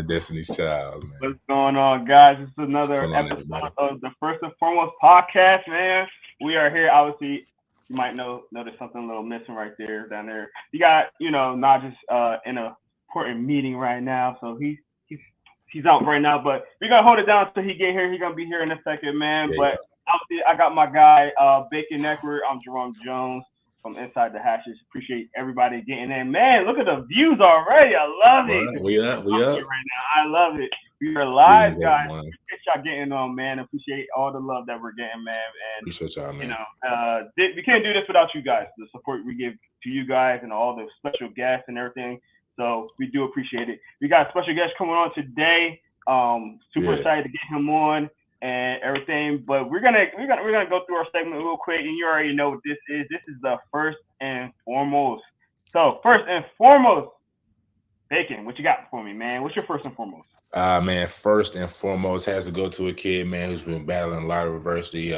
Destiny's Child, man. What's going on, guys? This is another episode of the First and Foremost podcast, man. We are here. Obviously, you might notice something a little missing right there, down there. You got, not just in an important meeting right now, so he's out right now, but we're gonna hold it down until he get here. He's gonna be here in a second, man. But obviously, I got my guy Bacon Neckwood. I'm Jerome Jones from Inside the Hashes. Appreciate everybody getting in, man. Look at the views already. I love it. We up right now. I love it. We are live, guys. Appreciate y'all getting on, man. Appreciate all the love that we're getting, man. And appreciate y'all, man. We can't do this without you guys. The support we give to you guys and all the special guests and everything. So we do appreciate it. We got a special guest coming on today. Super excited to get him on and everything. But we're gonna go through our segment real quick, and you already know what this is. This is the first and foremost. So first and foremost, Bacon, what you got for me, man? What's your first and foremost? Man, first and foremost has to go to a kid, man, who's been battling a lot of adversity.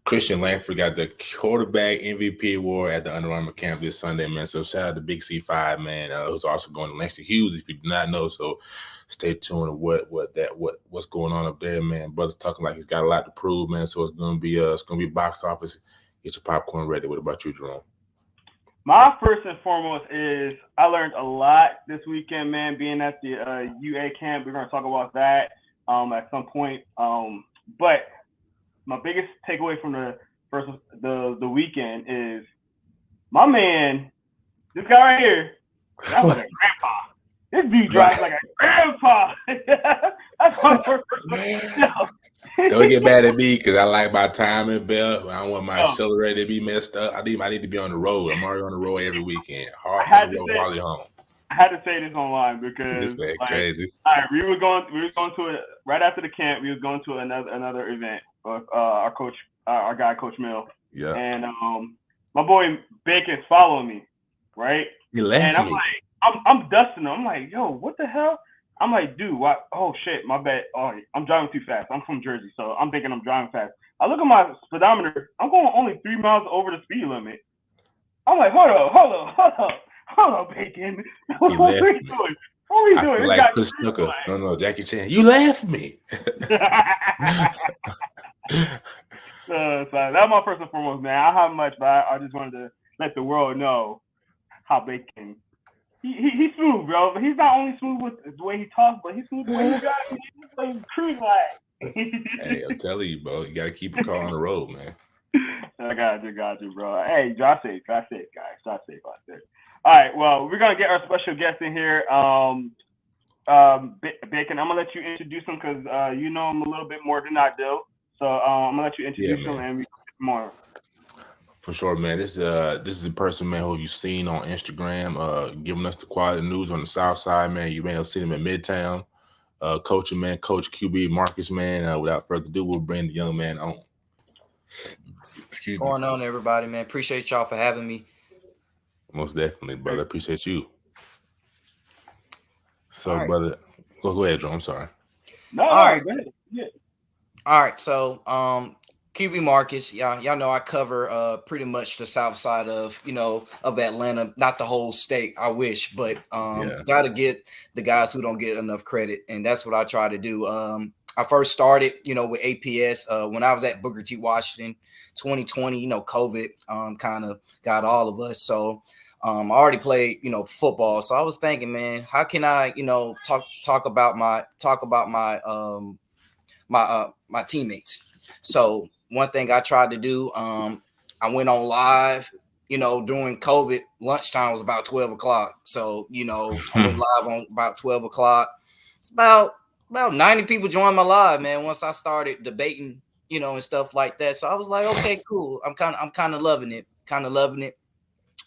Christian Langford got the quarterback MVP award at the Under Armour camp this Sunday, man. So shout out to Big C5, man, who's also going to Langston Hughes, if you do not know. So stay tuned to what's going on up there, man. Brother's talking like he's got a lot to prove, man. So it's gonna be box office. Get your popcorn ready. What about you, Jerome? My first and foremost is I learned a lot this weekend, man, being at the UA camp. We're going to talk about that at some point. But my biggest takeaway from the weekend is my man, this guy right here, that was a grandpa. This dude drives like a grandpa. That's my first. Don't get mad at me because I like my timing belt. I don't want my accelerator to be messed up. I need to be on the road. I'm already on the road every weekend. Hardly home. I had to say this online because this crazy. All right, we were going to it right after the camp. We was going to another event with our coach, our guy, Coach Mill. Yeah. And my boy Bacon's following me, right? He left and I'm me. like, I'm dusting him. I'm like, yo, what the hell? I'm like, dude, what? Oh shit, my bad. Oh, I'm driving too fast. I'm from Jersey, so I'm thinking I'm driving fast. I look at my speedometer. I'm going only 3 miles over the speed limit. I'm like, hold up, Bacon. What are we doing? What are we doing? I like Chris Tucker. No, Jackie Chan. You laughed me. So that's my first and foremost, man. I don't have much, but I just wanted to let the world know how Bacon. He's smooth, bro. He's not only smooth with the way he talks, but he's smooth the way he drives. He's like cruise like. Hey, I'm telling you, bro. You got to keep your car on the road, man. I got you, bro. Hey, drive safe, guys. Drive safe out there. All right, well, we're going to get our special guest in here. Bacon, I'm going to let you introduce him because you know him a little bit more than I do. So I'm going to let you introduce him and we can get more. For sure, man. This is a person, man, who you've seen on Instagram, giving us the quality news on the South Side, man. You may have seen him in Midtown. Coaching, man, Coach QB Marcus, man. Without further ado, we'll bring the young man on. What's going on, everybody, man? Appreciate y'all for having me. Most definitely, brother. Appreciate you. So, right. Brother, go ahead, Joe. I'm sorry. No, all right. Go ahead. Yeah. All right. So, QB Marcus, y'all know I cover pretty much the south side of Atlanta, not the whole state. I wish, but gotta get the guys who don't get enough credit, and that's what I try to do. I first started, with APS when I was at Booker T. Washington, 2020. COVID kind of got all of us. So I already played, football. So I was thinking, man, how can I, talk about my my teammates. So one thing I tried to do, I went on live, during COVID. Lunchtime was about 12 o'clock. So, I went live on about 12 o'clock. It's about 90 people joined my live, man, once I started debating, and stuff like that. So I was like, okay, cool. I'm kind of loving it.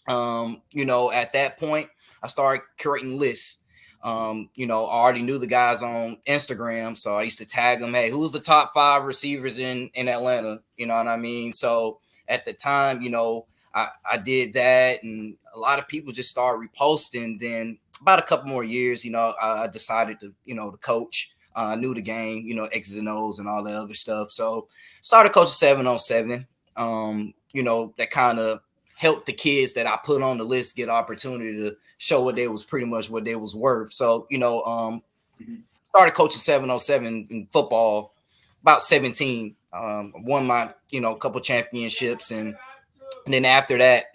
At that point, I started creating lists. I already knew the guys on Instagram, so I used to tag them. Hey, who's the top 5 receivers in Atlanta? You know what I mean? So at the time, I did that, and a lot of people just started reposting. Then about a couple more years, I decided to coach. I knew the game, X's and O's and all that other stuff. So started coaching 7-on-7. That kind of help the kids that I put on the list get opportunity to show what they was worth. So, started coaching 7-on-7 in football about 17. Won my, couple championships. And then after that,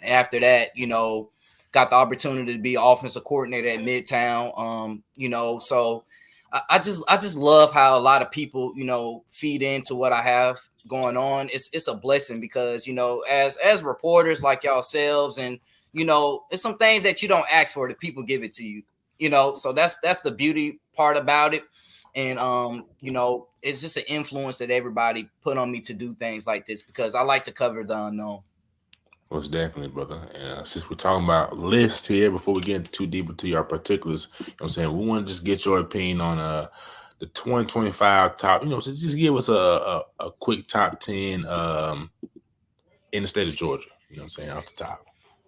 got the opportunity to be offensive coordinator at Midtown. So I just love how a lot of people, feed into what I have going on. It's a blessing because, as reporters like yourselves, and, it's some things that you don't ask for that people give it to you, so that's the beauty part about it. And, it's just an influence that everybody put on me to do things like this because I like to cover the unknown. Most definitely, brother. Since we're talking about lists here, before we get too deep into your particulars, I'm saying we want to just get your opinion on the 2025 top. So just give us a quick top 10 in the state of Georgia. You know what I'm saying, off the top.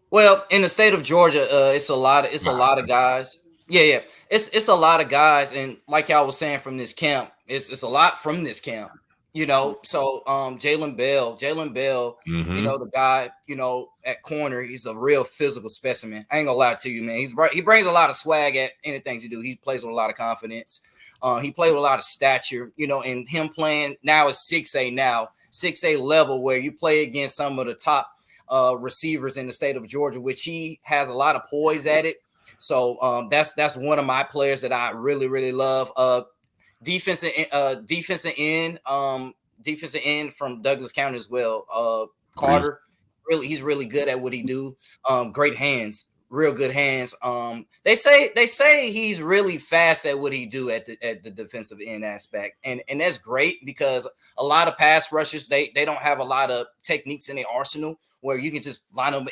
Well, in the state of Georgia, it's a lot of guys. Yeah. It's a lot of guys, and like y'all was saying from this camp, it's a lot from this camp. So Jalen Bell, the guy, at corner, he's a real physical specimen. I ain't gonna lie to you, man. He brings a lot of swag at anything he do. He plays with a lot of confidence. He played with a lot of stature, and him playing now is 6A now, 6A level where you play against some of the top receivers in the state of Georgia, which he has a lot of poise at it. So that's one of my players that I really, really love. Defensive end from Douglas County as well. Carter, he's really good at what he do. Great hands, real good hands. They say he's really fast at what he do at the defensive end aspect, and that's great because a lot of pass rushers they don't have a lot of techniques in their arsenal where you can just line them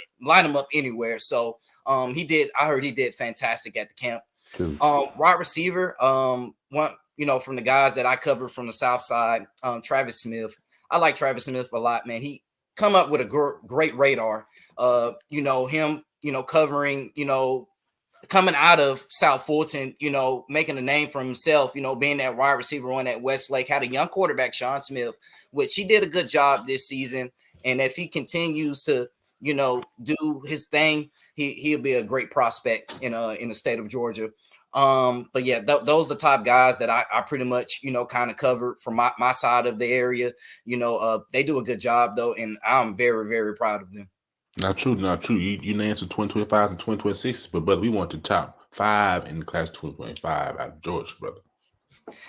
up anywhere. So I heard he did fantastic at the camp. Wide receiver, from the guys that I cover from the South Side, Travis Smith. I like Travis Smith a lot, man. He come up with a great radar. Him, covering, coming out of South Fulton, making a name for himself, being that wide receiver on at Westlake, had a young quarterback, Sean Smith, which he did a good job this season. And if he continues to, do his thing, he'll be a great prospect in the state of Georgia. But yeah, those are the top guys that I pretty much, kind of covered from my side of the area. They do a good job though, and I'm very, very proud of them. Not true. You named some 2025 and 2026, but brother, we want the top 5 in the class 2025 out of Georgia, brother.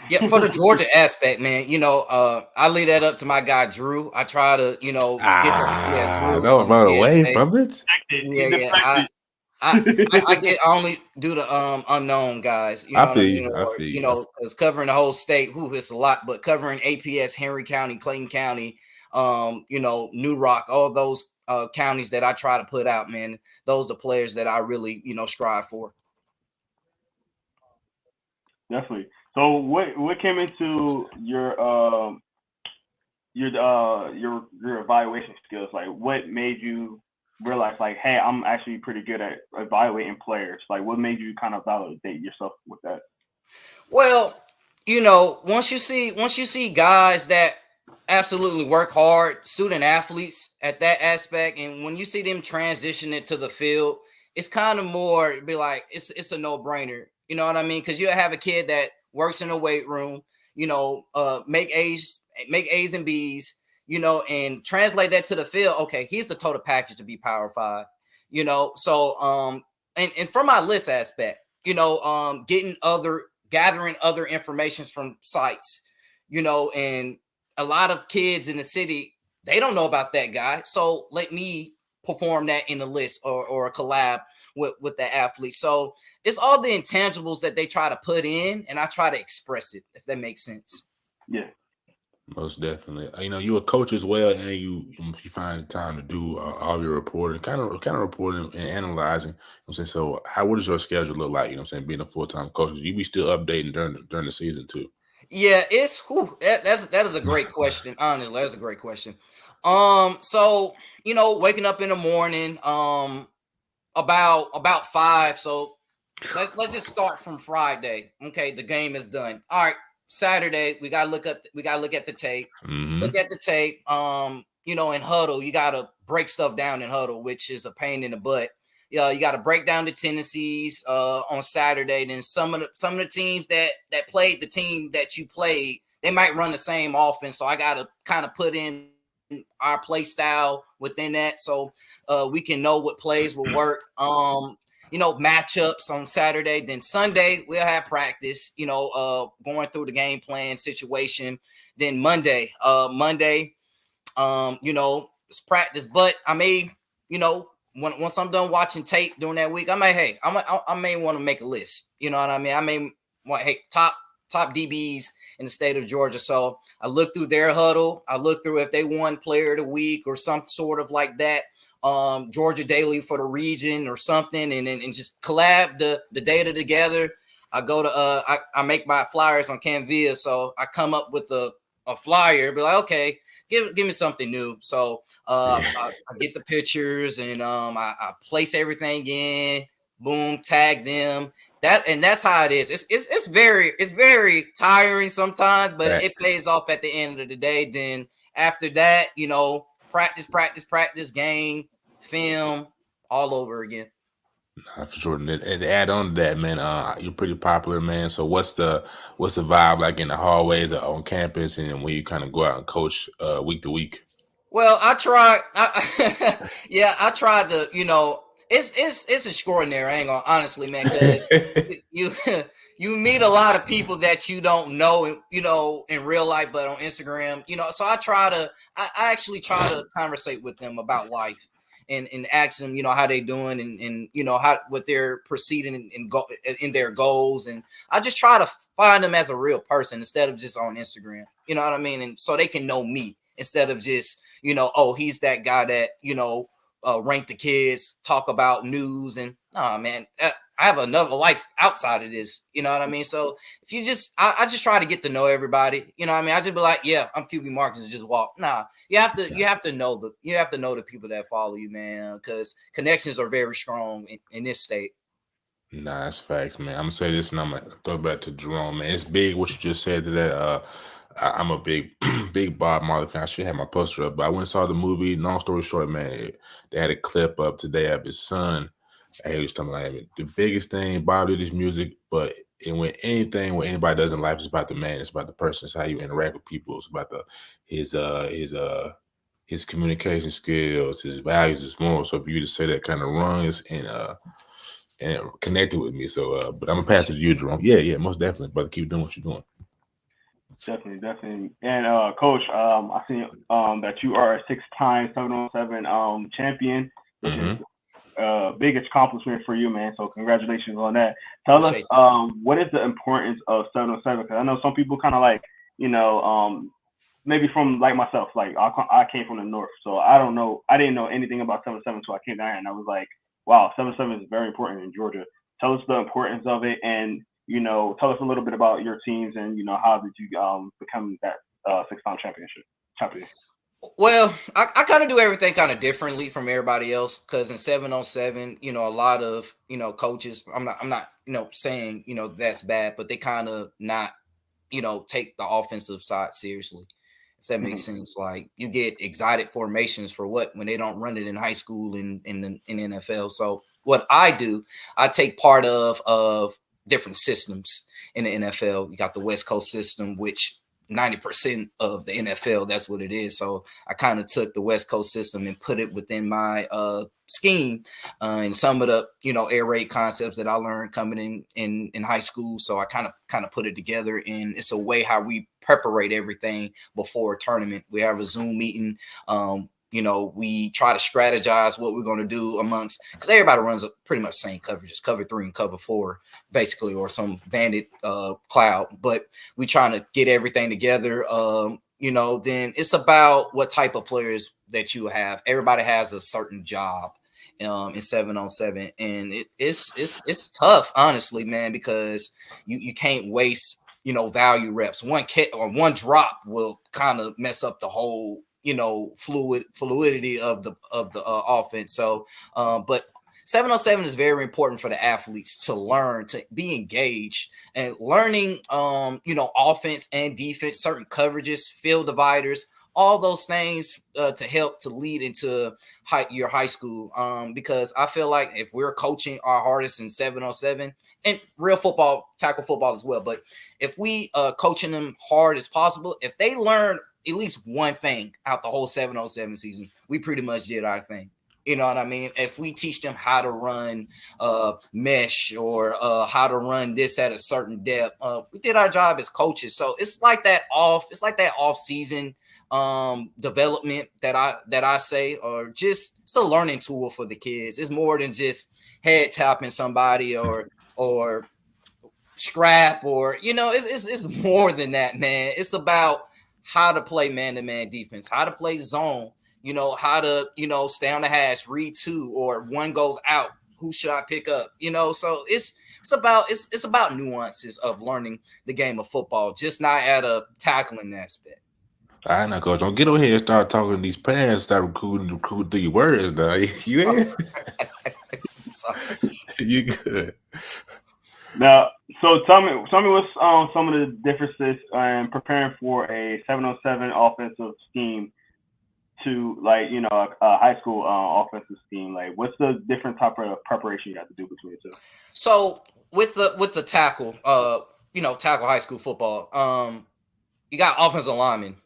Yeah, for the Georgia aspect, man, I leave that up to my guy Drew. I try to, get Drew. No, by the way, brother. Yeah. I only do the unknown guys. You know what I mean? Because covering the whole state, it's a lot. But covering APS, Henry County, Clayton County, New Rock, all those counties that I try to put out, man. Those are the players that I really, strive for. Definitely. So what came into your evaluation skills? Like, what made you realize, like, hey, I'm actually pretty good at evaluating players? Like, what made you kind of validate yourself with that? Well, once you see guys that absolutely work hard, student athletes at that aspect, and when you see them transition into the field, it's kind of more be like it's a no-brainer. You know what I mean? Because you have a kid that works in a weight room, make A's and B's, and translate that to the field. Okay, here's the total package to be Power 5, So and from my list aspect, gathering other information from sites, and a lot of kids in the city, they don't know about that guy. So let me perform that in a list or a collab with the athlete. So it's all the intangibles that they try to put in, and I try to express it, if that makes sense. Yeah. Most definitely. You're a coach as well, and you find time to do all your reporting, kind of reporting and analyzing. You know what I'm saying? So, what does your schedule look like? You know what I'm saying? Being a full-time coach, you be still updating during the season too. Yeah, that is a great question. Honestly, that's a great question. So waking up in the morning, about 5. So let's just start from Friday. Okay, the game is done. All right, Saturday we gotta look at the tape. Mm-hmm. Look at the tape. In huddle, you gotta break stuff down in huddle, which is a pain in the butt. You got to break down the tendencies on Saturday. Then some of the teams that played the team that you played, they might run the same offense. So I got to kind of put in our play style within that, so we can know what plays will work. Matchups on Saturday. Then Sunday we'll have practice. Going through the game plan situation. Then Monday, it's practice. But I may, once I'm done watching tape during that week, I may want to make a list. You know what I mean? I may want, top DBs in the state of Georgia. So I look through their huddle. I look through if they won player of the week or some sort of like that. Georgia Daily for the region or something, and just collab the data together. I go to I make my flyers on Canva, so I come up with a flyer, be like, okay, give me something new. So I get the pictures and I place everything in, boom, tag them. That's how it is. It's very tiring sometimes, but it pays off at the end of the day. Then after that, practice, game, film, all over again. For sure. And to add on to that, man, you're pretty popular, man. So what's the vibe like in the hallways or on campus, and when you kind of go out and coach week to week? Well, I tried. I tried to. It's extraordinary. I ain't gonna honestly, man, because you meet a lot of people that you don't know, in real life, but on Instagram, So I actually try to conversate with them about life. And ask them, how they doing, and what they're proceeding in their goals, and I just try to find them as a real person instead of just on Instagram. You know what I mean? And so they can know me instead of just he's that guy that rank the kids, talk about news, and man, I have another life outside of this. You know what I mean? So if you I just try to get to know everybody. You know what I mean? I just be like, yeah, I'm QB Marcus, and just walk. Nah, you have to know the people that follow you, man, because connections are very strong in this state. Nah, that's facts, man. I'm gonna say this, and I'm gonna throw it back to Jerome, man. It's big what you just said to that. I'm a big, big Bob Marley fan. I should have my poster up, but I went and saw the movie. Long story short, man, they had a clip up today of his son. He was talking like the biggest thing Bob did is music, but with anybody does in life, it's about the man. It's about the person. It's how you interact with people. It's about his communication skills, his values, his morals. So for you to say that kind of runs and connected with me. So, but I'm gonna pass it to you, Jerome. Yeah, most definitely, brother. Keep doing what you're doing. Definitely. And Coach, I see that you are a 6-time 7-on-7 champion, which is biggest accomplishment for you, man. So congratulations on that. Tell us what is the importance of 7-on-7? Because I know some people kind of like, maybe from like myself, like I came from the north, so I didn't know anything about 7-on-7 until I came down here, and I was like, wow, 7-on-7 is very important in Georgia. Tell us the importance of it, and tell us a little bit about your teams, and how did you become that 6-time champion? Well, I kind of do everything kind of differently from everybody else, because in 7-on-7, a lot of coaches. I'm not saying that's bad, but they kind of not take the offensive side seriously. If that makes sense. Like, you get exotic formations for when they don't run it in high school and in NFL. So what I do, I take part of different systems in the NFL. You got the West Coast system, which 90% of the NFL, that's what it is. So I kind of took the West Coast system and put it within my scheme, and some of the air raid concepts that I learned coming in high school. So I kind of put it together, and it's a way how we preparate everything before a tournament. We have a Zoom meeting. We try to strategize what we're going to do amongst, because everybody runs pretty much the same coverages, cover 3 and cover 4, basically, or some bandit cloud. But we trying to get everything together. then it's about what type of players that you have. Everybody has a certain job in 7-on-7, and it's tough, honestly, man, because you can't waste value reps. One kick or one drop will kind of mess up the whole fluidity of the offense. So but 7-on-7 is very important for the athletes to learn, to be engaged, and learning, offense and defense, certain coverages, field dividers, all those things to help to lead into your high school. Because I feel like if we're coaching our hardest in 7-on-7 and real football, tackle football as well, but if we coaching them hard as possible, if they learn at least one thing out the whole 7-on-7 season, we pretty much did our thing. You know what I mean? If we teach them how to run mesh or how to run this at a certain depth, we did our job as coaches. So it's like that off season development that I say, or just it's a learning tool for the kids. It's more than just head tapping somebody or scrap, or it's more than that, man. It's about how to play man-to-man defense, how to play zone, how to, stay on the hash, read two, or one goes out, who should I pick up? So it's about nuances of learning the game of football, just not at a tackling aspect. All right, now, Coach, don't get on here and start talking these parents, start recruiting through your words, though. You ain't? Sorry. You good. Now, so tell me what's some of the differences in preparing for a 7-on-7 offensive scheme to a high school offensive scheme. Like, what's the different type of preparation you have to do between the two? So with the tackle, tackle high school football, you got offensive linemen,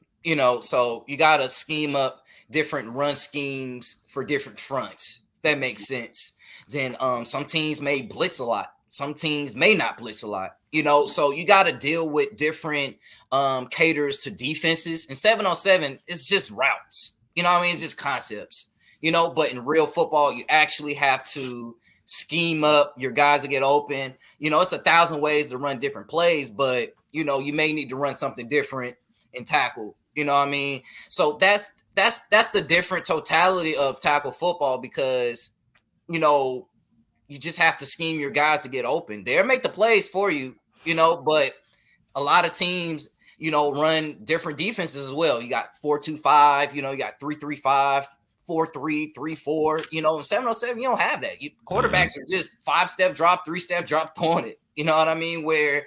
so you got to scheme up different run schemes for different fronts. That makes sense. Then some teams may blitz a lot. Some teams may not blitz a lot, so you got to deal with different caters to defenses. And 7-on-7, it's just routes. It's just concepts, but in real football, you actually have to scheme up your guys to get open. It's 1,000 ways to run different plays, but, you may need to run something different and tackle, So that's the different totality of tackle football, because, you just have to scheme your guys to get open. They'll make the plays for you, but a lot of teams, run different defenses as well. You got 4-2-5, you got 3-3-5, 4-3, 3-4, in 7-on-7, you don't have that. Quarterbacks are just 5-step drop, 3-step drop, throwing it. You know what I mean? Where,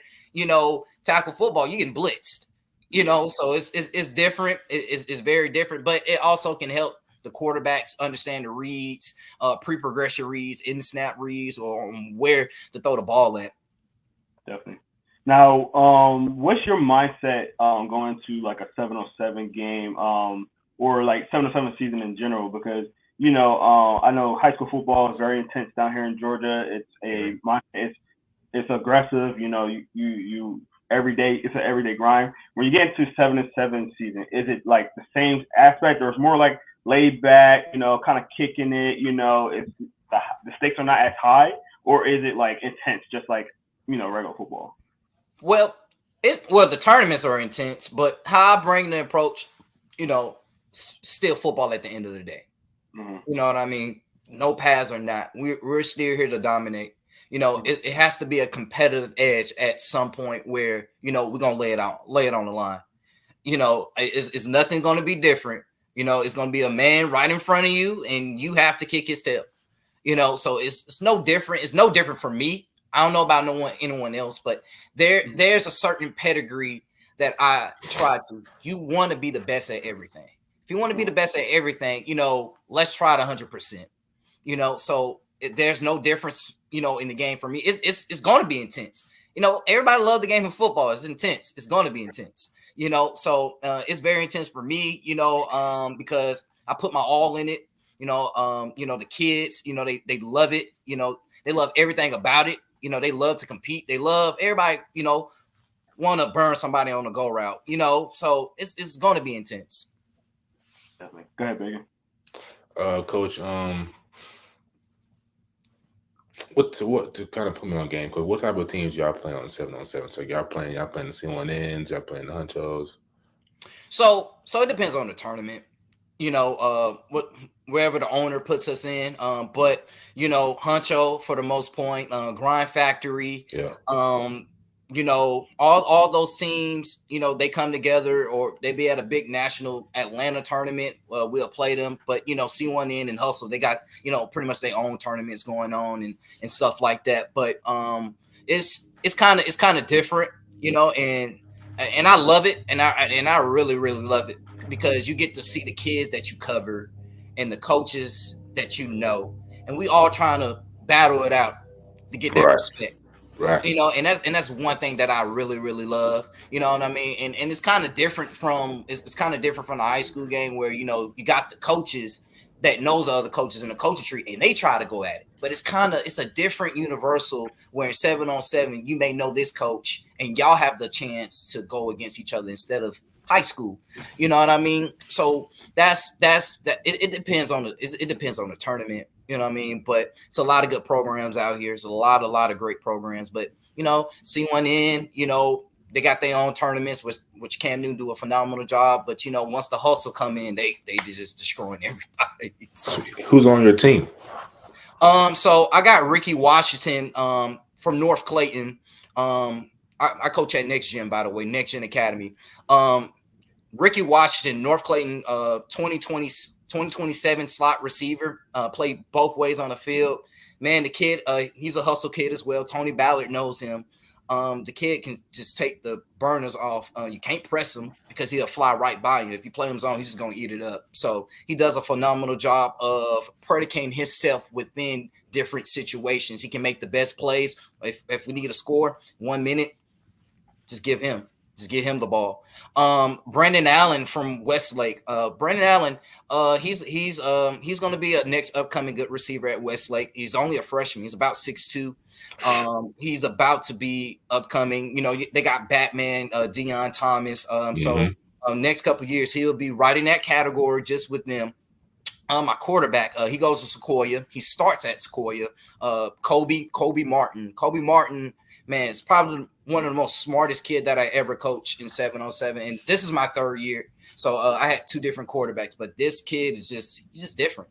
tackle football, you get blitzed, so it's different. It's very different, but it also can help the quarterbacks understand the reads, pre-progression reads, in-snap reads, or where to throw the ball at. Definitely. Now, what's your mindset going to like a 7-on-7 game or like 7-on-7 season in general? Because, I know high school football is very intense down here in Georgia. It's aggressive. You every day, it's an everyday grind. When you get into 7-on-7 season, is it like the same aspect, or it's more like laid back, kind of kicking it, it's the stakes are not as high, or is it like intense, just like, regular football? Well, the tournaments are intense, but how I bring the approach, still football at the end of the day. Mm-hmm. You know what I mean? No pads or not. We're still here to dominate. It has to be a competitive edge at some point where, we're going to lay it on the line. It's nothing going to be different. It's going to be a man right in front of you, and you have to kick his tail. So it's no different. It's no different for me. I don't know about anyone else, but there's a certain pedigree that I try to. You want to be the best at everything. If you want to be the best at everything, let's try it 100%. So there's no difference, in the game for me. It's going to be intense. Everybody loves the game of football. It's intense. It's going to be intense. So it's very intense for me, because I put my all in it. The kids, they love it. They love everything about it. They love to compete. They love everybody, want to burn somebody on the go route, so it's going to be intense. Definitely. Go ahead, Baker. Coach, what to kind of put me on game, Coach? What type of teams y'all playing on the 7-on-7? So y'all playing the C1Ns, y'all playing the Hunchos? So it depends on the tournament, wherever the owner puts us in. But Huncho for the most point, Grind Factory, yeah. All those teams, they come together or they be at a big national Atlanta tournament. We'll play them, but C1N and Hustle, they got pretty much their own tournaments going on and stuff like that. But it's kind of different, and I love it, and I really love it because you get to see the kids that you cover and the coaches that and we all trying to battle it out to get that respect. Right. And that's one thing that I really love. You know what I mean? And it's kind of different from it's kind of different from the high school game where you got the coaches that knows the other coaches in the coaching tree and they try to go at it. But it's a different universal where in 7-on-7 you may know this coach and y'all have the chance to go against each other instead of high school. You know what I mean? So that's it depends on the tournament. You know what I mean? But it's a lot of good programs out here. It's a lot of great programs. But C1N, they got their own tournaments, which Cam Newton do a phenomenal job. But once the hustle come in, they just destroying everybody. So who's on your team? So I got Ricky Washington from North Clayton. I coach at Next Gen, by the way, Next Gen Academy. Ricky Washington, North Clayton, 2027 slot receiver, played both ways on the field. Man, the kid, he's a hustle kid as well. Tony Ballard knows him. The kid can just take the burners off. You can't press him because he'll fly right by you. If you play him zone, he's just going to eat it up. So he does a phenomenal job of predicating himself within different situations. He can make the best plays. If we need a score, 1 minute, just give him the ball. Brandon Allen from Westlake. Brandon Allen, he's going to be a next upcoming good receiver at Westlake. He's only a freshman. He's about 6'2". He's about to be upcoming. They got Batman, Deion Thomas. So next couple of years, he'll be right in that category just with them. My quarterback, he goes to Sequoia. He starts at Sequoia. Kobe Martin. Kobe Martin, man, it's probably one of the most smartest kid that I ever coached in 7-on-7. And this is my third year. So I had two different quarterbacks, but this kid is he's just different.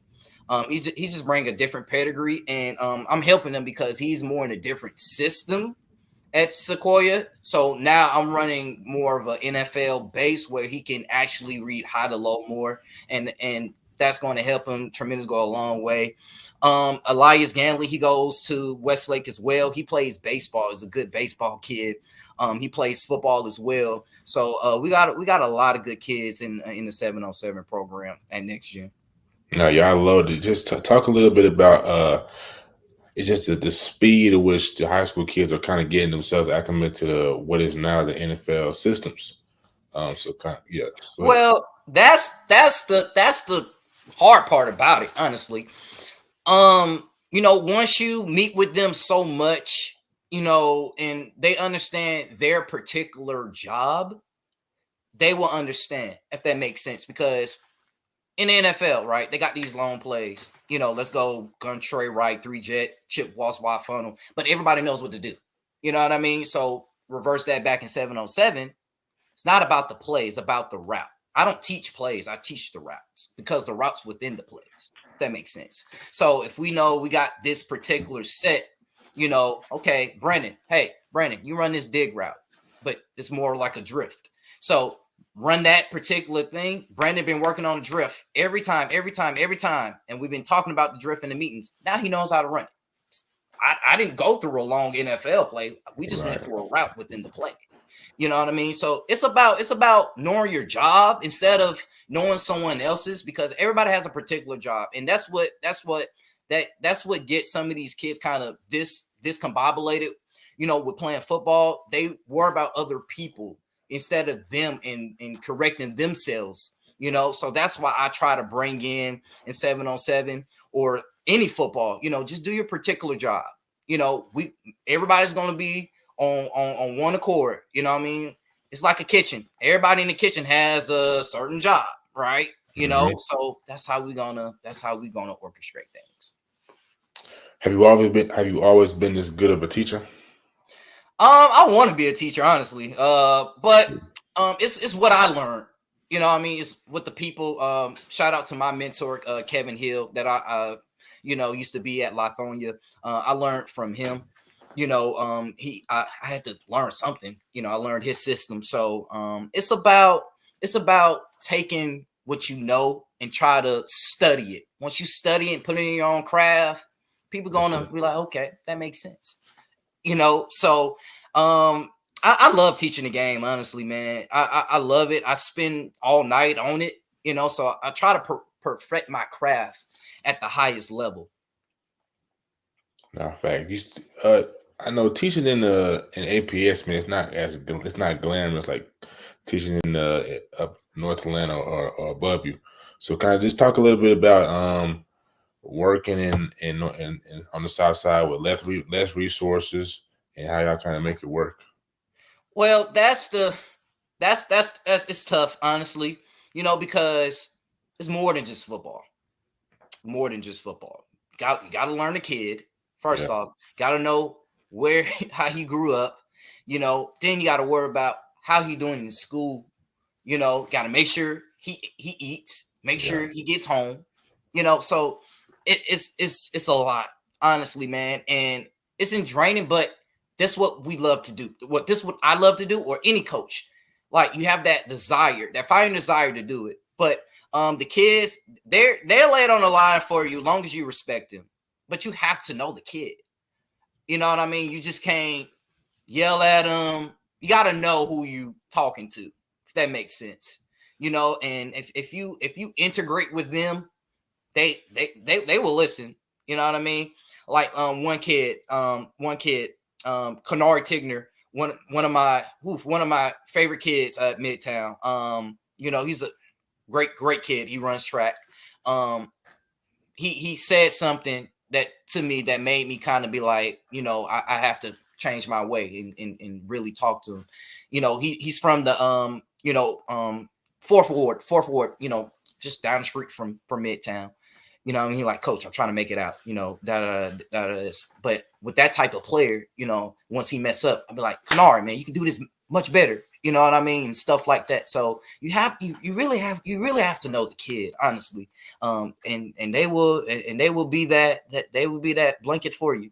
He's just bringing a different pedigree, and I'm helping him because he's more in a different system at Sequoia. So now I'm running more of an NFL base where he can actually read high to low more, and that's going to help him tremendous, go a long way. Elias Ganley, he goes to Westlake as well. He plays baseball. He's a good baseball kid. He plays football as well. So we got a lot of good kids in the 7-on-7 program at Next Gen. No, y'all loaded. Just talk a little bit about it's just the speed at which the high school kids are kind of getting themselves acclimated to what is now the NFL systems. So kind of, yeah. Well, that's the hard part about it, honestly. Once you meet with them so much, and they understand their particular job, they will understand, if that makes sense. Because in the NFL, right, they got these long plays. Let's go gun tray right, 3-jet, chip waltz wide funnel. But everybody knows what to do. You know what I mean? So reverse that back in 7-on-7. It's not about the plays, it's about the route. I don't teach plays. I teach the routes because the routes within the plays. If that makes sense. So if we know we got this particular set, okay, Brandon, you run this dig route, but it's more like a drift. So run that particular thing. Brandon been working on the drift every time. And we've been talking about the drift in the meetings. Now he knows how to run it. I didn't go through a long NFL play. We just went through a route within the play. You know what I mean? So it's about knowing your job instead of knowing someone else's, because everybody has a particular job. And that's what gets some of these kids kind of discombobulated, with playing football. They worry about other people instead of them and correcting themselves, So that's why I try to bring in 7-on-7 or any football, just do your particular job. Everybody's going to be on one accord. You know what I mean? It's like a kitchen. Everybody in the kitchen has a certain job, right? So that's how we're gonna orchestrate things. Have you always been this good of a teacher? I want to be a teacher, honestly. But it's what I learned. You know what I mean? It's with the people. Shout out to my mentor, Kevin Hill, that I used to be at Lithonia. I learned from him. I had to learn something. I learned his system. So it's about taking what you know and try to study it. Once you study it and put it in your own craft, people gonna be like, okay, that makes sense. So I love teaching the game, honestly, man. I love it. I spend all night on it, so I try to perfect my craft at the highest level. Nah, fact. I know teaching in APS, man, it's not glamorous like teaching in up North Atlanta or above you. So kind of just talk a little bit about working in on the South Side with less resources and how y'all kind of make it work. Well, that's it's tough, honestly, because it's more than just football. More than just football. You got to learn the kid. First off, got to know how he grew up. Then you got to worry about how he doing in school. Got to make sure he eats, make sure he gets home. So it's a lot, honestly, man, and it's draining. But that's what we love to do. What I love to do, or any coach, like you have that desire, that fire and desire to do it. But the kids, they're laid on the line for you, long as you respect them. But you have to know the kid. You know what I mean? You just can't yell at them. You got to know who you talking to, if that makes sense. And if you integrate with them, they will listen. You know what I mean? Like one kid, Kennard Tigner, one of my favorite kids at Midtown. He's a great kid. He runs track. He said something that to me that made me kind of be like, I have to change my way and really talk to him. He's from the fourth ward, just down the street from Midtown. I mean, he like, coach, I'm trying to make it out, this. But with that type of player, once he mess up, I'll be like, Kennard, man, you can do this much better. You know what I mean? Stuff like that. So you really have to know the kid, honestly. And they will be that blanket for you.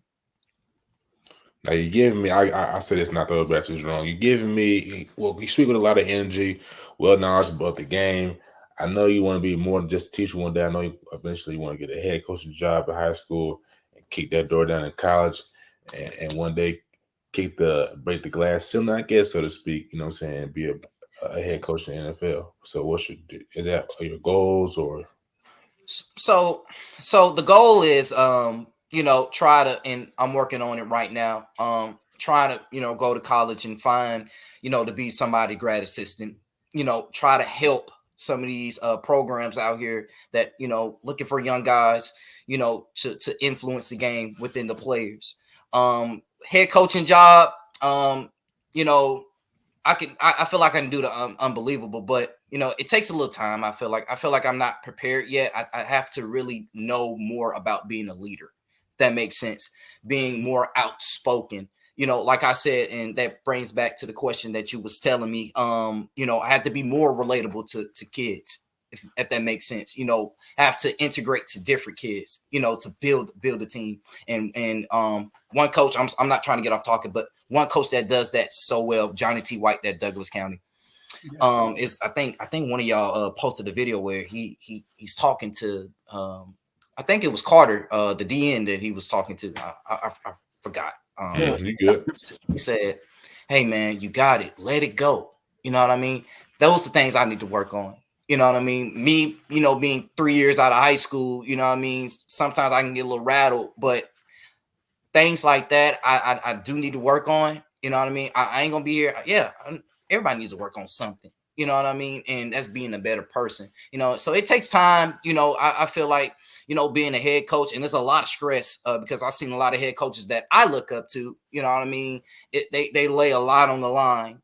Now you're giving me, I said it's not the best is wrong. You're giving me, well, you speak with a lot of energy, well knowledgeable about the game. I know you want to be more than just a teacher one day. I know you eventually want to get a head coaching job at high school and kick that door down in college, and one day break the glass ceiling, I guess, so to speak. You know what I'm saying? Be a head coach in the NFL. So is that your goals or? So the goal is try to, and I'm working on it right now. Trying to go to college and find to be somebody grad assistant. Try to help some of these programs out here that looking for young guys to influence the game within the players. Head coaching job, I feel like I can do the unbelievable, but it takes a little time. I feel like I'm not prepared yet. I have to really know more about being a leader. If that makes sense. Being more outspoken. Like I said, and that brings back to the question that you was telling me. I had to be more relatable to kids, if that makes sense. Have to integrate to different kids. To build a team. And one coach, I'm not trying to get off talking, but one coach that does that so well, Johnny T. White at Douglas County. Is I think one of y'all posted a video where he's talking to I think it was Carter, the DN that he was talking to. I forgot. You good? He said, "Hey man, you got it. Let it go." You know what I mean? Those are things I need to work on. You know what I mean? Me, being 3 years out of high school, you know what I mean? Sometimes I can get a little rattled, but things like that, I do need to work on. You know what I mean? I ain't gonna be here. Yeah, everybody needs to work on something. You know what I mean? And that's being a better person. So it takes time. I feel like being a head coach, and there's a lot of stress because I've seen a lot of head coaches that I look up to. You know what I mean? They lay a lot on the line.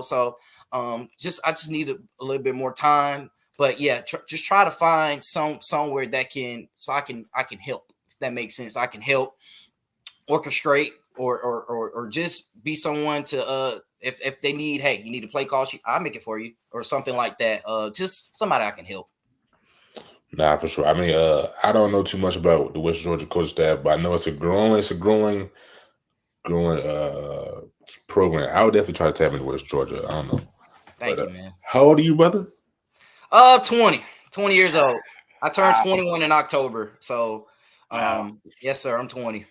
So I just need a little bit more time. But yeah, just try to find somewhere that I can help. If that makes sense, I can help orchestrate or just be someone to if they need, hey, you need a play call sheet, I'll make it for you or something like that. Just somebody I can help. Nah, for sure. I mean, I don't know too much about the West Georgia coach staff, but I know it's a growing program. I would definitely try to tap into West Georgia. I don't know. Thank you, man. How old are you, brother? 20 years old. I turned 21 in October. So, yes, sir, I'm 20.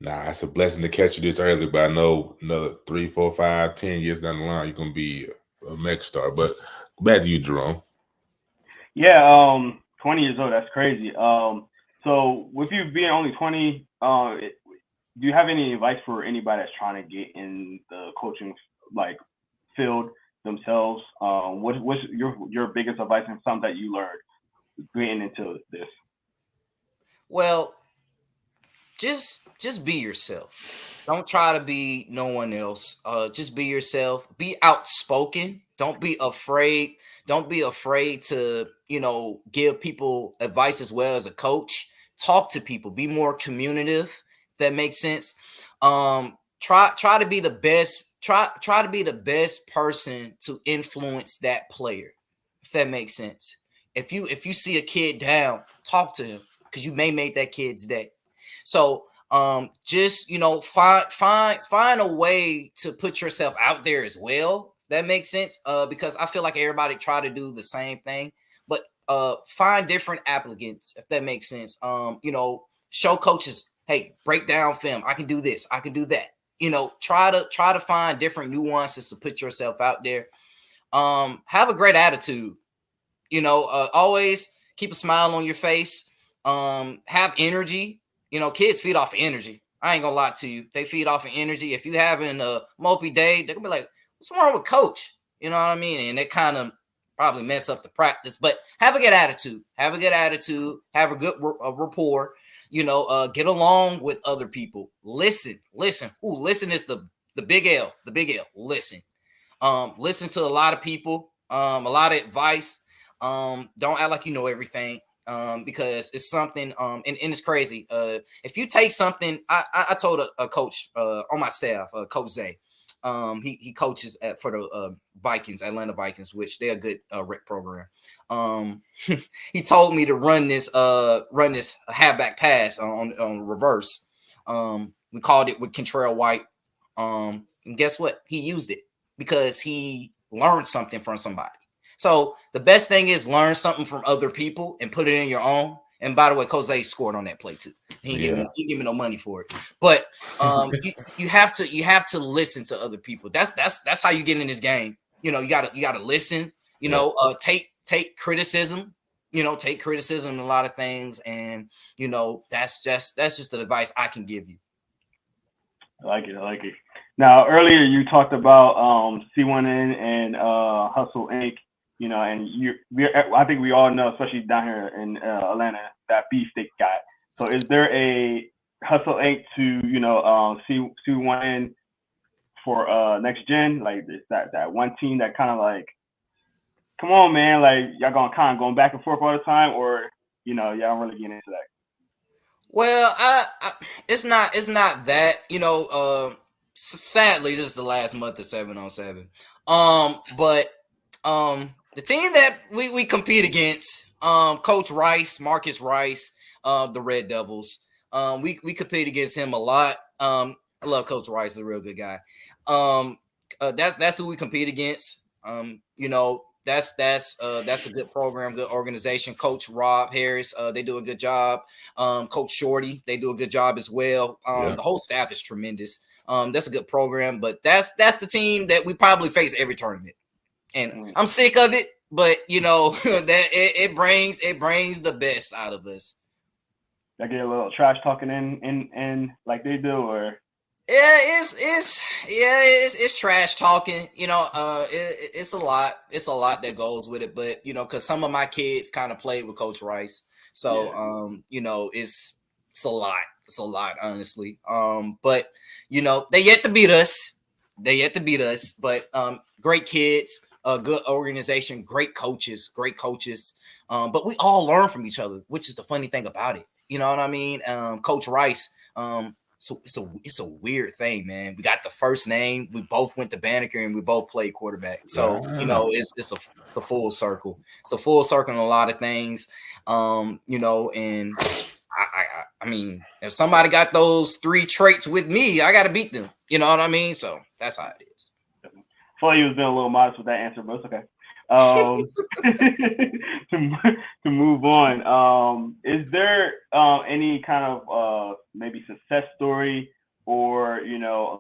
Nah, it's a blessing to catch you this early, but I know another 3, 4, 5, 10 years down the line, you're gonna be a mega star. But back to you, Jerome. Yeah, 20 years old. That's crazy. So with you being only 20, do you have any advice for anybody that's trying to get in the coaching field themselves? What's your biggest advice and something that you learned getting into this? Well, just be yourself. Don't try to be no one else. Just be yourself. Be outspoken. Don't be afraid. Don't be afraid to, give people advice as well as a coach. Talk to people. Be more communicative. If that makes sense. Try to be the best. Try to be the best person to influence that player. If that makes sense. If you see a kid down, talk to him because you may make that kid's day. So just find a way to put yourself out there as well. That makes sense. Because I feel like everybody try to do the same thing, but find different applicants, if that makes sense. Show coaches, hey, break down film. I can do this, I can do that. Try to find different nuances to put yourself out there. Have a great attitude. Always keep a smile on your face. Have energy. Kids feed off of energy. I ain't gonna lie to you. They feed off of energy. If you having a mopey day, they're gonna be like, what's wrong with coach? You know what I mean? And it kind of probably mess up the practice. But have a good attitude. Have a good attitude. Have a good rapport. Get along with other people. Listen. Ooh, listen is the big L. The big L. Listen. Listen to a lot of people. A lot of advice. Don't act like you know everything. Because it's something, and it's crazy. If you take something, I told a coach on my staff, Coach Zay, he coaches for the Vikings, Atlanta Vikings, which they're a good rec program. He told me to run this halfback pass on reverse. We called it with Kentrell White. And guess what? He used it because he learned something from somebody. So the best thing is learn something from other people and put it in your own. And by the way, Coach Zay scored on that play too. He didn't give me no money for it. But you have to listen to other people. That's how you get in this game. You gotta listen. Take criticism. Take criticism in a lot of things, and that's just the advice I can give you. I like it. Now earlier you talked about C1N and Hustle Inc. And I think we all know, especially down here in Atlanta, that beef they got. So is there a Hustle Inc. to C1N for next gen? Like that one team that kind of like, come on, man, like y'all going back and forth all the time, or y'all don't really get into that? Well, it's not that. Sadly, this is the last month of 7-on-7. But the team that we compete against, Coach Rice, Marcus Rice, the Red Devils, we compete against him a lot. I love Coach Rice; he's a real good guy. That's who we compete against. That's a good program, good organization. Coach Rob Harris, they do a good job. Coach Shorty, they do a good job as well. The whole staff is tremendous. That's a good program, but that's the team that we probably face every tournament. And I'm sick of it, but that it brings the best out of us. I get a little trash talking in like they do, or it's trash talking. It's a lot. It's a lot that goes with it, but because some of my kids kind of played with Coach Rice, so it's a lot. It's a lot, honestly. But they yet to beat us. But great kids. A good organization, great coaches. But we all learn from each other, which is the funny thing about it. You know what I mean? Coach Rice, So it's a weird thing, man. We got the first name. We both went to Banneker and we both played quarterback. So it's a full circle. It's a full circle in a lot of things. And I mean, if somebody got those 3 traits with me, I got to beat them. You know what I mean? So that's how it is. I thought you was being a little modest with that answer, but it's okay. To move on, is there any kind of maybe success story, or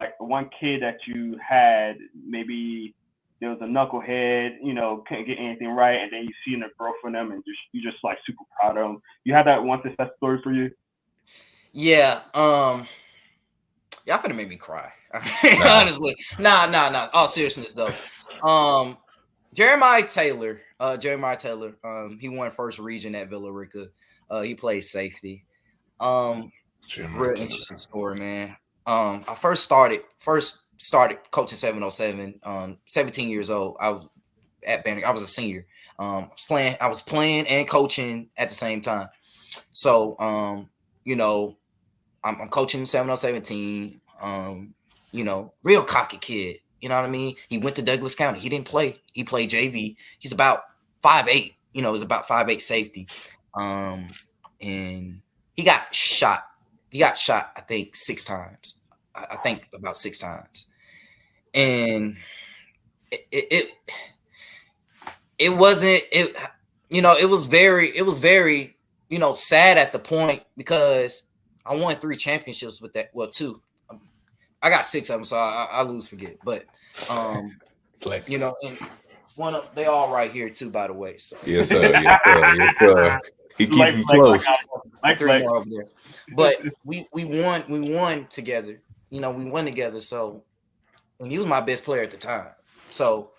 like one kid that you had, maybe there was a knucklehead, couldn't get anything right, and then you see the growth from them, and you just like super proud of them? You had that one success story for you? Yeah. Y'all finna make me cry. Honestly, nah. All seriousness though. Jeremiah Taylor, he won first region at Villa Rica. He plays safety. Real interesting story, man. I first started coaching 707, 17 years old. I was at Banner. I was a senior. I was playing and coaching at the same time. So, I'm coaching 707 team. Real cocky kid. You know what I mean? He went to Douglas County. He didn't play. He played JV. He's about 5'8". He's about 5'8" safety. And he got shot. I think 6 times. I think about 6 times. And it wasn't. It was very sad at the point, because I won 3 championships with that. Well, 2. I got 6 of them, so I lose forget. But and one of they all right here too, by the way. So yes, sir. Yes, sir. He keep him close. 3 more over there. But we won together. We won together. So, and he was my best player at the time. So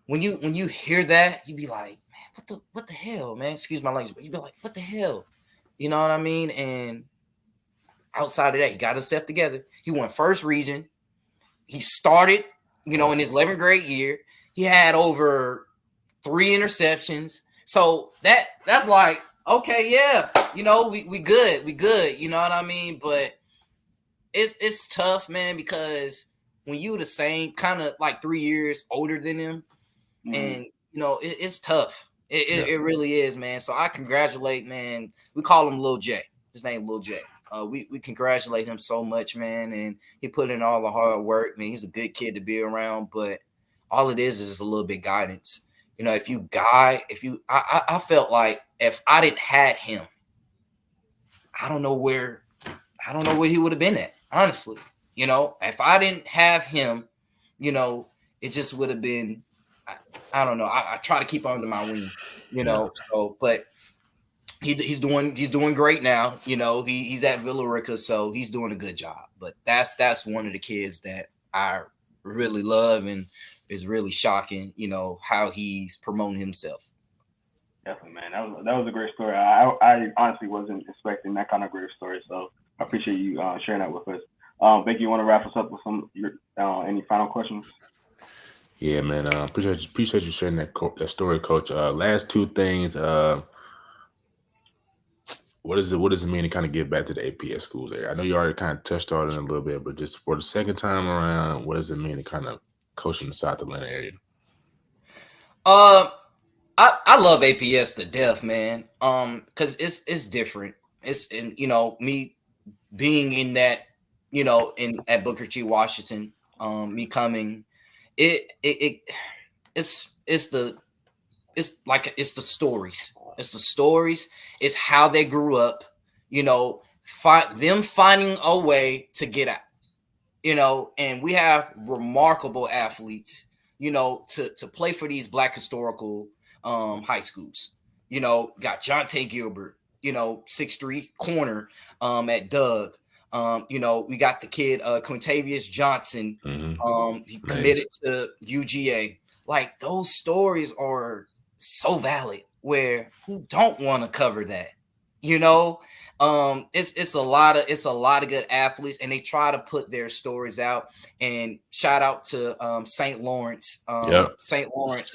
when you hear that, you be like, man, what the hell, man? Excuse my language, but you be like, what the hell? You know what I mean? And outside of that, he got himself together. He won first region. He started, in his 11th grade year. He had over 3 interceptions. So that's like, okay, yeah, we good. You know what I mean? But it's tough, man, because when you the same kind of like 3 years older than him, and it's tough. It really is, man. So I congratulate, man. We call him Lil J. His name Lil J. We congratulate him so much, man, and he put in all the hard work. Man, he's a good kid to be around, but all it is a little bit guidance. I felt like if I didn't had him, I don't know where he would have been at, honestly. If I didn't have him, it just would have been, I don't know. I try to keep under my wing, so, but he's doing great now. He's at Villa Rica, so he's doing a good job. But that's one of the kids that I really love, and is really shocking, how he's promoting himself. Definitely, man. That was a great story. I honestly wasn't expecting that kind of great story, so I appreciate you sharing that with us. Becky, you want to wrap us up with any final questions? Yeah, man. Appreciate you sharing that story, Coach. Last 2 things. What does it mean to kind of give back to the APS schools there? I know you already kind of touched on it a little bit, but just for the second time around, what does it mean to kind of coach in the South Atlanta area? I love APS to death, man. Because it's different. It's in me being in that at Booker T. Washington. Me coming, it's the stories. It's the stories. It's how they grew up. Them finding a way to get out. And we have remarkable athletes. To play for these Black historical high schools. Got Jonte Gilbert. 6'3" corner at Doug. We got the kid Quintavious Johnson. He committed to UGA. Like, those stories are so valid. Where who don't want to cover that? It's a lot of good athletes, and they try to put their stories out. And shout out to St. Lawrence. St. Lawrence.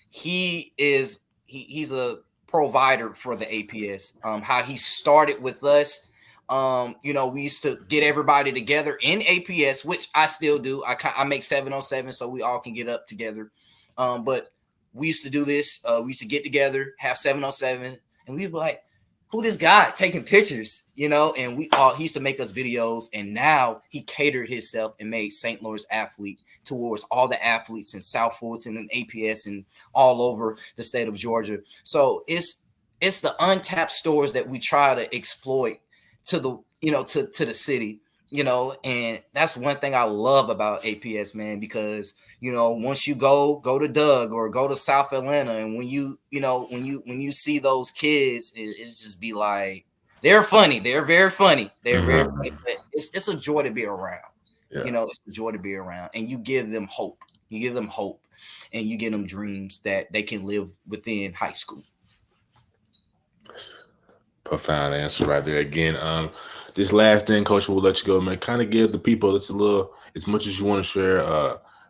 He's a provider for the APS. How he started with us. We used to get everybody together in APS, which I still do. I make 707 so we all can get up together. But we used to do this. We used to get together, have 707, and we'd be like, who this guy taking pictures, and he used to make us videos, and now he catered himself and made St. Lawrence Athlete towards all the athletes in South Fulton and APS and all over the state of Georgia. So it's the untapped stores that we try to exploit to the, to the city, and that's one thing I love about APS, man, because, once you go to Doug or go to South Atlanta, and when you see those kids, it's just be like, they're funny. They're very funny. They're very funny. But it's a joy to be around. Yeah. It's a joy to be around, and you give them hope. You give them hope, and you give them dreams that they can live within high school. Profound answer right there. Again, this last thing, Coach, we'll let you go, man. Kind of give the people as much as you want to share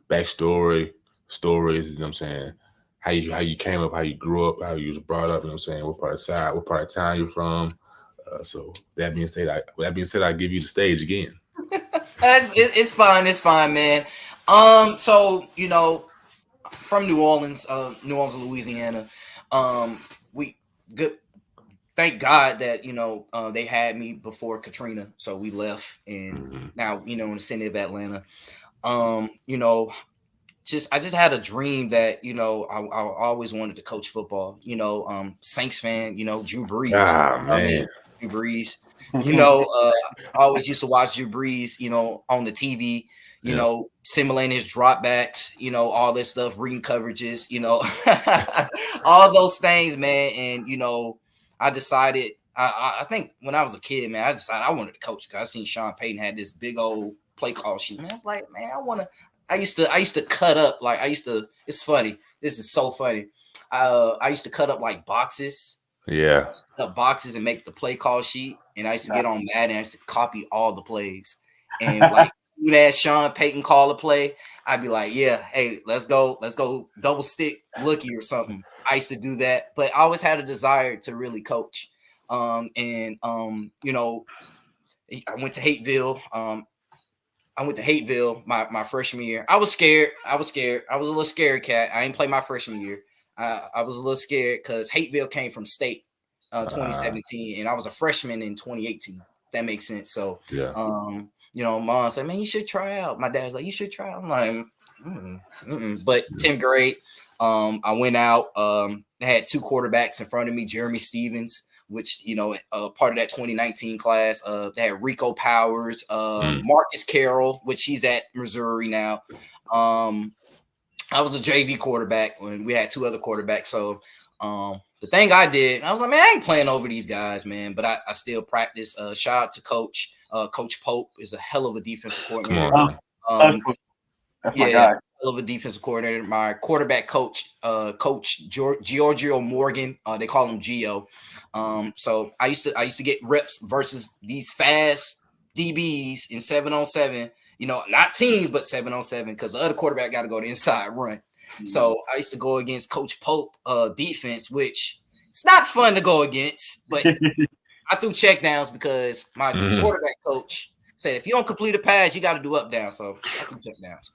backstory, stories, what I'm saying, how you came up, how you grew up, how you was brought up, what I'm saying, what part of town you're from. So that being said, I give you the stage again. It's fine, man. So from New Orleans, Louisiana. Thank God that they had me before Katrina, so we left, and now in the city of Atlanta. I just had a dream that I always wanted to coach football. Saints fan. Drew Brees. Man, Drew Brees. I always used to watch Drew Brees. On the TV. Simulating his dropbacks, all this stuff, reading coverages, all those things, man. And, I decided, I think when I was a kid, man, I decided I wanted to coach because I seen Sean Payton had this big old play call sheet. Man, I was like, man, I used to cut up, it's funny. This is so funny. I used to cut up like boxes. Yeah. Cut up boxes and make the play call sheet. And I used to get on Madden and I used to copy all the plays. And like, you ask Sean Payton call a play, I'd be like, yeah, hey, let's go double stick looky or something. I used to do that, but I always had a desire to really coach. I went to Hateville. My freshman year. I was scared. I was a little scared cat. I didn't play my freshman year. I was a little scared because Hateville came from state 2017, and I was a freshman in 2018. That makes sense. So, yeah. Mom said, man, you should try out. My dad's like, you should try out. I'm like, But 10th grade, I went out. I had two quarterbacks in front of me, Jeremy Stevens, which, part of that 2019 class. They had Rico Powers, Marcus Carroll, which he's at Missouri now. I was a JV quarterback when we had two other quarterbacks. So the thing I did, I was like, man, I ain't playing over these guys, man. But I still practice. Shout out to Coach. Coach Pope is a hell of a defensive coordinator. That's my guy. Hell of a defensive coordinator. My quarterback coach, Coach Giorgio Morgan. They call him Gio. So I used to get reps versus these fast DBs in 7-on-7. Not teams, but 7-on-7 because the other quarterback got to go to inside run. Mm-hmm. So I used to go against Coach Pope defense, which it's not fun to go against, but I threw checkdowns because my quarterback coach said, if you don't complete a pass, you got to do up down. So I threw checkdowns,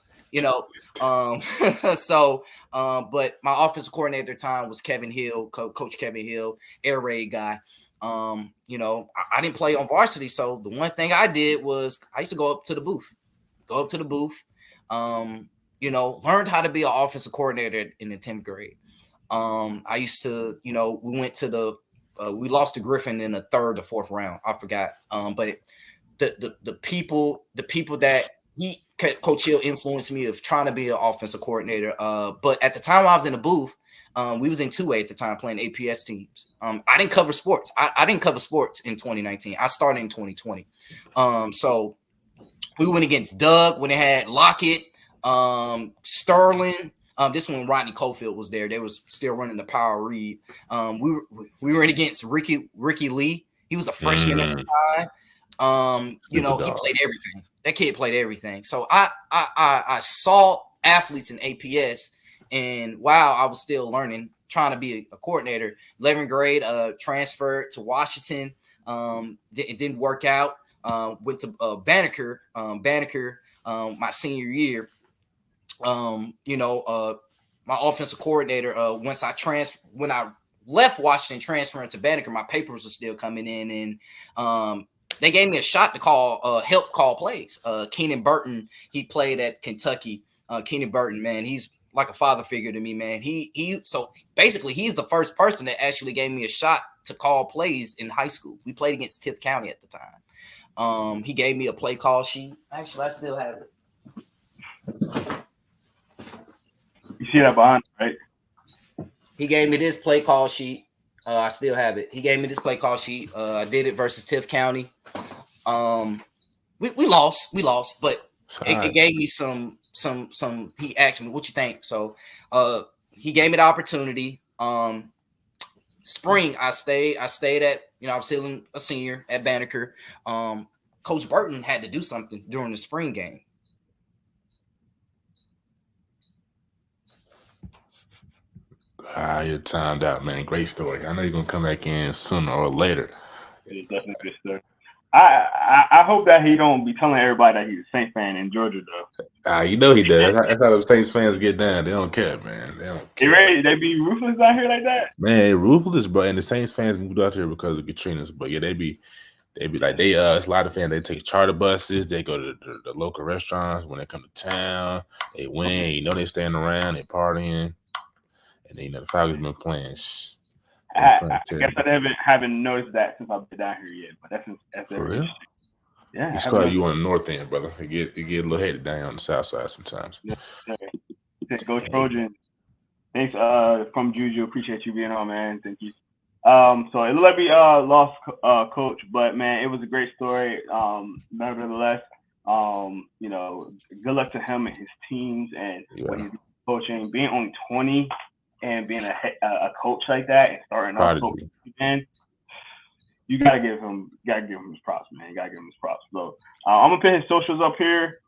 but my offensive coordinator at the time was Kevin Hill, Coach Kevin Hill, air raid guy. I didn't play on varsity. So the one thing I did was I used to go up to the booth, learned how to be an offensive coordinator in the 10th grade. I used to, we went to we lost to Griffin in the third or fourth round. I forgot. But the people that Coach Hill influenced me of trying to be an offensive coordinator. But at the time I was in the booth, we was in 2A at the time playing APS teams. I didn't cover sports. I didn't cover sports in 2019. I started in 2020. So we went against Doug when they had Lockett, Sterling. This one, Rodney Cofield was there. They was still running the power read. We were in against Ricky Lee. He was a freshman at the time. He played everything. That kid played everything. So I saw athletes in APS, and while I was still learning, trying to be a coordinator, 11th grade, transferred to Washington. It didn't work out. Went to Banneker, my senior year. My offensive coordinator, when I left Washington, transferring to Banneker, my papers were still coming in, and they gave me a shot to help call plays. Keenan Burton, he played at Kentucky. Keenan Burton, man, he's like a father figure to me, man. So basically he's the first person that actually gave me a shot to call plays in high school. We played against Tift County at the time. He gave me a play call sheet. Actually, I still have it. You see that behind, right? He gave me this play call sheet. I still have it. He gave me this play call sheet. I did it versus Tift County. We lost, but it gave me some. He asked me, "What you think?" So, he gave me the opportunity. Spring, I stayed at. I was still a senior at Banneker. Coach Burton had to do something during the spring game. You're timed out, man. Great story. I know you're gonna come back in sooner or later. It's definitely good story. I hope that he don't be telling everybody that he's a Saints fan in Georgia though. He does. That's how the Saints fans get down. They don't care, man. They don't care. They be ruthless out here like that. Man, ruthless, bro. And the Saints fans moved out here because of Katrina's. But yeah, they be like it's a lot of fans. They take charter buses. They go to the local restaurants when they come to town. They win. They staying around. They partying. And then the Falcons been playing. I guess I haven't noticed that since I've been down here yet. But that's for real. Yeah, it's called you on the north end, brother. It get a little headed down on the south side sometimes. Yeah. Go Trojan. Thanks from Juju. Appreciate you being on, man. Thank you. So it looked like we lost Coach, but man, it was a great story. Nevertheless, good luck to him and his teams and what he's coaching. Being only 20 and being a coach like that and starting off coaching again, you gotta give him his props, man. You gotta give him his props. So I'm gonna put his socials up here.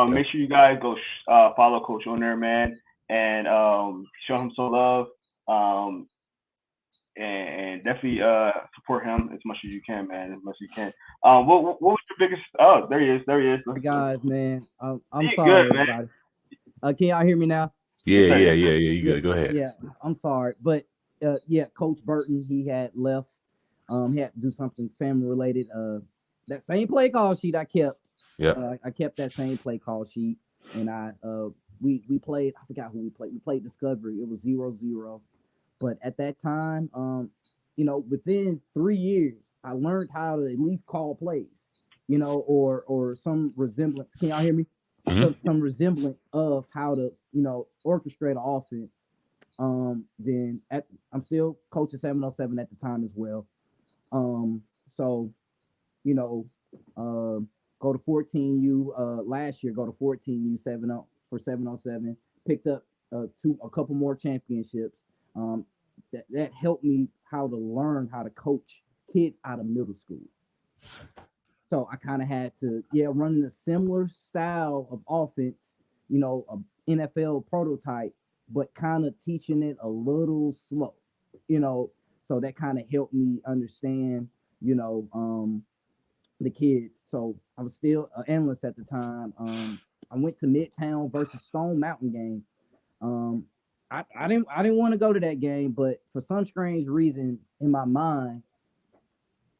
Make sure you guys go follow Coach on there, man, and show him some love. And definitely support him as much as you can, man. As much as you can. What was your biggest? Oh, there he is. Hey guys, man. I'm sorry, good, everybody. Can y'all hear me now? Yeah. You gotta go ahead. Yeah, I'm sorry, but Coach Burton, he had left. He had to do something family related. That same play call sheet I kept. Yeah. I kept that same play call sheet, and we played. I forgot who we played. We played Discovery. It was 0-0. But at that time, within 3 years, I learned how to at least call plays, or some resemblance. Can y'all hear me? Mm-hmm. Some resemblance of how to, orchestrate an offense. Then I'm still coaching 707 at the time as well. So, go to 14U last year. Go to 14U 707. Picked up a couple more championships. That helped me how to learn how to coach kids out of middle school. So I kind of had to, running a similar style of offense, a NFL prototype, but kind of teaching it a little slow, so that kind of helped me understand, the kids. So I was still an analyst at the time. I went to Midtown versus Stone Mountain game. I didn't want to go to that game, but for some strange reason in my mind,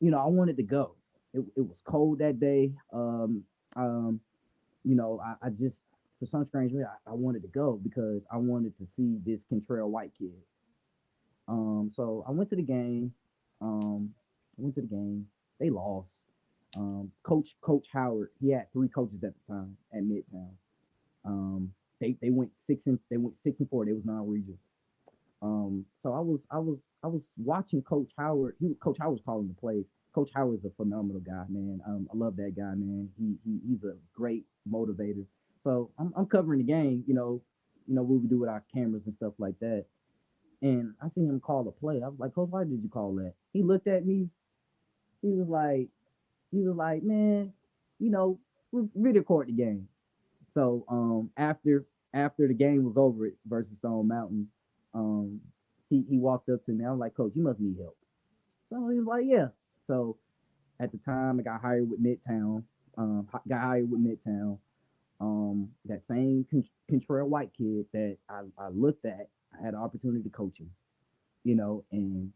I wanted to go. It was cold that day. I just, for some strange reason, I wanted to go because I wanted to see this Kentrell White kid. So I went to the game. They lost. Coach Howard, he had 3 coaches at the time at Midtown. They went 6-4. They was non-regional. So I was watching Coach Howard. Coach Howard was calling the plays. Coach Howard's a phenomenal guy, man. I love that guy, man. He's a great motivator. So I'm covering the game, what we do with our cameras and stuff like that. And I see him call a play. I was like, Coach, why did you call that? He looked at me. He was like, man, video record the game. So after the game was over versus Stone Mountain, he walked up to me. I was like, Coach, you must need help. So he was like, yeah. So At the time, I got hired with Midtown. Got hired with Midtown. That same Contrail White kid that I looked at, I had the opportunity to coach him, and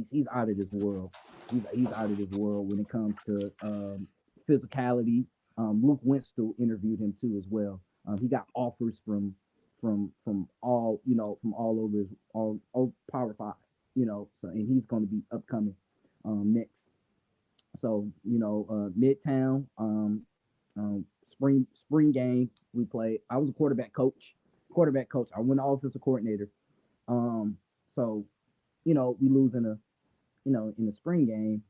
he's out of this world. He's out of this world when it comes to physicality. Luke Winstall interviewed him too as well. He got offers from all from all over all Power Five. So and he's going to be upcoming next. So Midtown spring game we played. I was a quarterback coach. I went to offensive coordinator. So we lose in the spring game.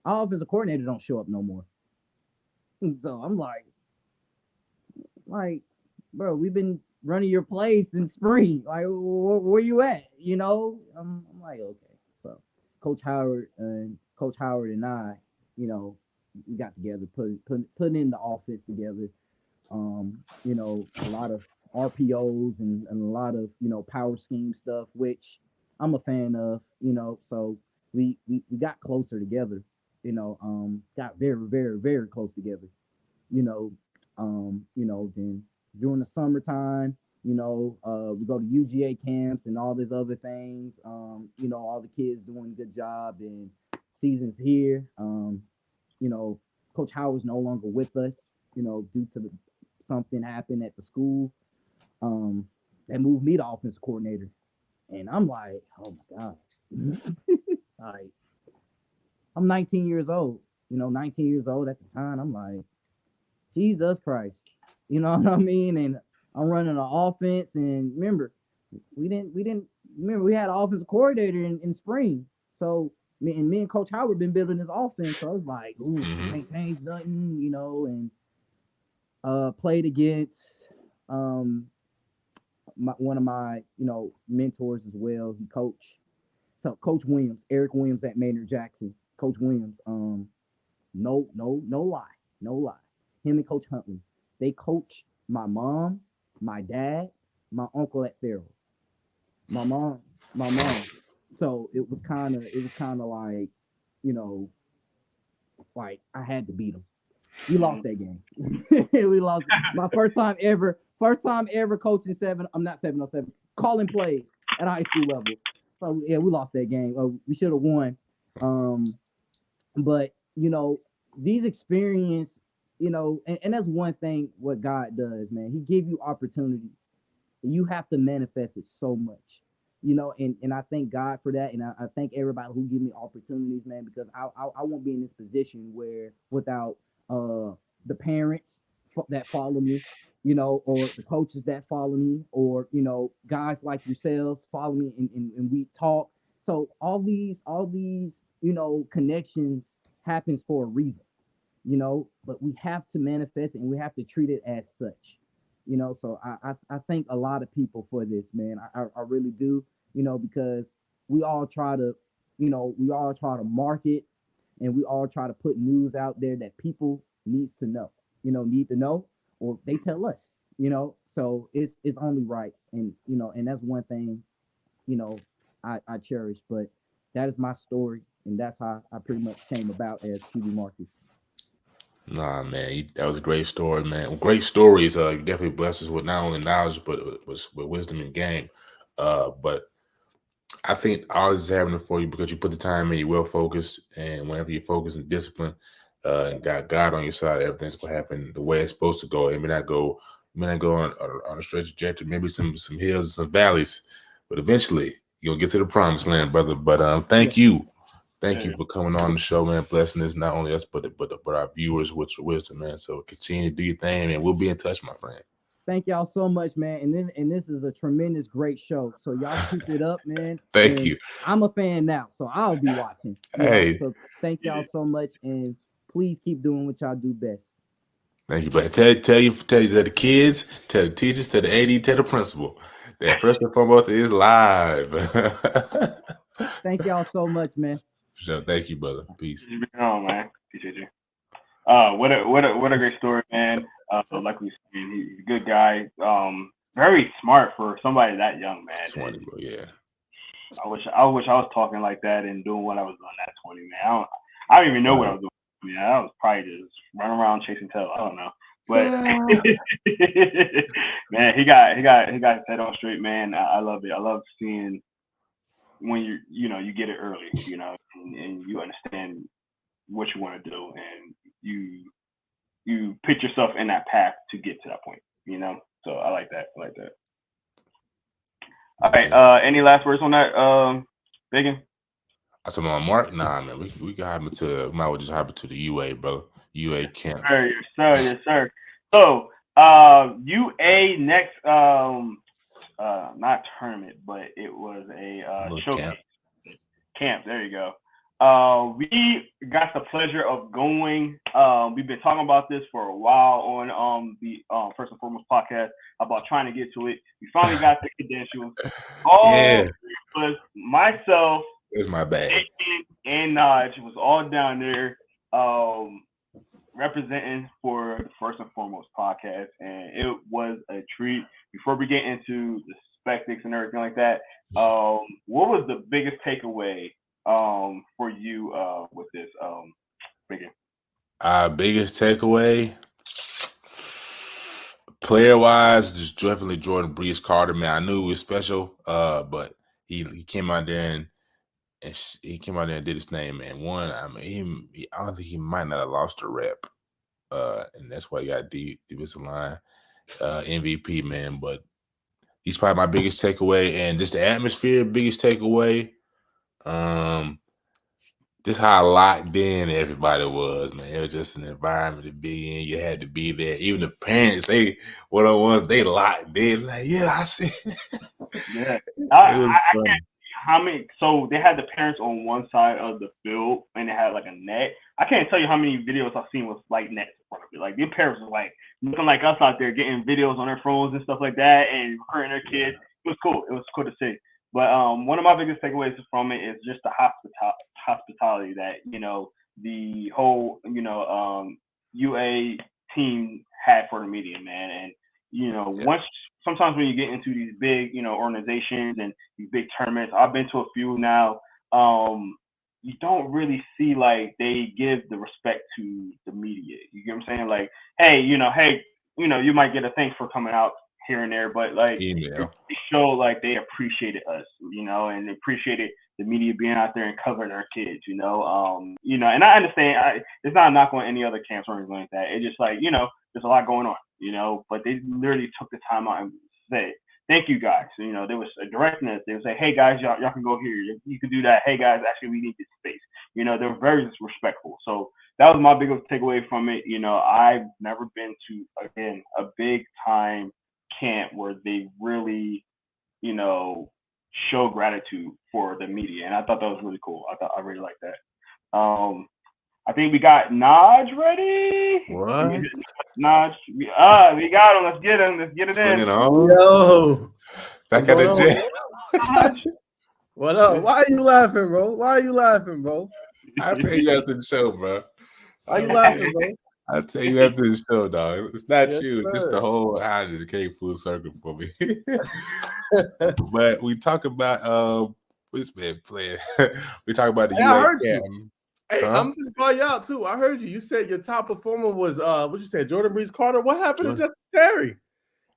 Our offensive coordinator don't show up no more. So I'm like, bro, we've been running your place in spring. Like, where you at? I'm like, okay. So Coach Howard and I, we got together, putting in the offense together. A lot of RPOs and a lot of power scheme stuff, which I'm a fan of. So we got closer together. Got very very very close together. Then during the summertime, we go to UGA camps and all these other things. All the kids doing a good job, and season's here. Coach Howard's no longer with us, due to something happened at the school. That moved me to offensive coordinator. And I'm like, oh my God. Like, I'm 19 years old. 19 years old at the time. I'm like, Jesus Christ. You know what I mean? And I'm running an offense. And remember, we had an offensive coordinator in spring. So me and Coach Howard been building this offense. So I was like, ooh, can't change nothing, and played against one of my mentors as well. He coached. So Coach Williams, Eric Williams at Maynard Jackson. Coach Williams, no lie. Him and Coach Huntley, they coach my mom, my dad, my uncle at Farrell. My mom. So it was kind of like, like I had to beat them. We lost that game. We lost my first time ever coaching I'm not 707, calling plays at high school level. So yeah, we lost that game. We should have won. But these experience, and that's one thing what God does, man. He give you opportunities, and you have to manifest it so much. And I thank God for that, and I thank everybody who give me opportunities, man, because I won't be in this position where without the parents that follow me, or the coaches that follow me, or guys like yourselves follow me, and we talk. So all these connections happens for a reason, but we have to manifest it and we have to treat it as such. So I thank a lot of people for this, man. I really do, because we all try to market, and we all try to put news out there that people need to know, or they tell us, so it's only right. And and that's one thing, I cherish. But that is my story, and that's how I pretty much came about as QB Marcus. Nah, man, that was a great story, man. Great stories. You definitely blessed us with not only knowledge, but with wisdom and game. But I think all this is happening for you because you put the time in, you're well focused, and whenever you're focused and disciplined, and got God on your side, everything's gonna happen the way it's supposed to go. It may not go on a straight trajectory, maybe some hills, some valleys, but eventually you'll get to the promised land, brother. But thank you. Thank you for coming on the show, man. Blessing us, not only us, but our viewers with your wisdom, man. So continue to do your thing, and we'll be in touch, my friend. Thank y'all so much, man. And this is a tremendous, great show. So y'all keep it up, man. Thank you. I'm a fan now, so I'll be watching. Hey. So thank y'all so much, and please keep doing what y'all do best. Thank you, but tell you to the kids, tell the teachers, tell the AD, tell the principal that first and foremost is live. Thank y'all so much, man. So thank you, brother. Peace. Oh man, appreciate you. What a great story, man. Like we said, he's a good guy. Very smart for somebody that young, man. 20, bro, yeah. I wish I was talking like that and doing what I was doing at 20, man. I don't even know what I was doing. Yeah, I was probably just running around chasing tail. I don't know. But man, he got his head on straight, man. I love it. I love seeing when you get it early, and you understand what you want to do, and you put yourself in that path to get to that point, So I like that. All right. Any last words on that, Biggin? I told my Mark, nah, man, we can hop into might well just hop into the UA, bro. UA camp. Yes, sir. So UA next not tournament, but it was a showcase camp. There you go. We got the pleasure of going. We've been talking about this for a while on the First and Foremost podcast about trying to get to it. We finally got the credentials. It was myself. It's my bad. And Naj was all down there representing for the First and Foremost podcast, and it was a treat. Before we get into the spectacs and everything like that, what was the biggest takeaway for you with this, Biggin? Biggest takeaway, player wise, just definitely Jordan Brees Carter, man. I knew he was special, but he came out there and he came out there and did his thing, man. One, I mean, I don't think he might not have lost a rep, and that's why he got defensive line MVP, man. But he's probably my biggest takeaway, and just the atmosphere, biggest takeaway. Just how locked in everybody was, man. It was just an environment to be in. You had to be there. Even the parents, they locked in. Like, yeah, I see. Yeah, I can't. How many? So they had the parents on one side of the field, and they had like a net. I can't tell you how many videos I've seen with like nets in front of it. Like their parents were like looking like us out there, getting videos on their phones and stuff like that, and recording their kids. It was cool. It was cool to see. But one of my biggest takeaways from it is just the hospitality that the whole UA team had for the media, man. And once sometimes when you get into these big organizations and these big tournaments, I've been to a few now. You don't really see like they give the respect to the media. You get what I'm saying? Like, hey, you might get a thanks for coming out here and there, but like they show like they appreciated us, and they appreciated the media being out there and covering our kids, and I understand it's not a knock on any other camps or anything like that. It's just like, there's a lot going on, but they literally took the time out and said, thank you guys. They was directing us. They would say, hey guys, y'all can go here. You can do that. Hey guys, actually we need this space. They were very respectful. So that was my biggest takeaway from it. I've never been to, again, a big time camp where they really, show gratitude for the media, and I thought that was really cool. I really like that. I think we got Naj ready. What? Naj, we got him. Let's get him. Let's get it in. Yo, back at the gym. What up? Why are you laughing, bro? I'll tell you after the show, bro. Why are you laughing, bro? I'll tell you after the show, dog. It's not you. Sir. Just the whole how it came full circle for me. But we talk about what's been playing. We talk about the UA camp. Hey, I'm just gonna call you out too. I heard you. You said your top performer was what you said, Jordan Brees Carter. What happened to Justice Terry?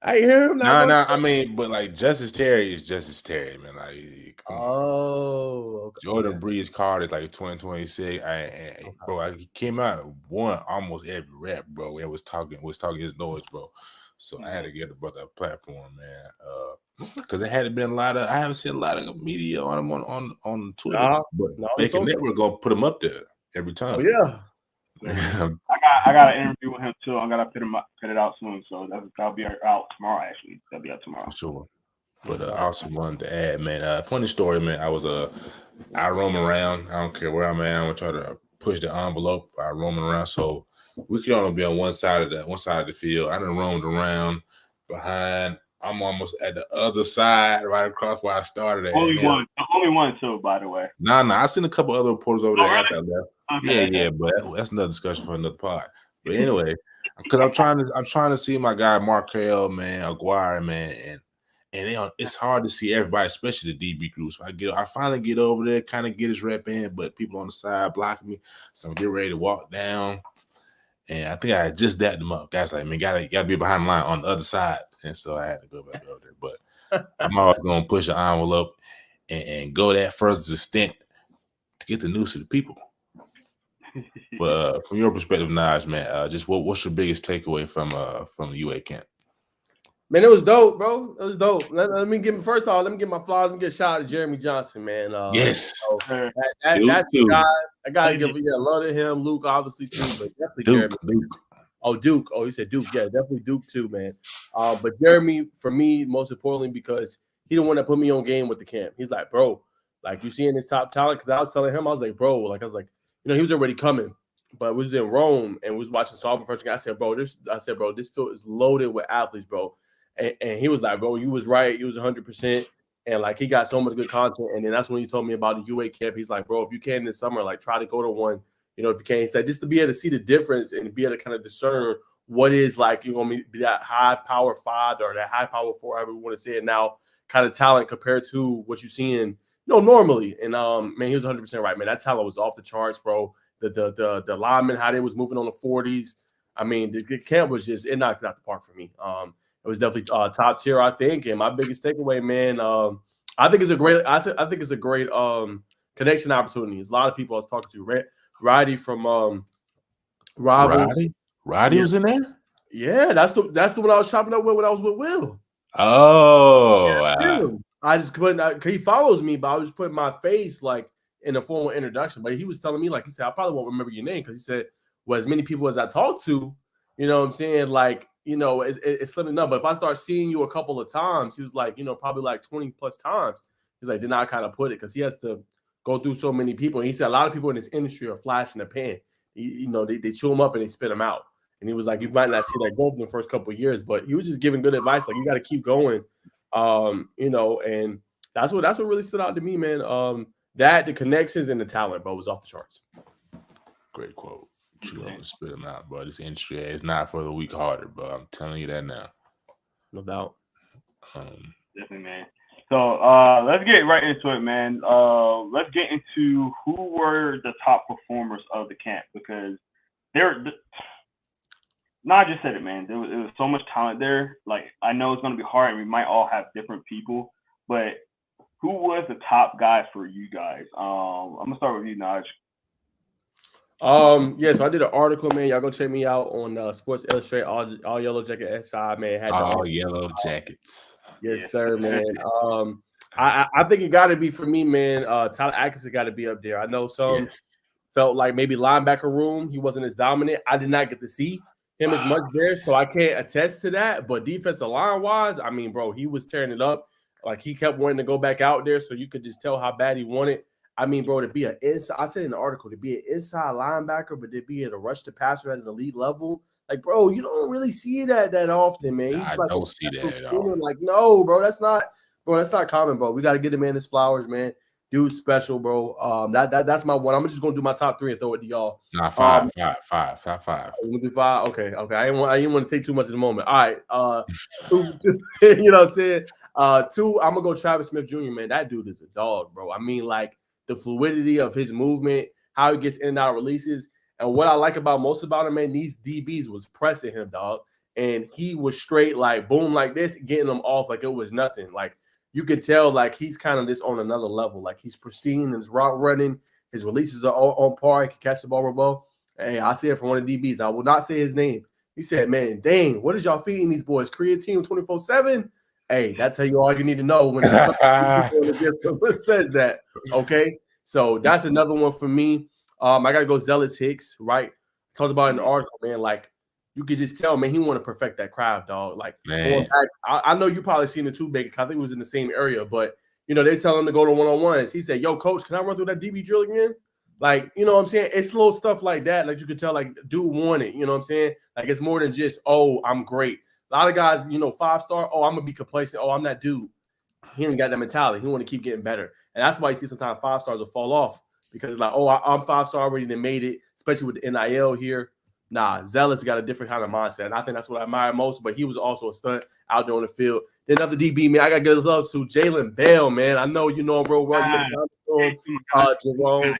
I hear him now. No. I mean, but like Justice Terry is Justice Terry, man. Like, okay. Jordan Brees Carter is like 2026. Bro, he came out won almost every rep, bro. And was talking his noise, bro. So I had to get the brother a platform, man. Because there had been I haven't seen a lot of media on him on Twitter, but Bacon Network gonna put him up there every time. Oh yeah. I got an interview with him too. I'm gonna put it out soon, so that'll be out tomorrow. Actually, that'll be out tomorrow. For sure. But I also wanted to add, man. Funny story, man. I roam around. I don't care where I'm at. I'm gonna try to push the envelope. I roam around, so we could only be on one side of the field. I done roamed around behind. I'm almost at the other side, right across where I started at. The only one too, by the way. Nah. I seen a couple other reporters over there after I left. Okay. Yeah, but that's another discussion for another part. But anyway, because I'm trying to see my guy Markel, man, Aguirre, man, and it's hard to see everybody, especially the DB groups. I finally get over there, kind of get his rep in, but people on the side blocking me, so I'm getting ready to walk down. And I think I just dapped them up. Guys like, man, gotta be behind the line on the other side. And so I had to go back over there. But I'm always gonna push the envelope and go that furthest extent to get the news to the people. But from your perspective, Naj, man, just what's your biggest takeaway from the UA camp? Man, it was dope, bro. It was dope. Let me give first off, let me get my flowers. Let me get a shout out to Jeremy Johnson, man. Yes, that's the guy. I gotta give love to him. Luke, obviously too, but definitely Jeremy. Duke. Oh, Duke. Oh, you said Duke. Yeah, definitely Duke too, man. But Jeremy, for me, most importantly, because he the one that put me on game with the camp. He's like, bro, like you seeing this top talent. Because I was telling him, I was like, bro, he was already coming, but we was in Rome and we was watching Sovereign first. I said, bro, this field is loaded with athletes, bro. And he was like, bro, you was right. You was 100%. And like, he got so much good content. And then that's when he told me about the UA camp. He's like, bro, if you can this summer, like try to go to one, if you can. He said, just to be able to see the difference and be able to kind of discern what is like, you're going to be that high power 5 or that high power 4, however you want to say it now, kind of talent compared to what you see in, normally. And man, he was 100% right, man. That talent was off the charts, bro. The linemen, how they was moving on the 40s. I mean, the camp was just, it knocked it out the park for me. It was definitely top tier, I think. And my biggest takeaway, man, I think it's a great connection opportunity. There's a lot of people I was talking to. Roddy from Rival. Roddy was in there? Yeah, that's the one I was chopping up with when I was with Will. Oh, yeah, I just couldn't. He follows me, but I was just putting my face like in a formal introduction. But he was telling me, like he said, I probably won't remember your name because he said, well, as many people as I talked to, you know what I'm saying, like, it's slimming up. But if I start seeing you a couple of times, he was like, probably like 20 plus times. He's like, then I kind of put it because he has to go through so many people. And he said a lot of people in this industry are flash in the pan. They chew them up and they spit them out. And he was like, you might not see that growth in the first couple of years, but he was just giving good advice. Like, you got to keep going, and that's what really stood out to me, man. That the connections and the talent, bro, was off the charts. Great quote. Chew up and spit them out, bro. This industry is not for the weak-hearted, bro. I'm telling you that now. No doubt. Definitely, man. So let's get right into it, man. Let's get into who were the top performers of the camp, because I just said it, man. There was so much talent there. Like, I know it's going to be hard, and we might all have different people, but who was the top guy for you guys? I'm gonna start with you, Naj. Yeah, so I did an article, man. Y'all go check me out on Sports Illustrated, all Yellow Jacket SI, man. Had all Yellow Jackets. Yes, sir, man. I think it got to be for me, man. Tyler Atkinson got to be up there. I know some felt like maybe linebacker room, he wasn't as dominant. I did not get to see him as much there, so I can't attest to that. But defensive line wise, I mean, bro, he was tearing it up. Like, he kept wanting to go back out there, so you could just tell how bad he wanted. I mean, bro, to be an inside, I said in the article, to be an inside linebacker, but to be at a rush to passer at an elite level, like, bro, you don't really see that often, man. I don't see that at all. Like, no, bro, that's not common, bro. We got to get the man his flowers, man. Dude's special, bro. That's my one. I'm just gonna do my top 3 and throw it to y'all. Nah, five. I'm gonna do 5. Okay. I didn't want to take too much of the moment. All right. 2, you know what I'm saying? 2, I'm gonna go Travis Smith Jr., man. That dude is a dog, bro. I mean, like, the fluidity of his movement, how he gets in and out releases. And what I like most about him, man, these DBs was pressing him, dog. And he was straight, like, boom, like this, getting them off like it was nothing. Like, you could tell, like, he's kind of just on another level. Like, he's pristine in his route running. His releases are all on par. He can catch the ball with both. Hey, I see it from one of the DBs. I will not say his name. He said, man, dang, what is y'all feeding these boys? Creatine 24/7? Hey, that's all you need to know when someone says that. Okay, so that's another one for me. I gotta go Zealous Hicks, right? Talked about in the article, man. Like, you could just tell, man, he want to perfect that craft, dog. Like, going back, I know you probably seen the 2 big. I think it was in the same area, but they tell him to go to one-on-ones. He said, "Yo, coach, can I run through that DB drill again?" Like, you know what I'm saying? It's little stuff like that. Like, you could tell, like, dude want it. You know what I'm saying? Like, it's more than just, oh, I'm great. A lot of guys, 5-star, oh, I'm gonna be complacent. Oh, I'm that dude. He ain't got that mentality. He want to keep getting better, and that's why you see sometimes 5-stars will fall off because it's like, oh, I'm 5-star already, then made it, especially with the NIL here. Nah, Zealous got a different kind of mindset, and I think that's what I admire most. But he was also a stud out there on the field. Then another DB, man, I got to give love to Jalen Bell, man. I know you know him real well. You know the Jerome.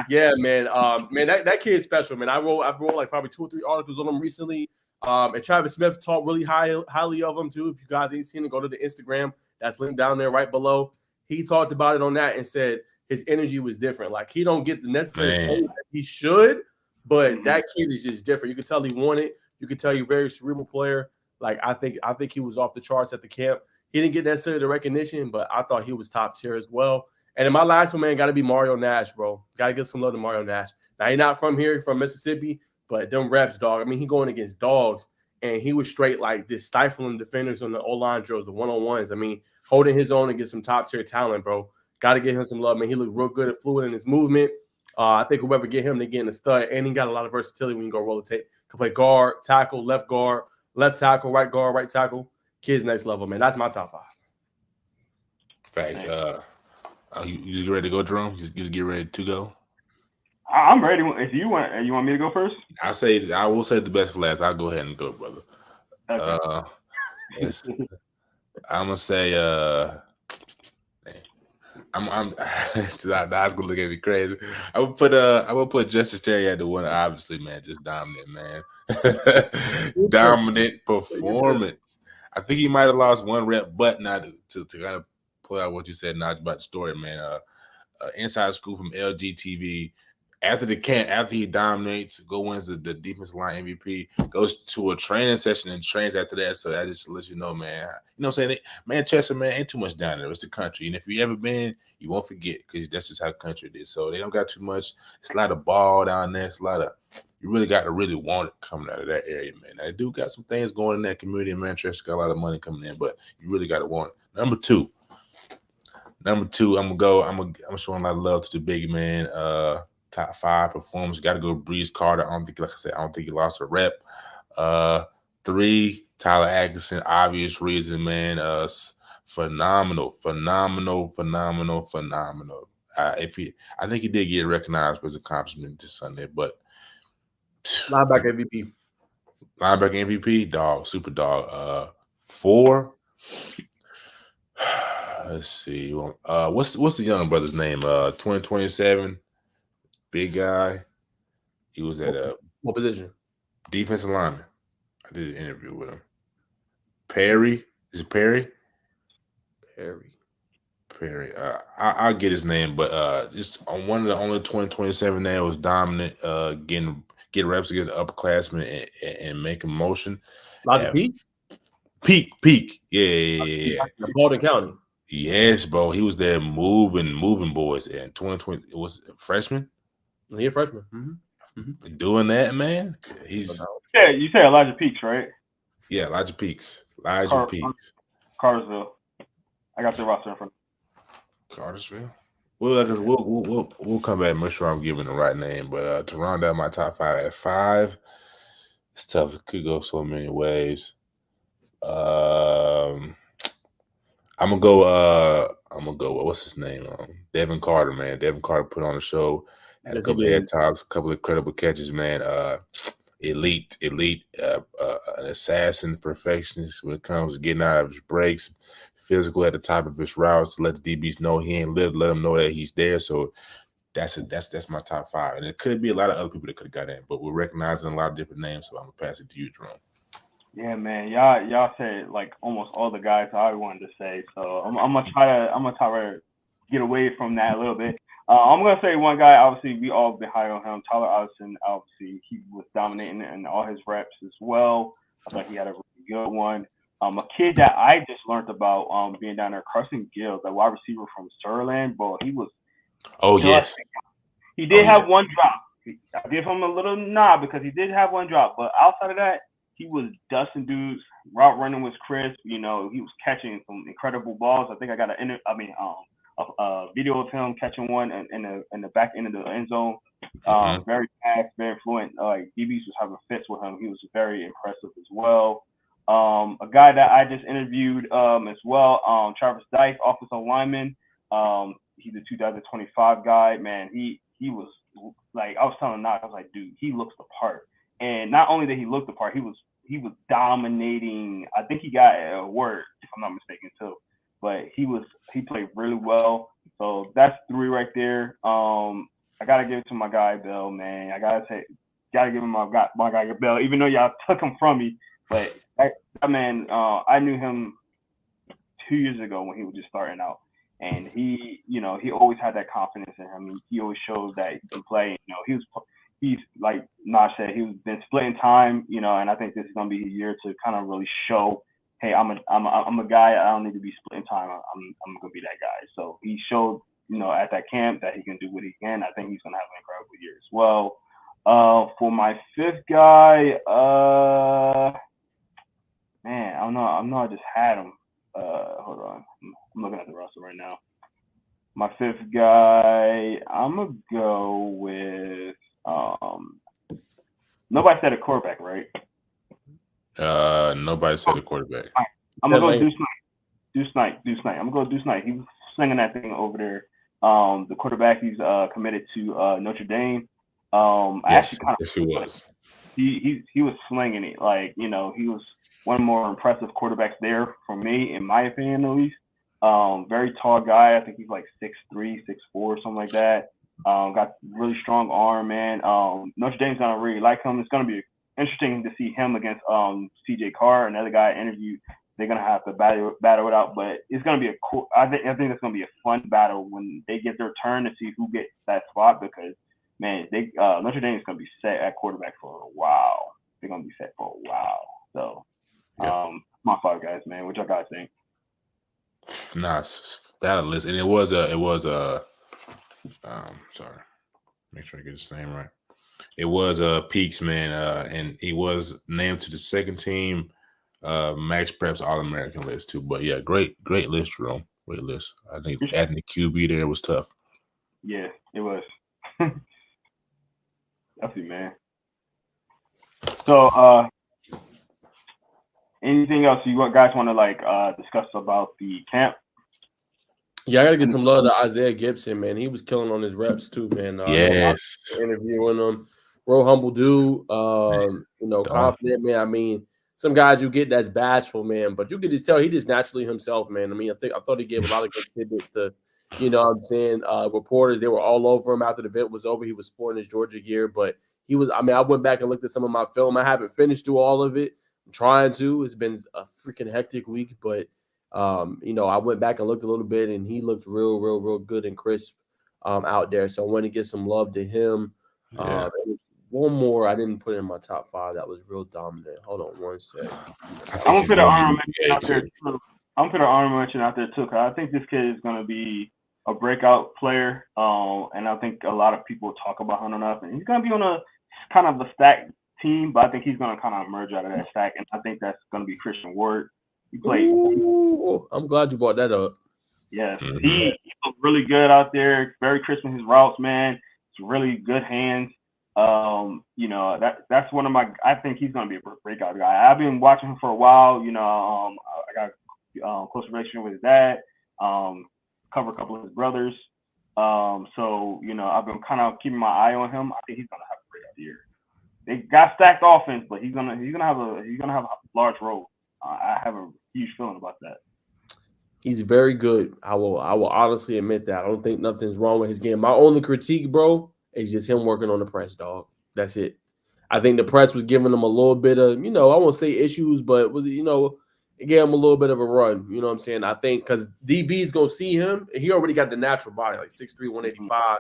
Yeah, man. Man, that kid's special, man. I wrote like probably 2 or 3 articles on him recently. And Travis Smith talked really highly of him too. If you guys ain't seen it, go to the Instagram. That's linked down there right below. He talked about it on that and said his energy was different. Like he don't get the necessary praise that he should. But that kid is just different. You can tell he wanted. You can tell he's a very cerebral player. Like I think he was off the charts at the camp. He didn't get necessarily the recognition, but I thought he was top tier as well. And in my last one, man, got to be Mario Nash, bro. Got to give some love to Mario Nash. Now he's not from here, from Mississippi, but them reps, dog. I mean, he going against dogs, and he was straight like this stifling defenders on the O-line drills, the one-on-ones. I mean, holding his own against some top tier talent, bro. Got to give him some love, man. He looked real good and fluid in his movement. I think whoever get him to get in a stud, and he got a lot of versatility when you go roll the tape. Can play guard, tackle, left tackle, right tackle. Kid's next level, man. That's my top 5. Facts. You ready to go, Jerome? You just get ready to go. I'm ready. If you want me to go first? I will say the best for last. I'll go ahead and go, brother. Okay. I'm gonna say I'm that's gonna look at me crazy. I would put Justice Terry at the one, obviously, man. Just dominant, man. Dominant performance. I think he might have lost 1 rep, but not to kind of pull out what you said, Naj, about the story, man. Inside Scoop from LG TV. After the camp, after he dominates, wins the defensive line MVP, goes to a training session and trains after that. So I just let you know, man. You know what I'm saying? Manchester, man, ain't too much down there. It's the country. And if you ever been, you won't forget because that's just how the country it is. So they don't got too much. It's a lot of ball down there. It's a lot of, you really got to really want it coming out of that area, man. They do got some things going in that community in Manchester. Got a lot of money coming in, but you really got to want it. Number two, I'm gonna show a lot of love to the big man. Top 5 performance. Got to go Breeze Carter. I don't think he lost a rep. 3, Tyler Atkinson. Obvious reason, man. Phenomenal. I think he did get recognized for his accomplishment this Sunday, but linebacker MVP, dog, super dog. 4. Let's see. What's the young brother's name? 2027. Big guy. He was at what position? Defensive lineman. I did an interview with him. Perry. Is it Perry? Perry. I'll get his name, but just on one of the only 2027 that was dominant, getting reps against upperclassmen and making motion. Peak. Yeah. Baldwin County. Yes, bro. He was there moving boys. And 2020, it was a freshman. He's a freshman. Doing that, man. He's you say Elijah Peaks, right? Yeah, Elijah Peaks. Cartersville. I got the roster in front. Cartersville. We'll come back and make sure I'm giving the right name. But to round out my top 5 at 5, it's tough. It could go so many ways. I'm gonna go. What's his name? Devin Carter, man. Devin Carter put on the show. Had a couple of head tops, a couple of incredible catches, man. Elite, an assassin, perfectionist when it comes to getting out of his breaks, physical at the top of his routes, let the DBs know he ain't lived, let them know that he's there. So that's my top 5. And it could be a lot of other people that could have got in, but we're recognizing a lot of different names. So I'm gonna pass it to you, Jerome. Yeah, man. Y'all said like almost all the guys I wanted to say. So I'm gonna try to get away from that a little bit. I'm gonna say one guy. Obviously, we all been high on him. Tyler Allison. Obviously, he was dominating in all his reps as well. I thought he had a really good one. A kid that I just learned about being down there, Carson Gill, the wide receiver from Sterling. Bro, he was. Oh yes. He did have one drop. I give him a little nod because he did have one drop, but outside of that, he was dusting dudes. Route running was crisp. You know, he was catching some incredible balls. I think I got a video of him catching one in the back end of the end zone. Very fast, very fluent. DBs was having fits with him. He was very impressive as well. A guy that I just interviewed as well, Travis Dice, offensive lineman. He's a 2025 guy. Man, he was like, I was telling Knox, I was like, dude, he looks the part. And not only did he look the part, he was dominating. I think he got a word, if I'm not mistaken, too. But he played really well. So that's 3 right there. I gotta give it to my guy Bell, man. I gotta give him my guy Bell, even though y'all took him from me. But that man, I knew him 2 years ago when he was just starting out, and he always had that confidence in him. He always showed that he can play. He's like Naj said, he's been splitting time, and I think this is gonna be a year to kind of really show, hey, I'm a guy. I don't need to be splitting time. I'm gonna be that guy. So he showed, at that camp that he can do what he can. I think he's gonna have an incredible year as well. For my 5th guy, man, I don't know. I just had him. Hold on, I'm looking at the roster right now. My 5th guy, I'm gonna go with. Nobody said a quarterback, right? Nobody said a quarterback. I'm gonna go Deuce Knight. I'm gonna go Deuce Knight. He was slinging that thing over there. The quarterback, he's committed to Notre Dame. Yes, he was. He was slinging it. Like, he was one of the more impressive quarterbacks there for me, in my opinion, at least. Very tall guy. I think he's like 6'3", 6'4", something like that. Got really strong arm, man. Notre Dame's gonna really like him. It's gonna be interesting to see him against CJ Carr, another guy I interviewed. They're gonna have to battle it out, but it's gonna be a cool. I think it's gonna be a fun battle when they get their turn to see who gets that spot, because man, Notre Dame is gonna be set at quarterback for a while. They're gonna be set for a while. So, my 5 guys, man. What y'all guys think? Nice battle list, and it was sorry, make sure I get his name right. It was Peaks, man, and he was named to the 2nd team Max Prep's All-American list too. But yeah, great list, Jerome. Great list. I think adding the QB there was tough. Yeah, it was. Definitely, man. So, anything else you guys want to discuss about the camp? Yeah, I gotta get some love to Isaiah Gibson, man. He was killing on his reps too, man. Yes, interviewing him, real humble dude. Confident, man. I mean, some guys you get that's bashful, man, but you could just tell he just naturally himself, man. I mean, I thought he gave a lot of good tidbits to, reporters. They were all over him after the event was over. He was sporting his Georgia gear, but he was. I mean, I went back and looked at some of my film. I haven't finished through all of it. I'm trying to. It's been a freaking hectic week, but. I went back and looked a little bit, and he looked real good and crisp out there. So I want to give some love to him. Yeah. One more I didn't put in my top 5 that was real dominant. Hold on one sec. I'm gonna put an honorable mention out there too. I'm gonna put an honorable mention out there too, because I think this kid is gonna be a breakout player. And I think a lot of people talk about him enough, and he's gonna be on a kind of a stacked team, but I think he's gonna kind of emerge out of that stack, and I think that's gonna be Christian Ward. He played. Ooh, I'm glad you brought that up. Yes, he looked really good out there. Very crisp in his routes, man. It's really good hands. That's one of my. I think he's gonna be a breakout guy. I've been watching him for a while. I got close relationship with his dad. Cover a couple of his brothers. I've been kind of keeping my eye on him. I think he's gonna have a breakout year. They got stacked offense, but he's gonna have a large role. I have a huge feeling about that. He's very good. I will honestly admit that. I don't think nothing's wrong with his game. My only critique, bro, is just him working on the press, dog. That's it. I think the press was giving him a little bit of, I won't say issues, but it gave him a little bit of a run. You know what I'm saying? I think because DB's going to see him. He already got the natural body, like 6'3", 185.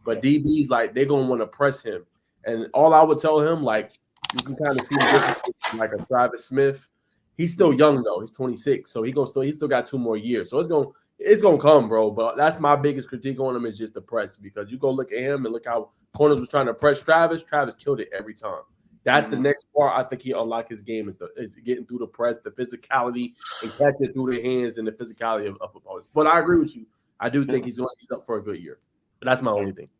But DB's, they're going to want to press him. And all I would tell him, you can kind of see the difference like a Travis Smith. He's still young though. He's 26, so he still got 2 more years. So it's gonna come, bro. But that's my biggest critique on him is just the press, because you go look at him and look how corners was trying to press Travis. Travis killed it every time. That's the next part. I think he unlocked his game is getting through the press, the physicality, and catching through the hands and the physicality of opponents. But I agree with you. I do think he's up for a good year. But that's my only thing.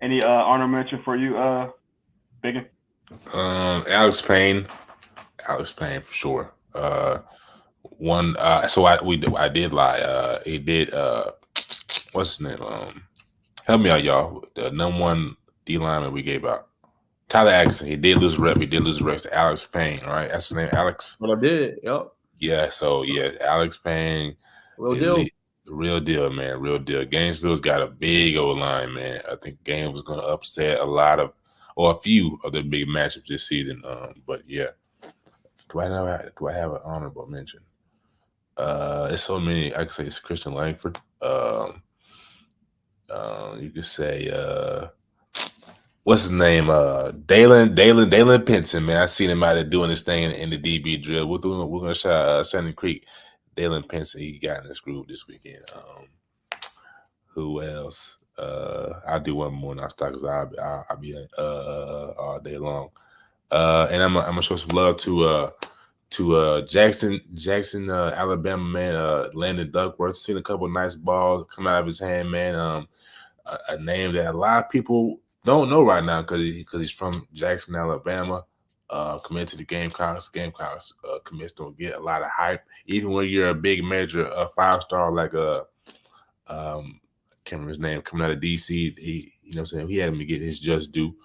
Any honor mention for you, Biggin? Alex Payne for sure. I did lie. He did. What's his name? Help me out, y'all. The number 1 D lineman we gave out. Tyler Atkinson. He did lose rep. He did lose reps to Alex Payne, right? That's his name, Alex. Well, I did. Yep. Yeah. So yeah, Alex Payne. Real deal. Real deal, man. Real deal. Gainesville's got a big old line, man. I think Gaines was going to upset a few of the big matchups this season. But yeah, do I have an honorable mention? It's so many. I could say it's Christian Langford. You could say what's his name? Dalen Pinson, man. I seen him out there doing this thing in the DB drill. We're gonna shout Sandy Creek. Dalen Pinson, he got in this group this weekend. Who else? I'll do one more and I'll stop because I'll be all day long. And I'm gonna show some love to Jackson, Alabama, man. Landon Duckworth. Seen a couple of nice balls come out of his hand, man. A name that a lot of people don't know right now because he's from Jackson, Alabama. Committed to the Gamecocks. Gamecocks commits don't get a lot of hype, even when you're a big major 5-star like can't remember his name, coming out of DC. He, you know what I'm saying, he had him to get his just due.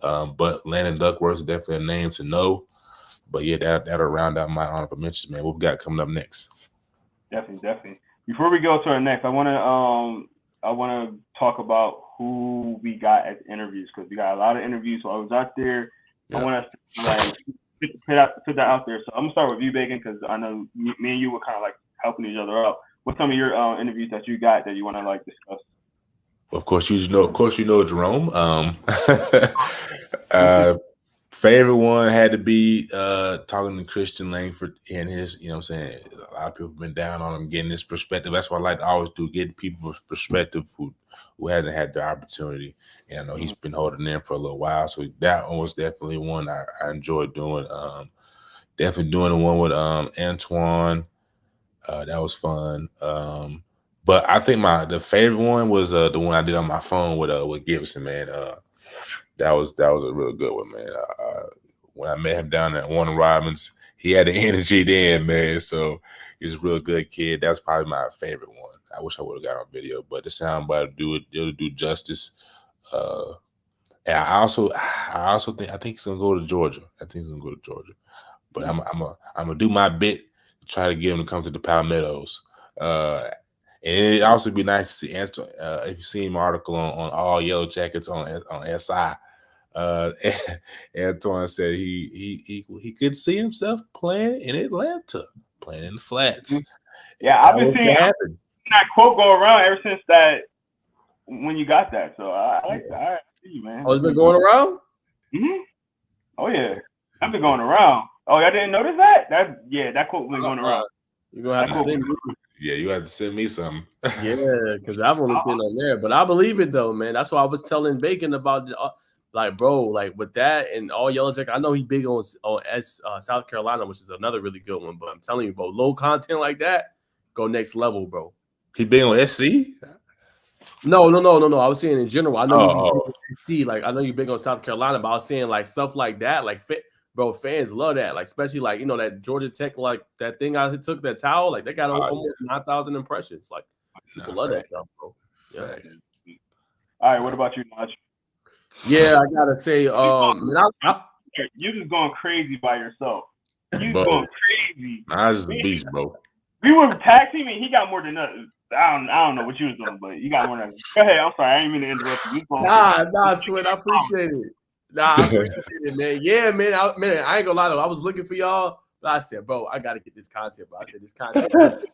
But Landon Duckworth is definitely a name to know. But yeah, that'll round out my honorable mentions, man. What we got coming up next? Definitely. Before we go to our next, I wanna talk about who we got as interviews because we got a lot of interviews. So I was out there. Yeah. I want us to put that out there. So I'm gonna start with you, Bacon, because I know me and you were kind of like helping each other out. What's some of your interviews that you got that you want to like discuss? Well, of course, you know Jerome. Favorite one had to be talking to Christian Langford and his, you know what I'm saying, a lot of people have been down on him getting this perspective. That's what I like to always do, get people's perspective who hasn't had the opportunity. And I know he's been holding in for a little while. So that one was definitely one I enjoyed doing. Definitely doing the one with Antoine. That was fun. But I think the favorite one was the one I did on my phone with Gibson, man. That was a real good one, man. When I met him down at Warner Robins, he had the energy then, man. So he's a real good kid. That's probably my favorite one. I wish I would have got on video, but the soundbite it'll do justice. And I also think he's gonna go to Georgia. But I'm gonna do my bit to try to get him to come to the Palmettos. And it'd also be nice to see Antoine, if you see him article on All Yellow Jackets on SI. Antoine said he could see himself playing in Atlanta, playing in the flats. Yeah, I've been seeing that quote go around ever since that when you got that. So I like that. I see you, man. Oh, it's been going around? Mm-hmm. Oh yeah, I've been going around. Oh, y'all didn't notice that? That quote been going around. You're gonna have to send me. Yeah, you have to send me something. Yeah, because I've only seen on there, but I believe it though, man. That's why I was telling Bacon about, like, bro, like with that and All Yellow Jacket. I know he's big on South Carolina, which is another really good one. But I'm telling you, bro, low content like that, go next level, bro. He big on SC? No. I was saying in general. I know you big on SC, like I know you big on South Carolina, but I was saying like stuff like that, like bro, fans love that. Like, especially like, you know, that Georgia Tech, like that thing I took, that towel, like they got almost 9,000 impressions. Like, people love that stuff, bro. Yeah. All right, what about you, Naj? Yeah, I gotta say, you just going crazy by yourself. You going crazy. Naj is the beast, bro. We were tag teaming. He got more than us. I don't know what you was doing, but you got more than us. Go ahead. I'm sorry. I didn't mean to interrupt you. Nah, Twin. I appreciate it. Nah, I appreciate it, man. Yeah, man. I ain't gonna lie though. I was looking for y'all, but I said, bro, I gotta get this content, bro. I said this content.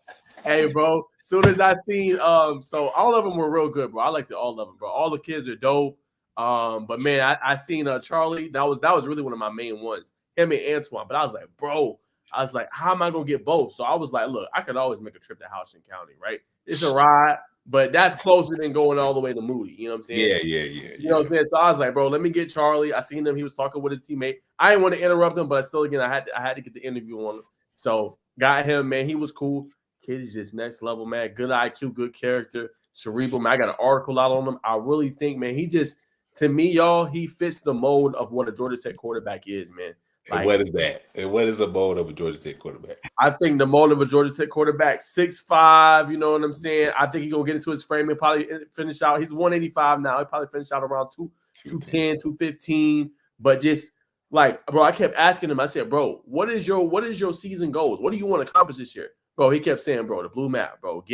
Hey, bro. As soon as I seen, so all of them were real good, bro. I liked all of them, bro. All the kids are dope. But man, I seen Charlie. That was really one of my main ones. Him and Antoine. But I was like, bro. How am I gonna get both? So I was like, look, I could always make a trip to Houston County, right? It's a ride. But that's closer than going all the way to Moody. You know what I'm saying? Yeah. You know what I'm saying? So I was like, bro, let me get Charlie. I seen him. He was talking with his teammate. I didn't want to interrupt him, but still, again, I had to get the interview on him. So got him, man. He was cool. Kid is just next level, man. Good IQ, good character, cerebral, man. I got an article out on him. I really think, man, he just, to me, y'all, he fits the mold of what a Georgia Tech quarterback is, man. Like, what is that? And what is the mold of a Georgia Tech quarterback? I think the mold of a Georgia Tech quarterback, 6'5", you know what I'm saying? I think he's going to get into his frame and probably finish out. He's 185 now. He'll probably finish out around 210, 215. But just like, bro, I kept asking him. I said, bro, what is your season goals? What do you want to accomplish this year? Bro, he kept saying, bro, the blue map, bro,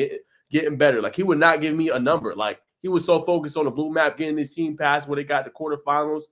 getting better. Like, he would not give me a number. Like, he was so focused on the blue map, getting his team past where they got the quarterfinals.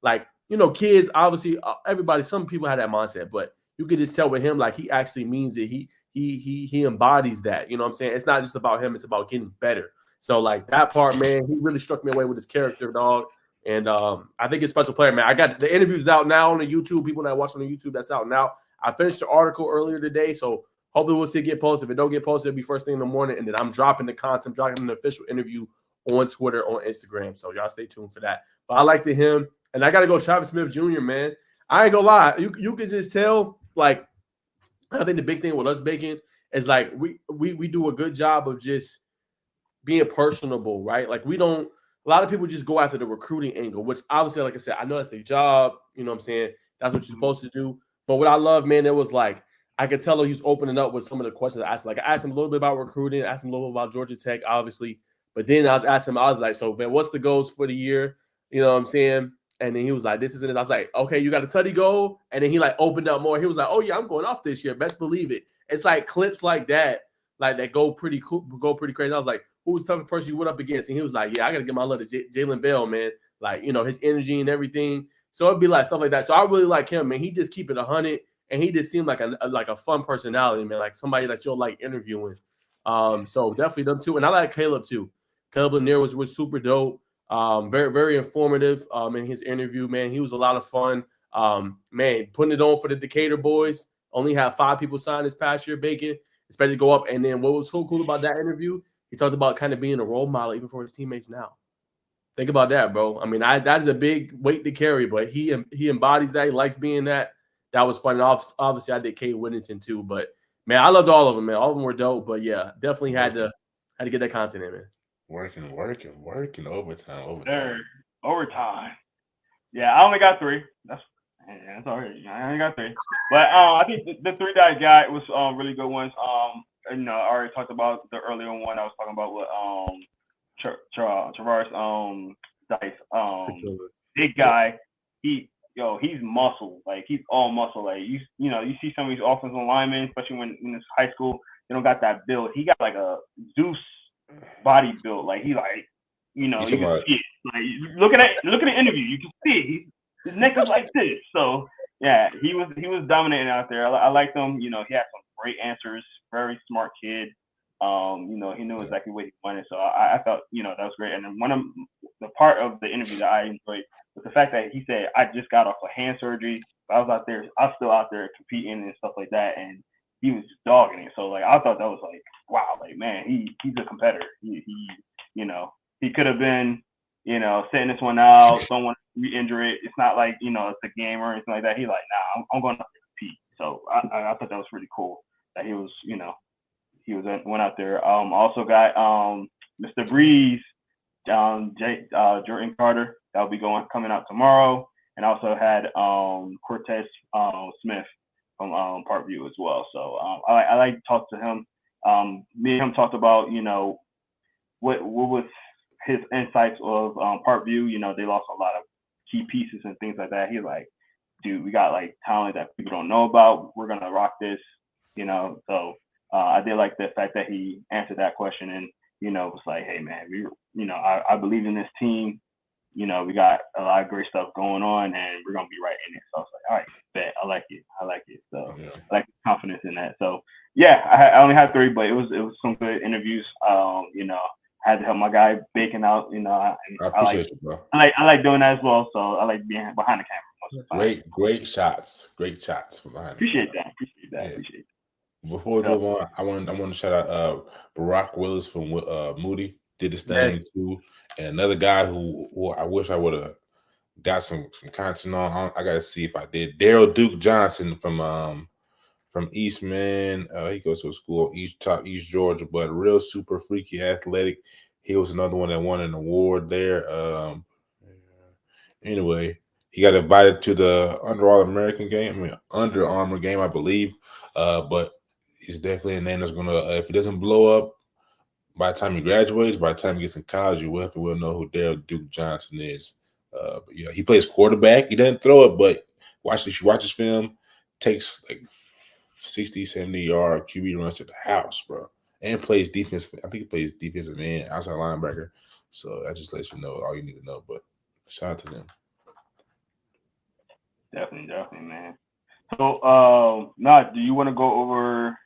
Like, you know, kids, obviously, everybody, some people had that mindset, but you could just tell with him, like, he actually means it. He embodies that. You know what I'm saying? It's not just about him. It's about getting better. So, like, that part, man, he really struck me away with his character, dog. And I think he's a special player, man. I got the interviews out now on the YouTube. People that watch on the YouTube, that's out now. I finished the article earlier today, so hopefully we'll see it get posted. If it don't get posted, it'll be first thing in the morning. And then I'm dropping the content, dropping an official interview on Twitter, on Instagram. So y'all stay tuned for that. But I like him. And I got to go Travis Smith Jr., man. I ain't going to lie. You can just tell, like, I think the big thing with us, Bacon, is, like, we do a good job of just being personable, right? Like, we don't – a lot of people just go after the recruiting angle, which obviously, like I said, I know that's their job. You know what I'm saying? That's what you're supposed to do. But what I love, man, it was like I could tell he's opening up with some of the questions I asked. Like, I asked him a little bit about recruiting, asked him a little bit about Georgia Tech, obviously. But then I was asking him, I was like, so, man, what's the goals for the year? You know what I'm saying? And then he was like, this isn't it. I was like, okay, you got a study goal? And then he, like, opened up more. He was like, oh, yeah, I'm going off this year. Best believe it. It's like clips like that go pretty cool, go pretty crazy. I was like, who's the toughest person you went up against? And he was like, yeah, I got to give my love to Jalen Bell, man. Like, you know, his energy and everything. So it'd be like stuff like that. So I really like him, man. He just keep it 100. And he just seemed like a fun personality, man. Like somebody that you'll like interviewing. So definitely them two. And I like Caleb too. Caleb Lanier was super dope. Very, very informative in his interview, man. He was a lot of fun. Man, putting it on for the Decatur boys. Only had 5 people sign this past year, Bacon, especially go up. And then what was so cool about that interview, he talked about kind of being a role model even for his teammates now. Think about that, bro. I mean, that is a big weight to carry, but he embodies that. He likes being that. That was fun. And obviously, I did Kate Whittington too. But, man, I loved all of them, man. All of them were dope. But, yeah, definitely had to get that content in, man. Working, overtime. Overtime. Yeah, I only got 3. That's all right. I only got 3. But I think the 3 that I got was really good ones. You know, I already talked about the earlier one I was talking about with Travaris Dice. Big guy. He's muscle. Like, he's all muscle. Like, you see some of these offensive linemen, especially when in high school, they don't got that build. He got like a Zeus body build. Like, he like, you can see it. Like, look at the interview, you can see it. His neck is like this. So yeah, he was dominating out there. I liked him. You know, he had some great answers. Very smart kid. You know, he knew exactly what he wanted. So I thought, you know, that was great. And then one of the part of the interview that I enjoyed was the fact that he said, I just got off of hand surgery. I was still out there competing and stuff like that. And he was just dogging it. So, like, I thought that was like, wow, like, man, he's a competitor. He you know, he could have been, you know, sitting this one out, someone re-injure it. It's not like, you know, it's a game or anything like that. He's like, nah, I'm going to compete. So I thought that was pretty cool that he was, you know, went out there. Also got Mr. Breeze, Jordan Carter. That'll be coming out tomorrow. And also had Cortez Smith from Parkview as well. So I like to talk to him. Me and him talked about, you know, what was his insights of Parkview. You know, they lost a lot of key pieces and things like that. He's like, dude, we got like talent that people don't know about. We're gonna rock this, you know. So I did like the fact that he answered that question and, you know, was like, hey man, I believe in this team. You know, we got a lot of great stuff going on and we're gonna be right in it. So I was like, all right, bet, I like it. So yeah. I like the confidence in that. So yeah, I only had 3, but it was some good interviews. You know, I had to help my guy Bacon out. You know, I appreciate you, bro. I like doing that as well. So I like being behind the camera. Great shots from behind. Appreciate that. Before we move on, I want to shout out Barack Willis from Moody. Did this thing too, and another guy who I wish I would have got some content on. I gotta see if I did. Daryl Duke Johnson from Eastman. He goes to a school East Georgia, but real super freaky athletic. He was another one that won an award there. Anyway, He got invited to the Under Armour game, I believe. But he's definitely a name that's gonna. If it doesn't blow up by the time he graduates, by the time he gets in college, you will know who Daryl Duke Johnson is. But yeah, he plays quarterback. He doesn't throw it, but if you watch his film, takes like 60, 70-yard QB runs to the house, bro. And plays defense. I think he plays defensive end, outside linebacker. So that just lets you know all you need to know. But shout out to them. Definitely, man. So, do you want to go over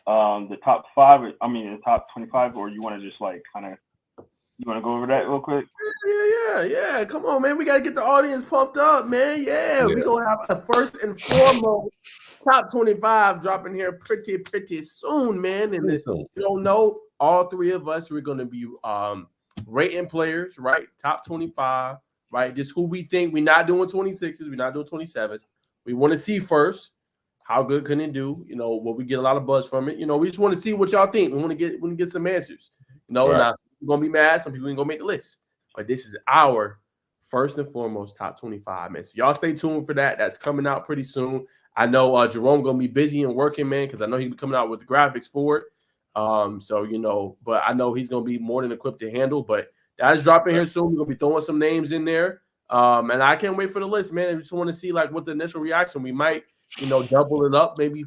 the top 5? I mean, the top 25, or you want to just like kind of you want to go over that real quick? Yeah. Come on, man. We gotta get the audience pumped up, man. Yeah. We're gonna have a first and foremost top 25 dropping here pretty soon, man. And if you don't know, all three of us, we're gonna be rating players, right? Top 25, right? Just who we think. We're not doing 26s, we're not doing 27s. We want to see first how good can it do. Will we get a lot of buzz from it? We just want to see what y'all think. We want to get some answers. Now some people gonna be mad, some people ain't gonna make the list. But this is our first and foremost top 25, man. So y'all stay tuned for that. That's coming out pretty soon. I know Jerome gonna be busy and working, man, because I know he'll be coming out with the graphics for it. But I know he's gonna be more than equipped to handle. But that's dropping here soon. We're gonna be throwing some names in there. And I can't wait for the list, man. I just want to see like what the initial reaction. We might, double it up, maybe,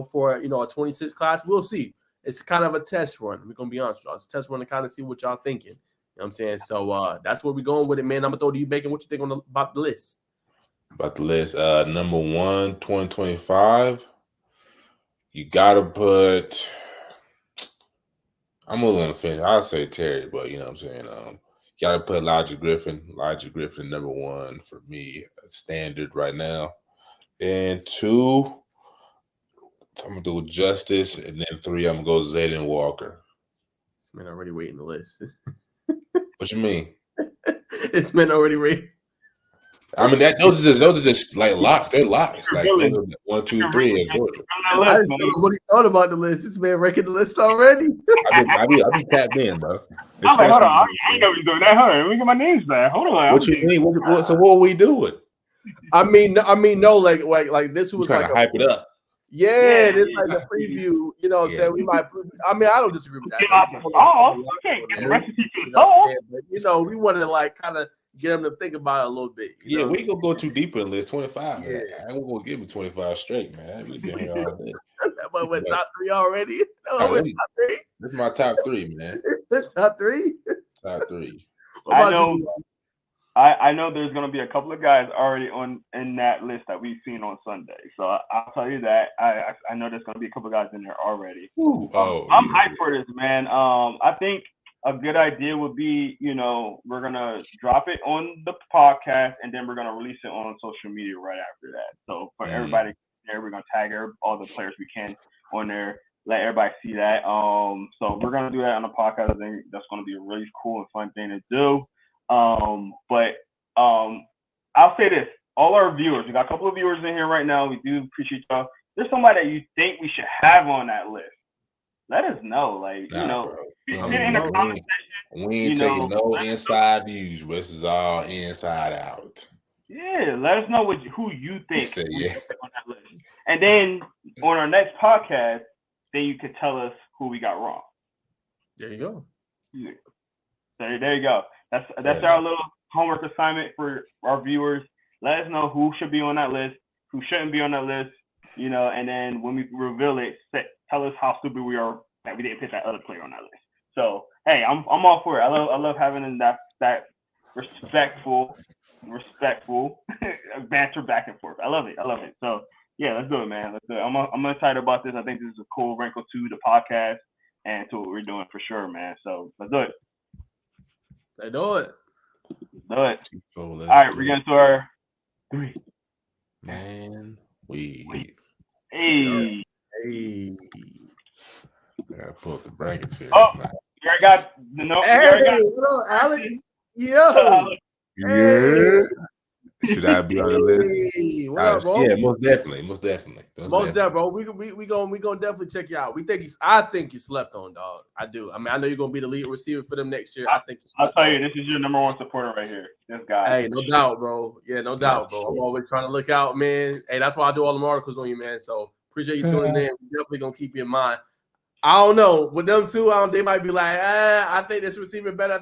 for a 26 class. We'll see. It's kind of a test run. We're gonna be honest with y'all. It's a test run to kind of see what y'all thinking. You know what I'm saying? So that's where we're going with it, man. I'm gonna throw to you, Bacon. What you think about the list? About the list, number 1, 2025. You gotta put. I'm a little offended. I'll say Terry, but you know what I'm saying. You gotta put Elijah Griffin. Elijah Griffin, number 1 for me, standard right now. And 2, I'm gonna do Justice, and then 3, I'm gonna go Zayden Walker. This man already waiting the list. What you mean? This man already waiting. I mean those are just like locks. They're locks. Like 1, 2, 3 in Georgia. I just nobody thought about the list. This man ranking the list already. I be tapped in, bro. I'm like, hold on, I ain't gonna be doing that. Hold on, let me get my names back. Hold on. What you mean? So what are we doing? I mean, no, like this was like to hype it up. Yeah, this like a preview. You know what I'm saying? We might. I mean, I don't disagree with that. You can't get the recipe to the sauce. We want to like kind of get them to think about it a little bit. We ain't gonna go too deep in the list. 25. Yeah. I ain't gonna give him 25 straight, man. We've been here all day. But we're top 3 already. No, top 3. This is my top 3, man. Top 3. Top 3. I know there's gonna be a couple of guys already in that list that we've seen on Sunday. So I'll tell you that I know there's gonna be a couple of guys in there already. I'm hyped for this, man. I think a good idea would be, we're gonna drop it on the podcast and then we're gonna release it on social media right after that. So for everybody there, we're gonna tag all the players we can on there, let everybody see that. So we're gonna do that on the podcast. I think that's gonna be a really cool and fun thing to do. But I'll say this: all our viewers, we got a couple of viewers in here right now. We do appreciate y'all. There's somebody that you think we should have on that list. Let us know, like get in the comment section. We ain't taking no inside views, but this is all inside out. Yeah, let us know who you think on that list, and then on our next podcast, then you could tell us who we got wrong. There you go. Yeah. There you go. That's our little homework assignment for our viewers. Let us know who should be on that list, who shouldn't be on that list, and then when we reveal it, tell us how stupid we are that we didn't pick that other player on that list. So hey, I'm all for it. I love having that respectful banter back and forth. I love it. So yeah, let's do it, man. Let's do it. I'm excited about this. I think this is a cool wrinkle to the podcast and to what we're doing for sure, man. So let's do it. They do it. Do it. All right, we're going to our 3. Man, we. Hey. I gotta pull up the brackets here. Oh, you already got the note. Hey, what up, Alex? Yo. Yeah. Should I be on the list? Hey, what up, bro? Yeah, most definitely. Most definitely, bro. We gonna definitely check you out. I think you slept on, dog. I do. I mean, I know you're gonna be the lead receiver for them next year. I'll tell you, this is your number one supporter right here. This guy. Hey, no doubt, bro. Yeah, no doubt, bro. I'm always trying to look out, man. Hey, that's why I do all the articles on you, man. So appreciate you tuning in. We're definitely gonna keep you in mind. I don't know with them two. They might be like, I think this receiver better.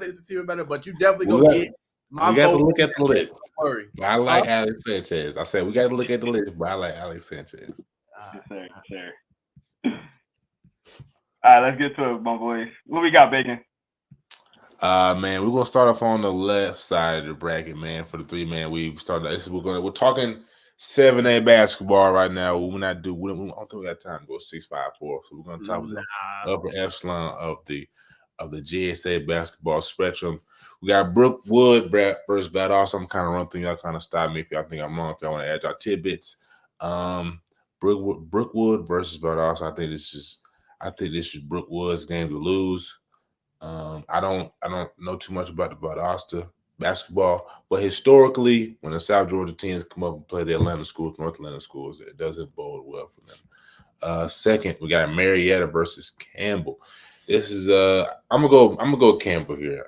But you definitely gonna get. We got to look at the list. Don't worry. I like Alex Sanchez. I said we got to look at the list, but I like Alex Sanchez. Yes, sir. All right, let's get to it, my boys. What we got, Bacon? Man, we're gonna start off on the left side of the bracket, man. For the 3-man, we've started. We're talking 7A basketball right now. We don't think we got time to go 6-5-4. So we're gonna talk about the upper echelon of the GSA basketball spectrum. We got Brookwood versus Valdosta. I'm kind of running through y'all. Kind of stop me if y'all think I'm wrong. If y'all want to add y'all tidbits, Brookwood versus Valdosta. I think this is Brookwood's game to lose. I don't know too much about the Valdosta basketball, but historically, when the South Georgia teams come up and play the North Atlanta schools, it doesn't bode well for them. Second, we got Marietta versus Campbell. This is I'm gonna go Campbell here.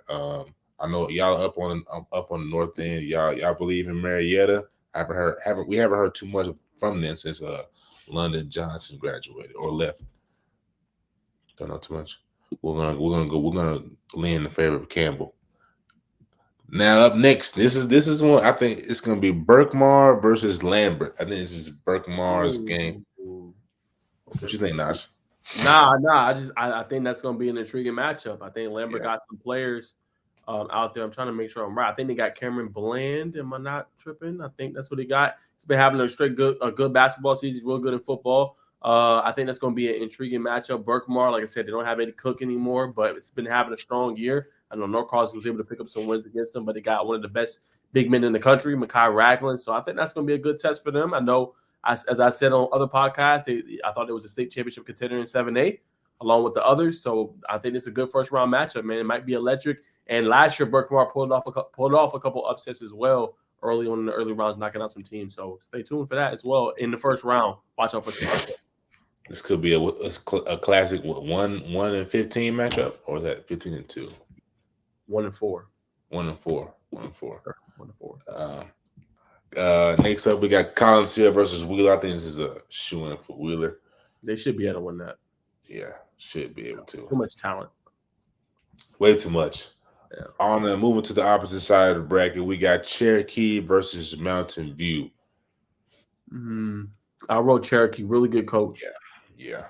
I know y'all up on the north end. Y'all believe in Marietta. We haven't heard too much from them since London Johnson graduated or left. Don't know too much. We're gonna lean in favor of Campbell. Now up next, this is one I think it's gonna be Berkmar versus Lambert. I think this is Berkmar's game. What you think, Nash? Nah. I think that's gonna be an intriguing matchup. I think Lambert got some players out there. I'm trying to make sure I'm right. I think they got Cameron Bland. Am I not tripping? I think that's what he got. He's been having a good basketball season. He's real good in football. I think that's going to be an intriguing matchup. Berkmar, like I said, they don't have any Cook anymore, but it's been having a strong year. I know Norcross was able to pick up some wins against them, but they got one of the best big men in the country, Mekhi Ragland. So I think that's going to be a good test for them. I know, as I said on other podcasts, I thought it was a state championship contender in 7A along with the others. So I think it's a good first round matchup, man. It might be electric. And last year, Berkmar pulled off a couple upsets as well early on in the early rounds, knocking out some teams. So stay tuned for that as well in the first round. Watch out for some upsets. This could be a classic 1-15 matchup, or is that 15-2? 1-4. 1-4. Next up, we got Collinsville versus Wheeler. I think this is a shoe-in for Wheeler. They should be able to win that. Yeah, should be able to. Too much talent. Way too much. Yeah. Moving to the opposite side of the bracket, we got Cherokee versus Mountain View. I wrote Cherokee, really good coach. Yeah. Yeah.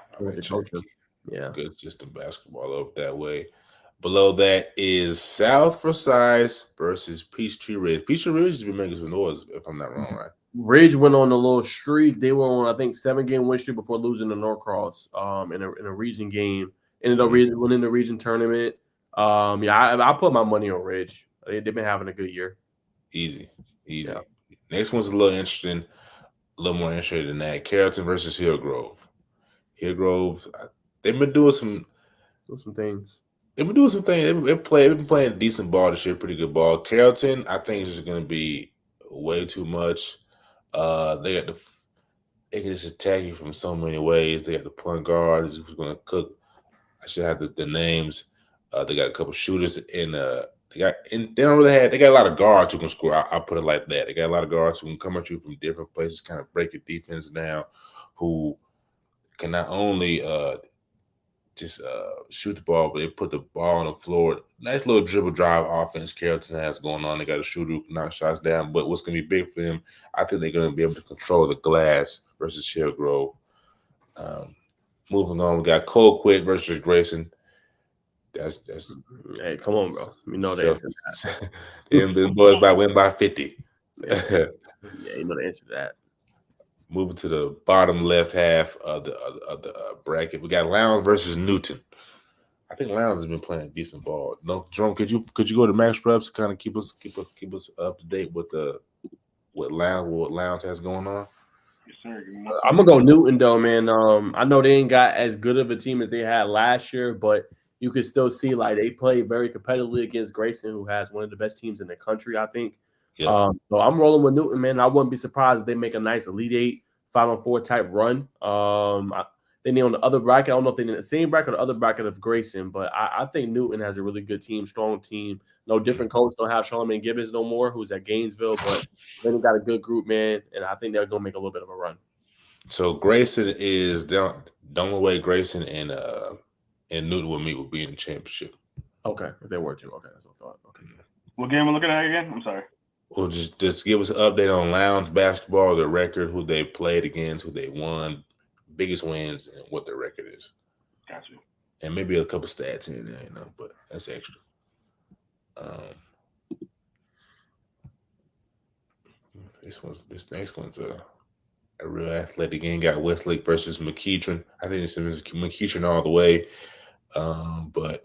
Good system basketball up that way. Below that is South Forsyth versus Peachtree Ridge. Peachtree Ridge has been making some noise, if I'm not wrong, right? Ridge went on a little streak. They were on, I think, 7-game win streak before losing to Norcross in a region game. Ended up winning the region tournament. I put my money on Ridge. They've been having a good year. Easy. Yeah. Next one's a little interesting, a little more interesting than that. Carrollton versus Hillgrove. Hillgrove, they've been doing some things. They've been doing some things. They've been playing decent ball this year, pretty good ball. Carrollton, I think, is just going to be way too much. They can just attack you from so many ways. They got the point guard who's going to cook. I should have the names. They got a couple shooters, and they got a lot of guards who can score. I'll put it like that. They got a lot of guards who can come at you from different places, kind of break your defense down, who can not only just shoot the ball, but they put the ball on the floor. Nice little dribble drive offense Carrollton has going on. They got a shooter who can knock shots down. But what's going to be big for them, I think they're going to be able to control the glass versus Hillgrove. Moving on, we got Colquitt versus Grayson. That's hey, come on, bro. You know that. Them boys win by 50. Yeah, you know the answer to that. Moving to the bottom left half of the bracket, we got Lowndes versus Newton. I think Lowndes has been playing decent ball. No, Jerome, could you go to Max Preps to kind of keep us up to date with what Lowndes has going on? Yes, sir. I'm gonna go Newton though, man. I know they ain't got as good of a team as they had last year, but you can still see like they play very competitively against Grayson, who has one of the best teams in the country, I think. Yeah. So I'm rolling with Newton, man. I wouldn't be surprised if they make a nice Elite Eight, 5-4 type run. Then on the other bracket, I don't know if they're in the same bracket or the other bracket of Grayson, but I think Newton has a really good team, strong team. No different coach. Don't have Charlamagne Gibbons no more, who's at Gainesville, but they got a good group, man, and I think they're gonna make a little bit of a run. So Grayson is the only way Grayson and Newton will meet will be in the championship. Okay, if they were to, okay, that's what I thought. Okay. What game we're looking at again? I'm sorry. Well, just give us an update on Lounge basketball, the record, who they played against, who they won, biggest wins, and what their record is. Gotcha. And maybe a couple stats in there, but that's extra. This next one's a real athletic game. Got Westlake versus McEachern. I think it's McEachern all the way. But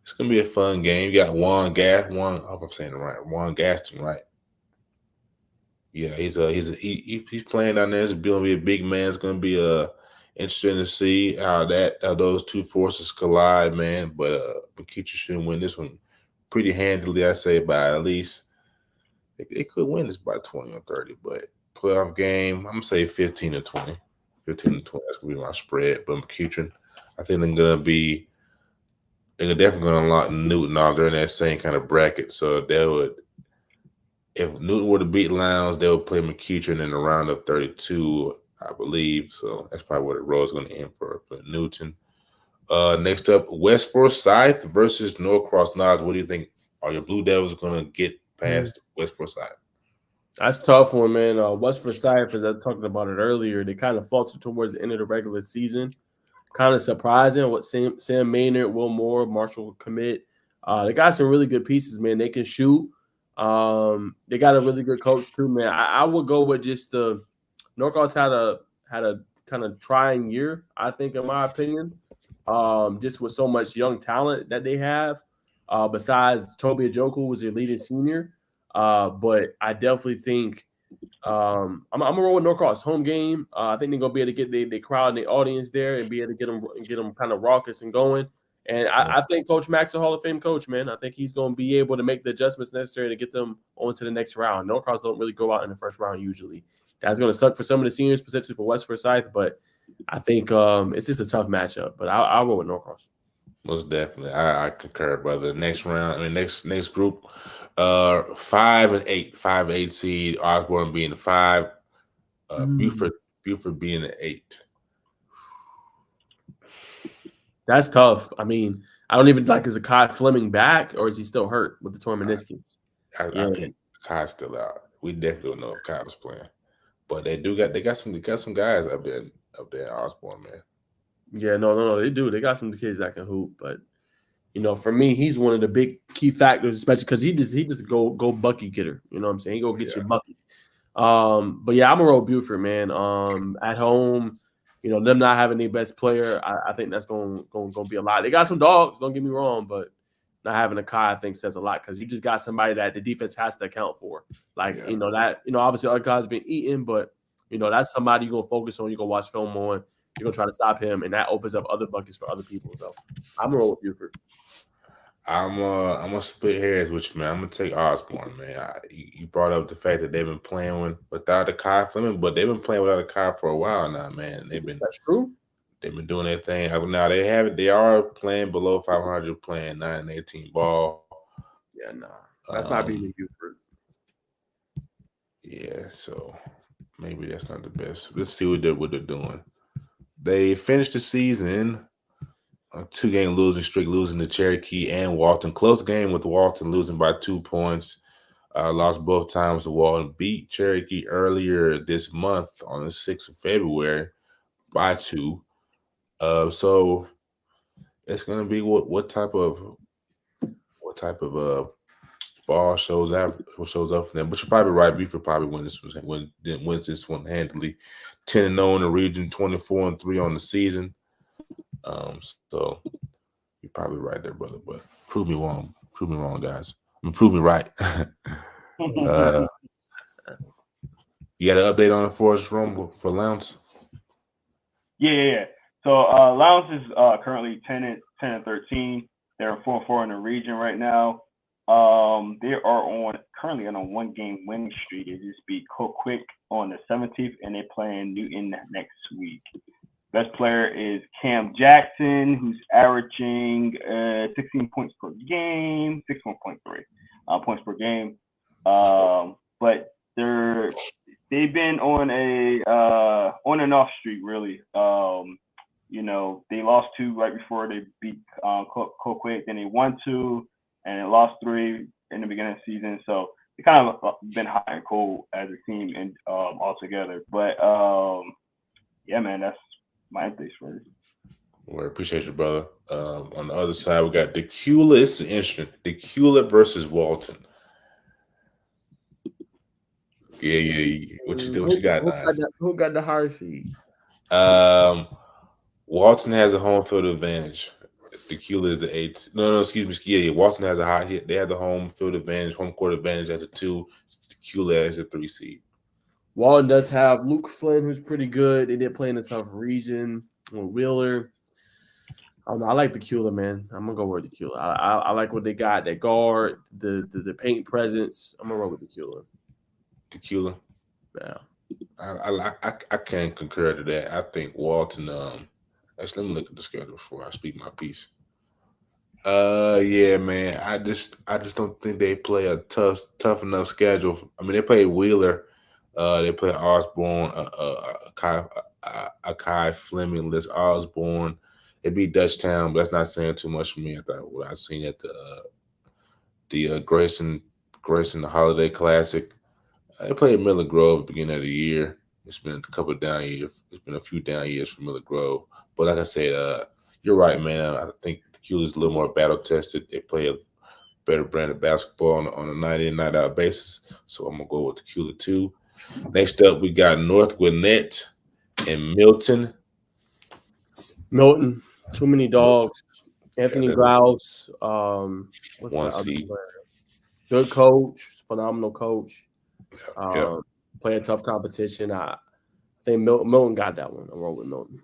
it's gonna be a fun game. You got Juan. I hope I'm saying it right. Juan Gaston, right? Yeah, he's playing down there. It's gonna be a big man. It's gonna be interesting to see how those two forces collide, man. But McEachern should win this one pretty handily. I say by at least they could win this by 20 or 30. But playoff game, I'm gonna say 15 to 20. 15 to 20. That's gonna be my spread. But McEachern, I think they're definitely gonna unlock Newton all during that same kind of bracket. So if Newton were to beat Lowndes, they would play McEachern in the round of 32, I believe. So that's probably where the road is going to end for Newton. Next up, West Forsyth versus Norcross Nods. What do you think? Are your Blue Devils going to get past West Forsyth? That's a tough one, man. West Forsyth, as I talked about it earlier, they kind of faltered towards the end of the regular season. Kind of surprising what Sam Maynard, Will Moore, Marshall Commit. They got some really good pieces, man. They can shoot. They got a really good coach too, man. I would go with just the Norcross had a kind of trying year, I think, in my opinion. Just with so much young talent that they have. Besides Toby Ajoku was their leading senior. But I definitely think I'm gonna roll with Norcross home game. I think they're gonna be able to get the crowd and the audience there and be able to get them kind of raucous and going. And I think Coach Mack's a Hall of Fame coach, man. I think he's going to be able to make the adjustments necessary to get them on to the next round. Norcross don't really go out in the first round usually. That's going to suck for some of the seniors, specifically for West Forsyth, but I think it's just a tough matchup. But I'll roll with Norcross. Most definitely. I concur, brother. Next round, next group, 5 and 8. 5-8 seed, Osborne being the 5, Buford being the 8. That's tough. I mean, I don't even is Kai Fleming back or is he still hurt with the torn meniscus? I think Kai's still out. We definitely don't know if Kai was playing, but they got some guys up there at Osborne, man. Yeah, no, they do. They got some kids that can hoop, but for me, he's one of the big key factors, especially because he just go bucket getter. You know what I'm saying? He go get your bucket. But yeah, I'm a roll Buford, man. At home. Them not having their best player, I think that's going to be a lot. They got some dogs, don't get me wrong, but not having a Kai, I think, says a lot because you just got somebody that the defense has to account for. Obviously other guys been eating, but that's somebody you're going to focus on, you're going to watch film on, you're going to try to stop him, and that opens up other buckets for other people. So I'm going to roll with Buford. I'm gonna split hairs with you, man. I'm gonna take Osborne, man. You brought up the fact that they've been playing without a Kai Fleming, but they've been playing without a Kai for a while now, man. That's true. They've been doing their thing. Now they are playing below 500, playing 9-18 ball. Yeah, that's not being Buford. Yeah, so maybe that's not the best. Let's see what they're doing. They finished the season. A 2-game losing streak, losing to Cherokee and Walton. Close game with Walton losing by 2 points. Lost both times to Walton. Beat Cherokee earlier this month on the 6th of February by 2. So it's gonna be what type of ball shows up for them. But you're probably right. Buford probably wins this one handily. 10-0 in the region, 24-3 on the season. So you're probably right there, brother. But prove me wrong, guys. Prove me right. You got an update on it for us, Rome, for Lowndes? Yeah. So Lowndes is currently 10-13. They're 4-4 in the region right now. They are currently on a 1-game winning streak. They just beat Coquick on the 17th, and they're playing Newton next week. Best player is Cam Jackson, who's averaging 16 points per game, 16.3 points per game. But they've been on a on and off streak, really. They lost 2 right before they beat Coquick, then they won 2, and they lost 3 in the beginning of the season. So they kind of been hot and cold as a team and altogether. But yeah, man, that's my updates for it. Well, I appreciate you, brother. On the other side, we got Decula. It's interesting. Decula versus Walton. Yeah. What you got? Who got the higher seed? Walton has a home field advantage. Decula is the 8. No, excuse me. Yeah. Walton has a high hit. They have the home field advantage, home court advantage as a 2. Decula as a 3 seed. Walton does have Luke Flynn, who's pretty good. They did play in a tough region with Wheeler. I don't know. I like Decula, man. I'm gonna go with Decula. I like what they got. That guard, the paint presence. I'm gonna roll with Decula. Decula. Yeah. I can concur to that. I think Walton. Actually, let me look at the schedule before I speak my piece. Yeah, man. I just don't think they play a tough enough schedule. I mean, they play Wheeler. They play Osborne, Akai Fleming, Liz Osborne. They beat Dutchtown, but that's not saying too much for me. I thought what I seen at the Grayson the Holiday Classic. They played Miller Grove at the beginning of the year. It's been a couple of down years. It's been a few down years for Miller Grove. But like I said, you're right, man. I think Decula is a little more battle tested. They play a better brand of basketball on a night in, night out basis. So I'm gonna go with Decula too. Next up, we got North Gwinnett and Milton. Milton, too many dogs. Anthony Grouse, what's 1 that other seed. player? Good coach, phenomenal coach. Yeah. Play a tough competition. I think Milton got that one. I'm rolling with Milton.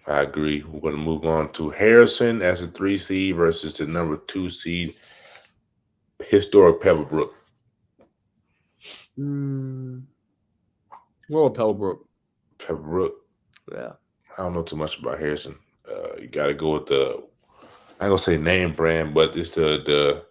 I agree. We're going to move on to Harrison as a 3 seed versus the number 2 seed, historic Pebblebrook. Roll Pebblebrook. Pebblebrook. Yeah. I don't know too much about Harrison. You got to go with I ain't gonna say name brand, but it's the.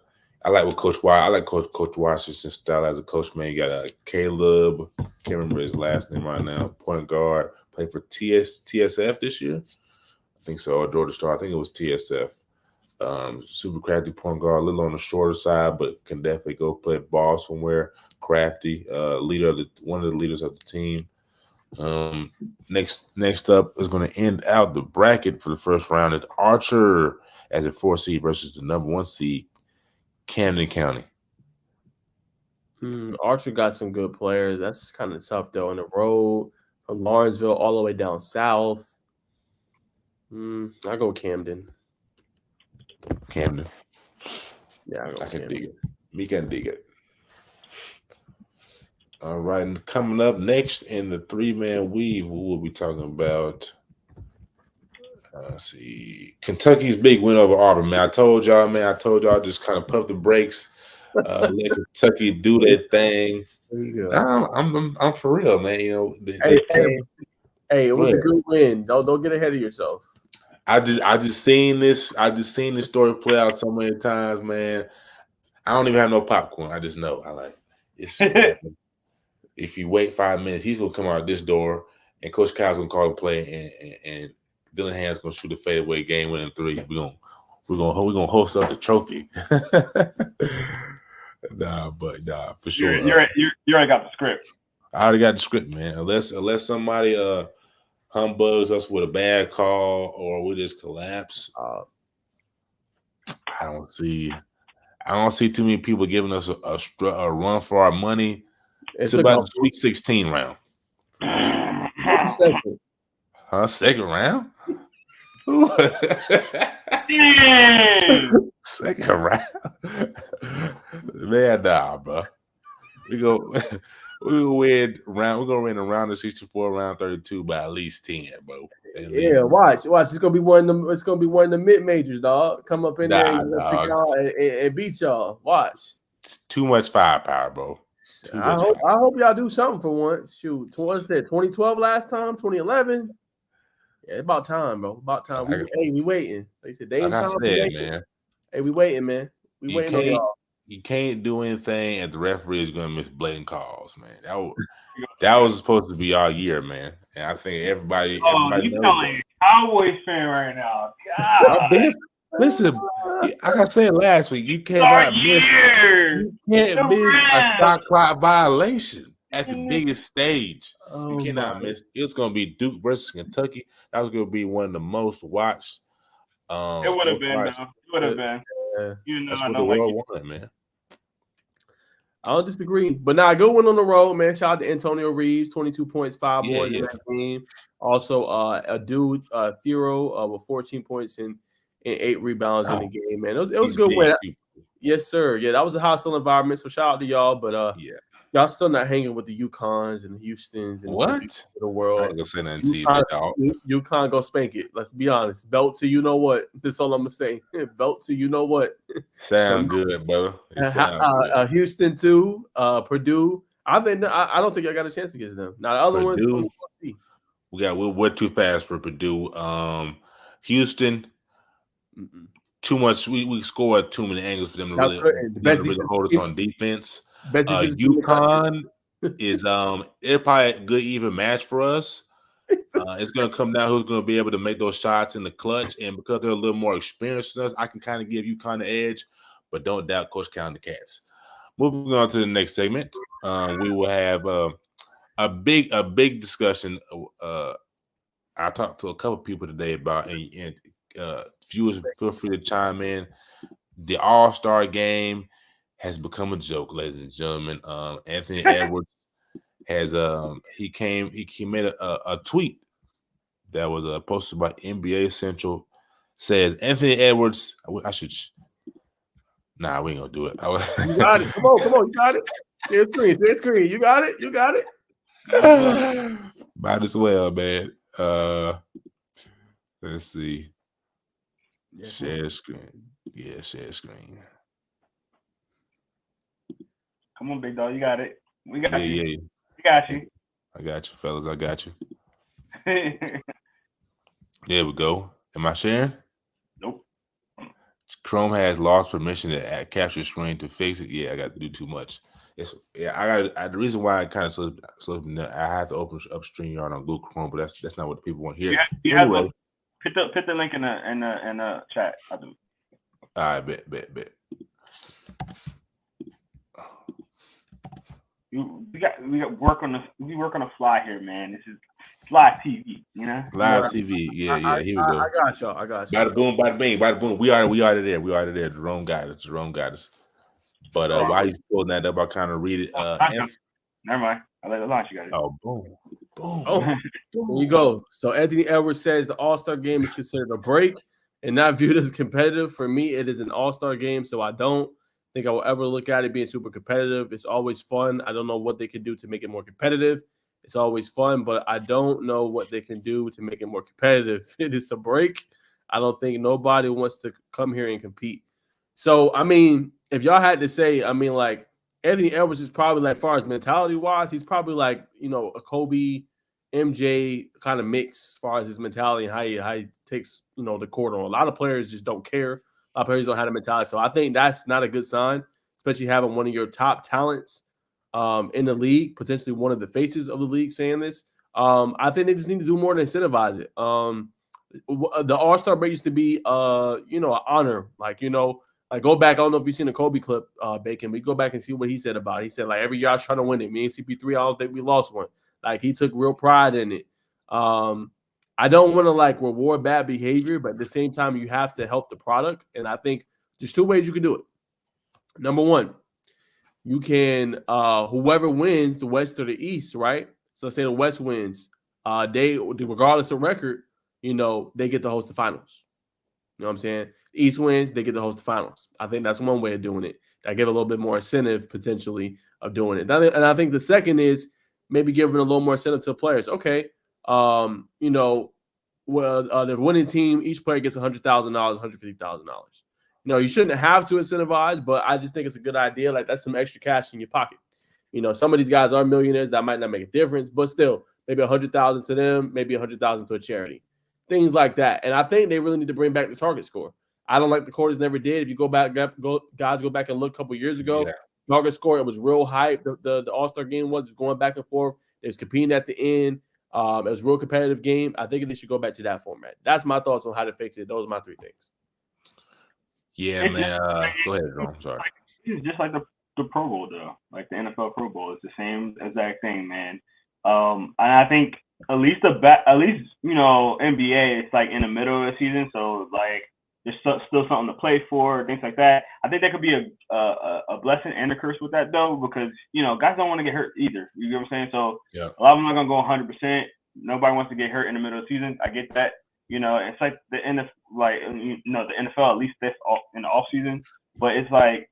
I like what Coach Y. I like Coach Washington's style as a coach. Man, you got Caleb. Can't remember his last name right now. Point guard, played for TSF this year. I think so. Or Georgia Star. I think it was TSF. Super crafty point guard, a little on the shorter side, but can definitely go play ball somewhere. Crafty, one of the leaders of the team. Next up is going to end out the bracket for the first round. Is Archer as a 4 seed versus the number 1 seed, Camden County. Archer got some good players. That's kind of tough though. On the road from Lawrenceville all the way down south. I go Camden. Camden. Yeah, I can dig it. Me can dig it. All right, and coming up next in the 3-man weave, we will be talking about. Let's see, Kentucky's big win over Auburn. Man, I told y'all, just kind of pump the brakes, let Kentucky do their thing. There you go. I'm for real, man. You know, hey, it was a good win. Don't get ahead of yourself. I just seen this story play out so many times, man. I don't even have no popcorn. I just know. I like it. If you wait 5 minutes, he's gonna come out this door, and Coach Kyle's gonna call the play, and Dylan Hand's gonna shoot a fadeaway game-winning 3. We're gonna host up the trophy. Nah, for sure. You already got the script. I already got the script, man. Unless somebody humbugs us with a bad call or we just collapse. I don't see too many people giving us a run for our money. It's about the Sweet 16 round. Second round? Second round? Man, nah, bro. We're gonna win the round of 64, round 32 by at least 10, bro. Yeah, watch. It's gonna be one of them. It's gonna be one of the mid majors, dog. Come up in there and beat y'all. Watch. Too much firepower, bro. I hope y'all do something for once. Shoot, what's that? 2012 last time, 2011. Yeah, it's about time, bro. About time. We waiting. They said like I said, man. Hey, we waiting, man. We waiting on y'all. You can't do anything, and the referee is gonna miss blatant calls, man. That was supposed to be our year, man. And I think everybody you sound like a Cowboys fan right now. God. Listen, like I said last week, you cannot miss a shot clock violation at the biggest stage. You cannot miss. It's gonna be Duke versus Kentucky. That was gonna be one of the most watched. It would have been. It would have been. That's what the world wanted, man. I don't disagree, but now good one on the road, man. Shout out to Antonio Reeves, 22 points, 5 boards in that game. Also, a dude, Thero, with 14 points and 8 rebounds in the game, man. It was a good win. Yes, sir. Yeah, that was a hostile environment. So shout out to y'all, but y'all still not hanging with the UConns and the Houstons and the world. I ain't gonna say nothing to you, but UConn go spank it. Let's be honest. Belt to you know what. That's all I'm gonna say. Belt to you know what. Sound good, brother. Houston too. Purdue. I don't think I got a chance against them. Now the other ones. We're too fast for Purdue. Houston. Too much. We scored too many angles for them to really hold us on defense. UConn is they're probably a good even match for us. It's gonna come down who's gonna be able to make those shots in the clutch, and because they're a little more experienced than us, I can kind of give UConn the edge, but don't doubt Coach Cal and the Cats. Moving on to the next segment, we will have a big discussion. I talked to a couple people today about, and viewers feel free to chime in. The All-Star game has become a joke, ladies and gentlemen. Anthony Edwards has he made a tweet that was posted by NBA Central. Says Anthony Edwards. We ain't gonna do it. You got it. Come on, you got it. Share screen. You got it. Might as well, man. Let's see. Share screen. Yeah, share screen. Come on, big dog. You got it. We got you. Yeah. We got you. I got you, fellas. I got you. There we go. Am I sharing? Nope. Chrome has lost permission to capture screen to fix it. Yeah, I got to do too much. The reason why I kind of slows me down, I have to open up StreamYard on Google Chrome, but that's not what the people want here. Anyway. Put the link in the chat. I'll do it. All right, bet. We got work on the fly here, man. This is live TV, you know. Live TV, yeah. Here we go. I got y'all. Bada boom, bada bing, bada boom. We already there. Jerome got us. But while he's pulling that up, I kind of read it. Never mind. I let it launch. You got it. Oh, boom. Oh, there you go. So Anthony Edwards says the All-Star game is considered a break and not viewed as competitive. For me, it is an All-Star game, so I don't think I will ever look at it being super competitive. It's always fun. I don't know what they can do to make it more competitive. It's always fun, but I don't know what they can do to make it more competitive. It is a break. I don't think nobody wants to come here and compete. So, I mean, if y'all had to say, I mean, like, Anthony Edwards is probably, like, as far as mentality-wise, he's probably like, you know, a Kobe, MJ kind of mix as far as his mentality and how he takes, you know, the court on. A lot of players just don't care. A lot of players don't have the mentality. So I think that's not a good sign, especially having one of your top talents in the league, potentially one of the faces of the league saying this. I think they just need to do more to incentivize it. The All-Star break used to be, you know, an honor. Like, you know, like go back. I don't know if you've seen the Kobe clip, Bacon, but you go back and see what he said about it. He said, like, every year I was trying to win it. Me and CP3, I don't think we lost one. Like, he took real pride in it. I don't want to, like, reward bad behavior, but at the same time, you have to help the product. And I think there's two ways you can do it. Number one, you can whoever wins, the West or the East, right? So say the West wins, they, regardless of record, you know, they get to host the finals. You know what I'm saying? East wins, they get to host the finals. I think that's one way of doing it. I give a little bit more incentive potentially of doing it. And I think the second is maybe giving a little more incentive to the players. Okay, you know, the winning team, each player gets $100,000, $150,000. You shouldn't have to incentivize, but I just think it's a good idea. Like, that's some extra cash in your pocket. Some of these guys are millionaires. That might not make a difference, but still, maybe 100,000 to them, maybe 100,000 to a charity, things like that. And I think they really need to bring back the target score. I don't like the Quarters never did. If you go back and look a couple years ago, target score, it was real hype. The All-Star game was going back and forth. It was competing at the end. It was a real competitive game. I think they should go back to that format. That's my thoughts on how to fix it. Those are my three things. Yeah, man. Go ahead, Ron. I'm sorry. It's just like the Pro Bowl, though. Like the NFL Pro Bowl, it's the same exact thing, man. And I think at least NBA, it's like in the middle of the season, so like there's still something to play for, things like that. I think that could be a blessing and a curse with that, though, because guys don't want to get hurt either. You get what I'm saying? So a lot of them are gonna go 100%. Nobody wants to get hurt in the middle of the season. I get that. It's like the NFL, the NFL, at least this in the off season. But it's like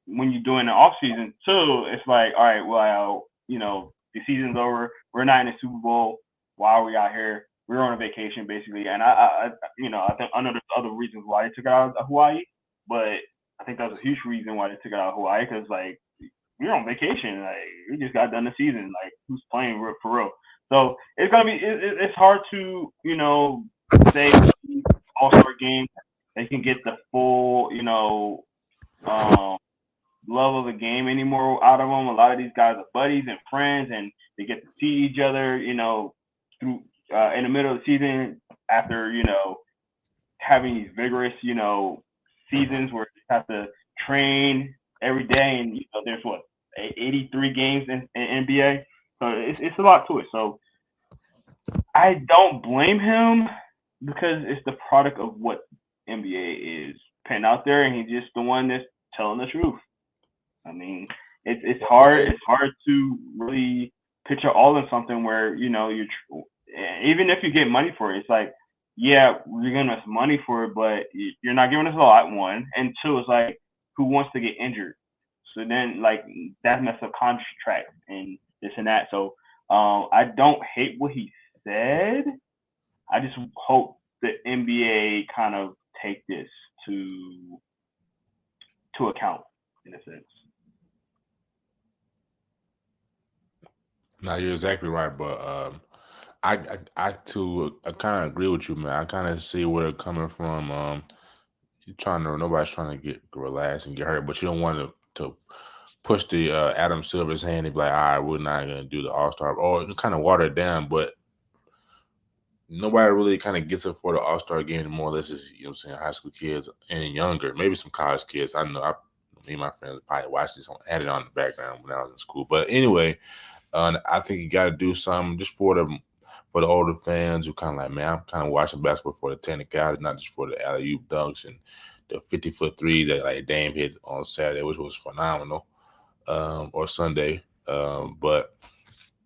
when you're doing the off season too, it's like, all right, well, the season's over. We're not in the Super Bowl. Why are we out here? We're on a vacation, basically. And I think I know there's other reasons why they took it out of Hawaii, but I think that was a huge reason why they took it out of Hawaii, because like we're on vacation. Like we just got done the season. Like who's playing for real? So it's gonna be it's hard to say All-Star game they can get the full love of the game anymore out of them. A lot of these guys are buddies and friends, and they get to see each other through in the middle of the season after having these vigorous seasons where you have to train every day, and there's 83 games in NBA, so it's a lot to it. So I don't blame him, because it's the product of what NBA is putting out there, and he's just the one that's telling the truth. I mean, it's hard to really picture all in something where you're even if you get money for it, it's like, yeah, you're giving us money for it, but you're not giving us a lot. One, and two, it's like, who wants to get injured? So then, like, that messes up contract and this and that. So I don't hate what he said. I just hope the NBA kind of take this to account in a sense. No, you're exactly right, but I kind of agree with you, man. I kind of see where they're coming from. Nobody's trying to get relaxed and get hurt, but you don't want to push the Adam Silver's hand and be like, all right, we're not gonna do the All-Star, or kind of water it down, but nobody really kind of gets it for the All-Star game anymore. This is, high school kids and younger, maybe some college kids. I know me and my friends probably watched this, had it on the background when I was in school. But anyway, I think you got to do something just for the older fans who kind of like, man, I'm kind of watching basketball for the technicality, not just for the alley-oop dunks and the 50-foot three that like Dame hit on Saturday, which was phenomenal, or Sunday. But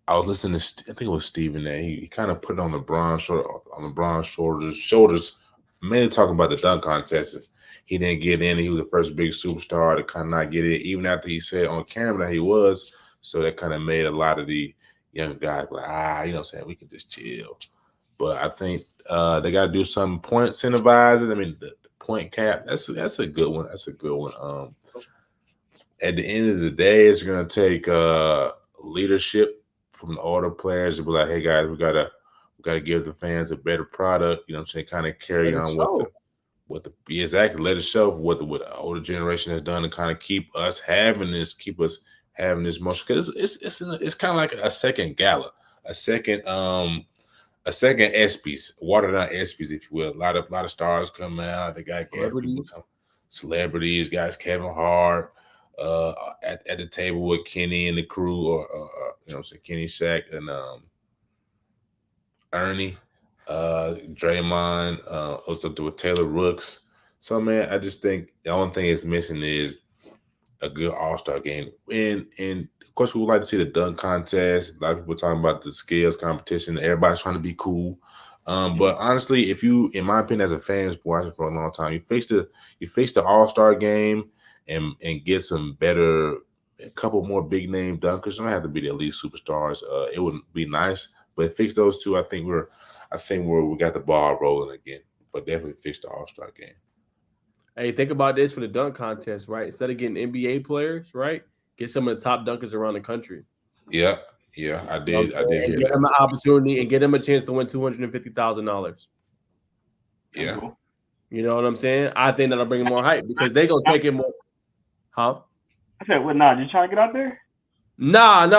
I was listening to, I think it was Steven there. He kind of put it on LeBron's shoulders, mainly talking about the dunk contest. He didn't get in. He was the first big superstar to kind of not get it, even after he said on camera that he was. So that kind of made a lot of the young guys like, we can just chill. But I think they got to do some point incentivizes. I mean, the point cap, that's a good one. That's a good one. At the end of the day, it's going to take leadership from the older players to be like, hey guys, we gotta give the fans a better product. Kind of carry on what the exactly let it show what the older generation has done to kind of keep us having this motion, because it's kind of like a second gala, a second ESPYs, watered down ESPYs, if you will. A lot of stars come out. They got celebrities, guys, Kevin Hart. At the table with Kenny and the crew, or Kenny, Shaq, and Ernie, Draymond, also with Taylor Rooks. So man, I just think the only thing it's missing is a good All-Star game. And of course, we would like to see the dunk contest. A lot of people talking about the skills competition. Everybody's trying to be cool. But honestly, if you, in my opinion, as a fan who's watching for a long time, you fix the All-Star game and get a couple more big name dunkers. Don't have to be the elite superstars. It would be nice, but fix those two. I think we're I think we got the ball rolling again, but definitely fix the All-Star game. Hey, think about this for the dunk contest, right? Instead of getting NBA players, right, get some of the top dunkers around the country. Yeah, I did. I did hear get that. them an opportunity and get them a chance to win $250,000. Yeah, you know what I'm saying? I think that'll bring more hype because they gonna take it more. Huh? I said, "What? Nah, you trying to get out there?" Nah. I'm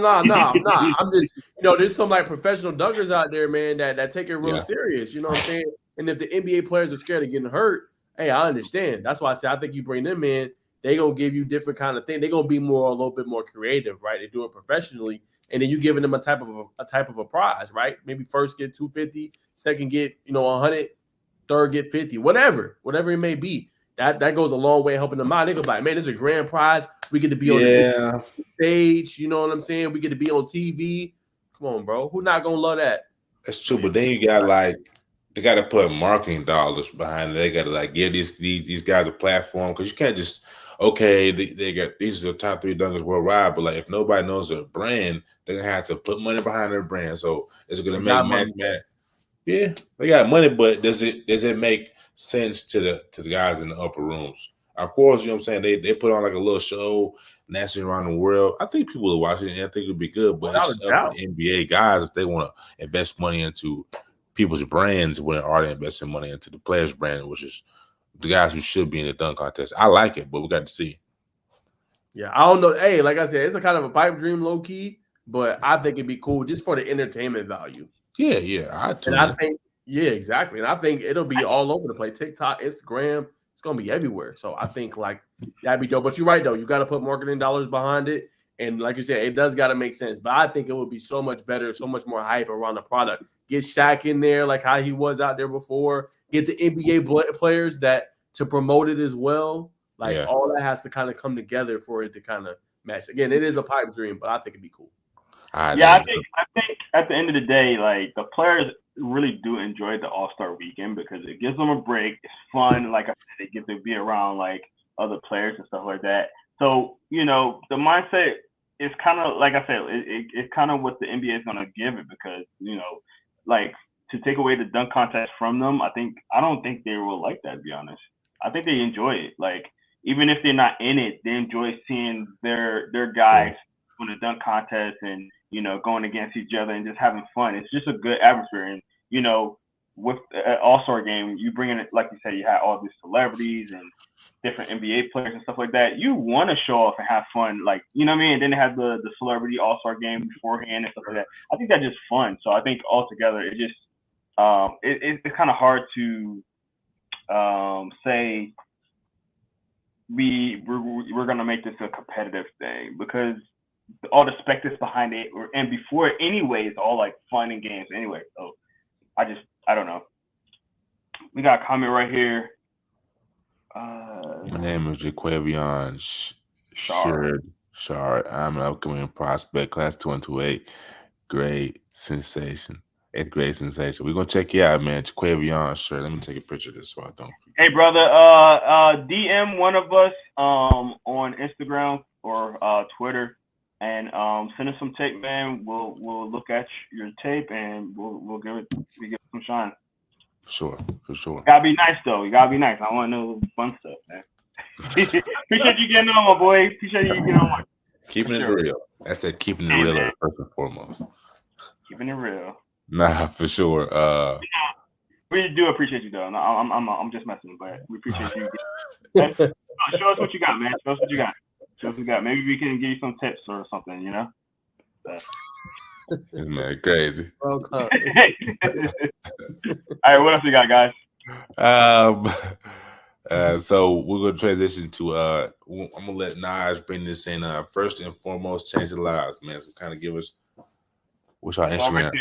not. I'm just, there's some like professional dunkers out there, man, that take it real serious. You know what I'm saying? And if the NBA players are scared of getting hurt, hey, I understand. That's why I say I think you bring them in, they gonna give you different kind of thing. They gonna be a little bit more creative, right? They do it professionally, and then you giving them a type of a prize, right? Maybe first get 250, second get 100, third get 50, whatever it may be. That goes a long way helping them out. They go like, man, there's a grand prize. We get to be on the stage. You know what I'm saying? We get to be on TV. Come on, bro. Who not gonna love that? That's true. But then you got they got to put marketing dollars behind it. They got to give these guys a platform because you can't just they got these are the top 3 dunkers worldwide, but if nobody knows their brand, they're gonna have to put money behind their brand. So is it gonna make mathematics? Yeah, they got money, but does it make sense to the guys in the upper rooms? Of course, you know what I'm saying. They put on a little show nationally around the world. I think people will watch it and I think it'll be good. But it's just up to the NBA guys if they want to invest money into people's brands when they're already investing money into the players' brand, which is the guys who should be in the dunk contest. I like it, but we got to see. Yeah, I don't know. Hey, like I said, it's a kind of a pipe dream, low key, but I think it'd be cool just for the entertainment value. Yeah, I think exactly. And I think it'll be all over the place. TikTok, Instagram, it's gonna be everywhere. So I think that'd be dope. But you're right though, you got to put marketing dollars behind it. And like you said, it does got to make sense. But I think it would be so much better, so much more hype around the product. Get Shaq in there like how he was out there before. Get the NBA players to promote it as well. All that has to kind of come together for it to kind of match. Again, it is a pipe dream, but I think it'd be cool. I think at the end of the day, the players really do enjoy the All-Star weekend because it gives them a break. It's fun. Like I said, they get to be around other players and stuff like that. So, the mindset is kind of, like I said, it's kind of what the NBA is going to give it because, to take away the dunk contest from them, I don't think they will like that, to be honest. I think they enjoy it. Even if they're not in it, they enjoy seeing their guys on the dunk contest and, going against each other and just having fun. It's just a good atmosphere. And, with an All-Star game, you bring in it, like you said, you have all these celebrities and different NBA players and stuff like that. You want to show off and have fun, you know what I mean? And then they have the celebrity All-Star game beforehand and stuff like that. I think that's just fun. So I think altogether, it just it's kind of hard to say we're gonna make this a competitive thing because all the spectacles behind it and before it anyway, it's all fun and games anyway. So I don't know. We got a comment right here. My name is Jaquavion Shard. I'm an upcoming prospect, class 2028. Great sensation. 8th grade sensation. We're gonna check you out, man. Jaquavion Shard. Let me take a picture of this so I don't forget. Hey brother, DM one of us on Instagram or Twitter and send us some tape, man. We'll look at your tape and we'll give it some shine. For sure. Gotta be nice though. You gotta be nice. I want to know fun stuff, man. Appreciate you getting on, my boy. Appreciate you getting on. Keeping it real. That's that keeping it real first and foremost. Keeping it real. Nah, for sure. We do appreciate you though. No, I'm just messing, but we appreciate you. Show us what you got, man. Show us what you got. Maybe we can give you some tips or something, This man crazy. All right, what else we got, guys? So we're gonna transition to I'm gonna let Naj bring this in. First and foremost, change the lives, man. So kind of give us what's our Instagram.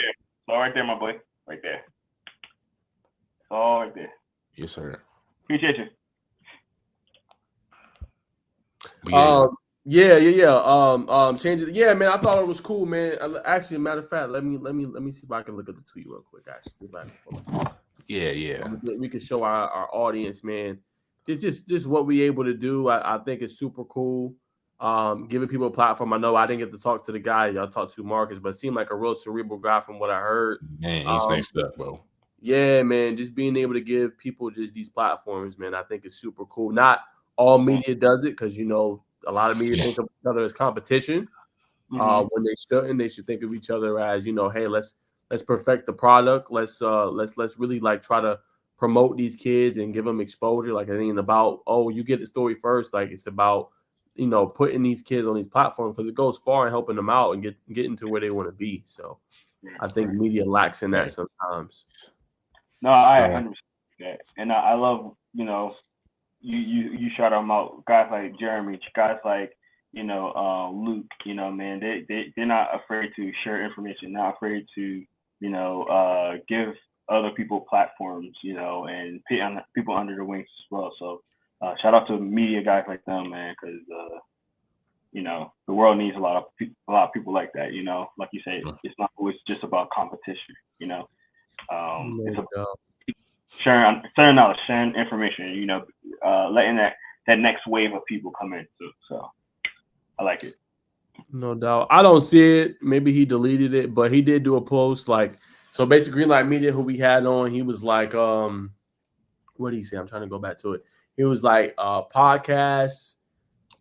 All right there, my boy. Right there. All right there. Yes, sir. Appreciate you. Change it. Yeah, man. I thought it was cool, man. Actually, matter of fact, let me see if I can look at the tweet real quick. Actually, yeah. We can show our audience, man. It's just what we able to do. I think it's super cool. giving people a platform. I know I didn't get to talk to the guy y'all talked to, Marcus, but it seemed like a real cerebral guy from what I heard. Man, he's next up, bro. Yeah, man, just being able to give people just these platforms, man, I think is super cool. Not all media does it because, a lot of media think of each other as competition. When they shouldn't, they should think of each other as, hey, let's perfect the product. Let's really like try to promote these kids and give them exposure. Like it ain't about, oh, you get the story first. Like it's about, putting these kids on these platforms because it goes far in helping them out and getting to where they want to be. So I think media lacks in that sometimes. No, I 100% that, and I love you shout them out, guys like Jeremy, guys like Luke. Man, they're not afraid to share information, not afraid to give other people platforms, and put people under their wings as well. So shout out to media guys like them, man, because the world needs a lot of people like that. Like you say, it's not always just about competition. It's about sharing knowledge, sharing information, letting that next wave of people come in too. So I like it. No doubt. I don't see it. Maybe he deleted it, but he did do a post so basically Greenlight Media, who we had on, he was like, what did he say? I'm trying to go back to it. He was like, podcast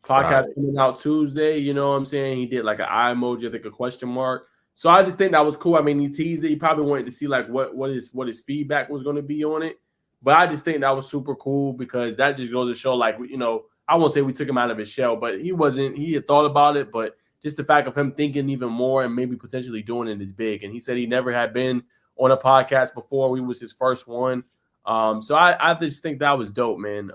coming out Tuesday. You know what I'm saying? He did like an eye emoji, I think a question mark. So I just think that was cool. I mean, he teased it. He probably wanted to see like what his feedback was going to be on it. But I just think that was super cool because that just goes to show like, I won't say we took him out of his shell, but he had thought about it. But just the fact of him thinking even more and maybe potentially doing it is big. And he said he never had been on a podcast before. We was his first one. So I just think that was dope, man,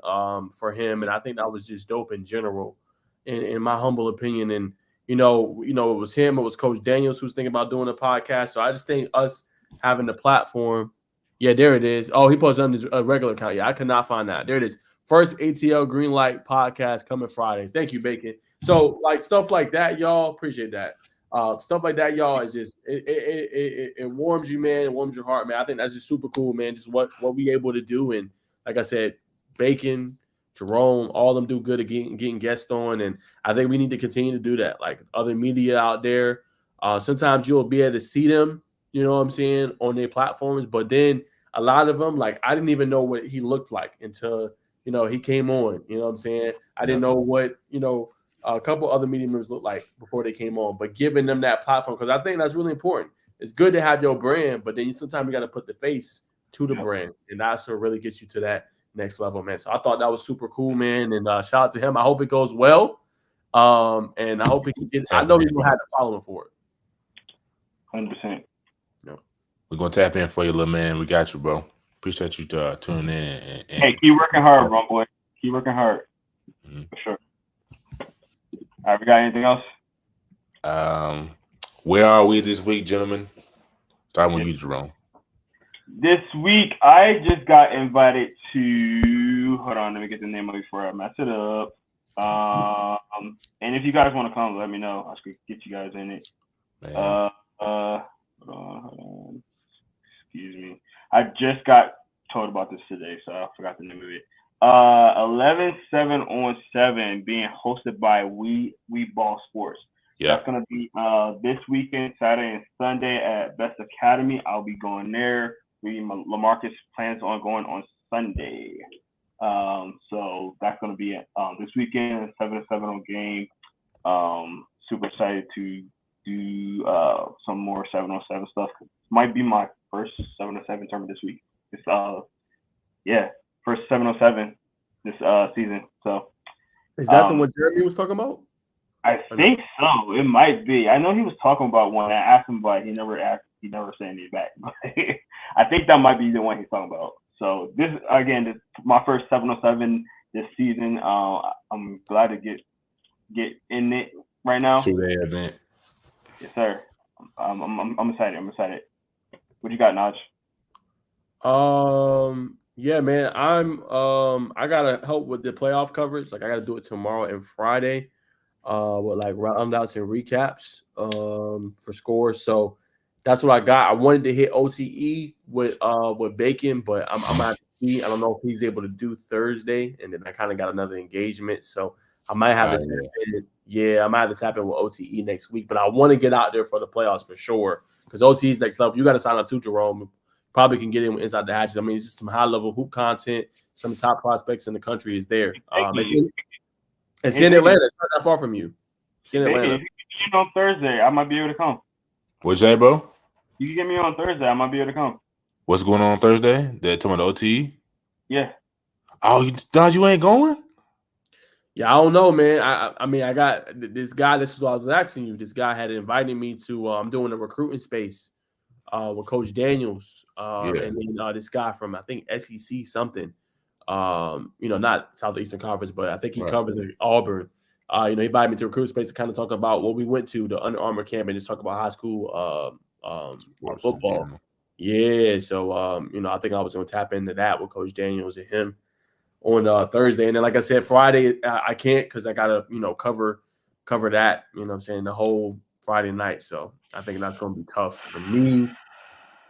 for him. And I think that was just dope in general, in my humble opinion. And, it was him. It was Coach Daniels who was thinking about doing a podcast. So I just think us having the platform. Yeah, there it is. Oh, he posted on his regular account. Yeah, I could not find that. There it is. First ATL Greenlight podcast coming Friday. Thank you, Bacon. So like stuff like that, y'all, appreciate that. Stuff like that, y'all, is just it warms you, man. It warms your heart, man. I think that's just super cool, man. Just what we able to do. And like I said, Bacon, Jerome, all of them do good at getting guests on. And I think we need to continue to do that. Like other media out there, sometimes you'll be able to see them, you know what I'm saying, on their platforms. But then a lot of them, like I didn't even know what he looked like until, he came on. You know what I'm saying? I didn't know what, a couple other media members looked like before they came on. But giving them that platform, because I think that's really important. It's good to have your brand, but then sometimes you got to put the face to the brand. And that's what really gets you to that next level, man. So I thought that was super cool, man. And shout out to him. I hope it goes well. And I hope he can get. I know he's gonna have to follow him for it. 100%. No, we're gonna tap in for you, little man. We got you, bro. Appreciate you tuning in. And hey, keep working hard, bro, boy. Keep working hard. For sure. All right, we got anything else? Where are we this week, gentlemen? Starting with you, Jerome. This week, I just got invited to. Hold on, let me get the name of it before I mess it up. And if you guys want to come, let me know. I should get you guys in it. Hold on. Excuse me. I just got told about this today, so I forgot the name of it. 11/7 on 7 being hosted by We Ball Sports. Yeah. That's gonna be this weekend, Saturday and Sunday at Best Academy. I'll be going there. Lamarcus plans on going on Sunday. So that's gonna be this weekend, 7-7 on game. Super excited to do some more 7-on-7 stuff. Might be my first 7-on-7 tournament this week. It's first 7-on-7 this season. So is that the one Jeremy was talking about? I think so. It might be. I know he was talking about one. I asked him, but he never said anything back. I think that might be the one he's talking about. So this is my first 7-on-7 this season. I'm glad to get in it right now. 2-day event. Yes, sir. I'm excited. What you got, Naj? Yeah, man. I gotta help with the playoff coverage. Like I gotta do it tomorrow and Friday. With like roundouts and recaps for scores. So that's what I got. I wanted to hit OTE with Bacon, but I'm gonna have to see. I don't know if he's able to do Thursday, and then I kind of got another engagement, so I might have to yeah, I might have to tap in with OTE next week. But I want to get out there for the playoffs for sure because OTE's next level. You got to sign up too, Jerome. Probably can get in inside the hatches. I mean, it's just some high level hoop content. Some top prospects in the country is there. It's in Atlanta. It's not that far from you. It's in Atlanta. If you get me on Thursday, I might be able to come. What'd you say, bro? You can get me on Thursday. I might be able to come. What's going on Thursday? They're talking about OTE? Yeah. Oh, you ain't going? Yeah, I don't know, man. I mean, I got this guy. This is what I was asking you. This guy had invited me to. I'm doing a recruiting space with Coach Daniels, and then this guy from I think SEC something. Not Southeastern Conference, but I think he covers Auburn. He invited me to recruit space to kind of talk about what we went to the Under Armour camp and just talk about high school football. Yeah, so I think I was going to tap into that with Coach Daniels and him on Thursday, and then like I said, Friday I can't because I gotta cover that. You know what I'm saying, the whole Friday night. So I think that's going to be tough for me.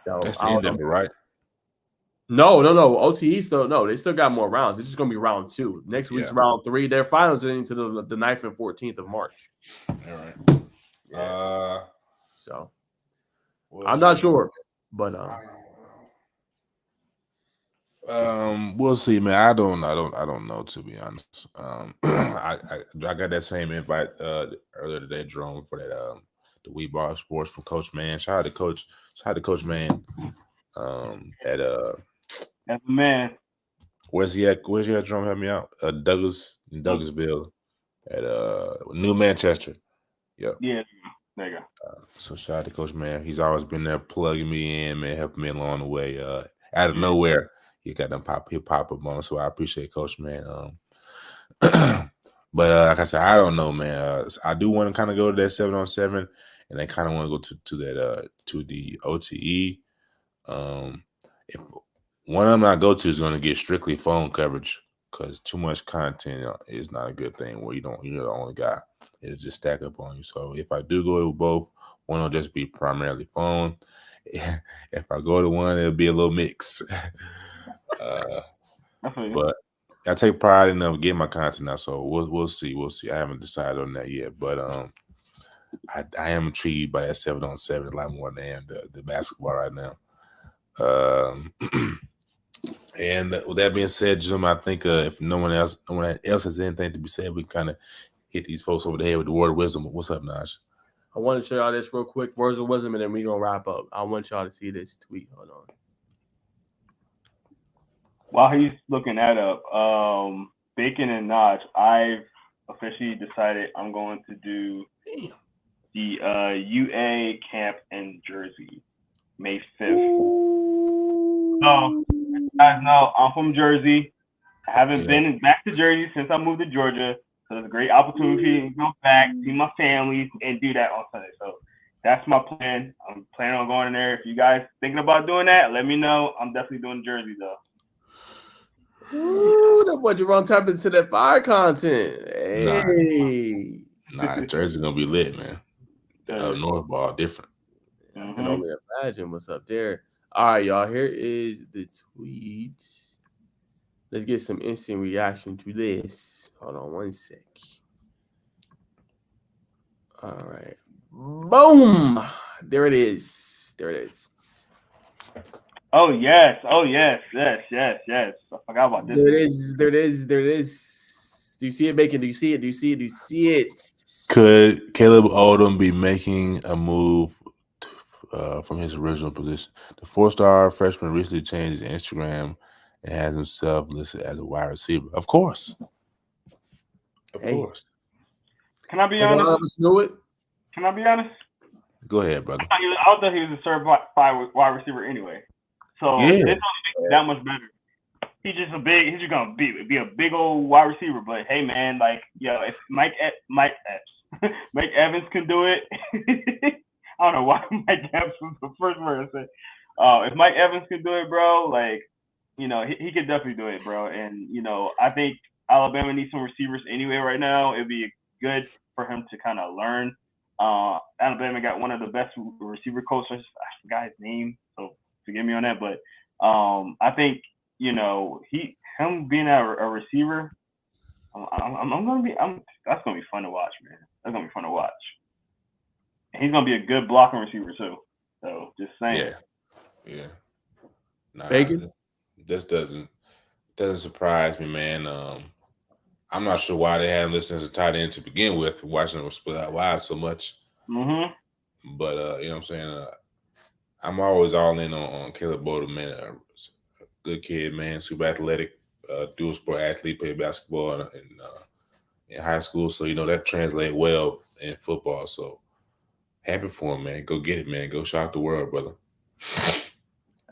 So that's the end of it, right? No. OTE still they still got more rounds. It's just gonna be round 2. Next week's round 3. Their finals are into the 9th and 14th of March. All right. Yeah. So I'm not sure, but we'll see, man. I don't know, to be honest. I got that same invite earlier today, Jerome, for that the We Bar Sports from Coach Man. Shout out to Coach Man. That's the man. Where's he at, Jerome? Help me out. Douglasville at New Manchester. Yep. Yeah, there you go. So shout out to Coach Man. He's always been there plugging me in, man, helping me along the way. Out of nowhere, he got them pop up on. So I appreciate Coach Man. But like I said, I don't know, man. I do want to kind of go to that 7-on-7, and I kind of want to go to that to the OTE. If one of them I go to is going to get strictly phone coverage because too much content is not a good thing. Where you're the only guy, it'll just stack up on you. So if I do go to both, one will just be primarily phone. If I go to one, it'll be a little mix. But I take pride in getting my content out. So we'll see. I haven't decided on that yet, but I am intrigued by that 7-on-7 a lot more than the basketball right now. And with that being said, Jim, I think if no one else has anything to be said, we kind of hit these folks over the head with the word of wisdom. What's up, Naj? I want to show y'all this real quick, words of wisdom, and then we're gonna wrap up. I want y'all to see this tweet. Hold on. While he's looking that up, Bacon and Naj, I've officially decided I'm going to do the UA camp in Jersey, May 5th. So, guys know I'm from Jersey. I haven't been back to Jersey since I moved to Georgia. So it's a great opportunity to go back, see my family, and do that on Sunday. So that's my plan. I'm planning on going in there. If you guys thinking about doing that, let me know. I'm definitely doing Jersey though. Ooh, that boy Jerome tap into that fire content. Hey. Nah, Jersey gonna be lit, man. North ball different. I can only imagine what's up there. All right, y'all. Here is the tweet. Let's get some instant reaction to this. Hold on one sec. All right. Boom. There it is. Oh, yes. Yes. I forgot about this. There it is. Do you see it, Bacon? Do you see it? Could Caleb Odom be making a move from his original position? The 4-star freshman recently changed his Instagram and has himself listed as a wide receiver. Of course. Of course. Can I be honest? Can I be honest? Go ahead, brother. I thought he was a certified wide receiver anyway. So it doesn't make it that much better. He's just gonna be a big old wide receiver. But hey, man, like, if Mike Evans can do it, I don't know why Mike Evans was the first word I said. If Mike Evans can do it, bro, like, he could definitely do it, bro. And I think Alabama needs some receivers anyway right now. It'd be good for him to kind of learn. Alabama got one of the best receiver coaches. I forgot his name, so forgive me on that. But I think him being a receiver, That's gonna be fun to watch, man. That's gonna be fun to watch. And he's gonna be a good blocking receiver too. So just saying. Yeah. Nah, Bacon? this doesn't surprise me, man. I'm not sure why they had him listed as a tight end to begin with, watching them split out wide so much. Mm-hmm. But you know what I'm saying? I'm always all in on Caleb Bowden, man. A good kid, man, super athletic, dual sport athlete, played basketball in high school. So, you know, that translates well in football. So happy for him, man. Go get it, man. Go shock the world, brother.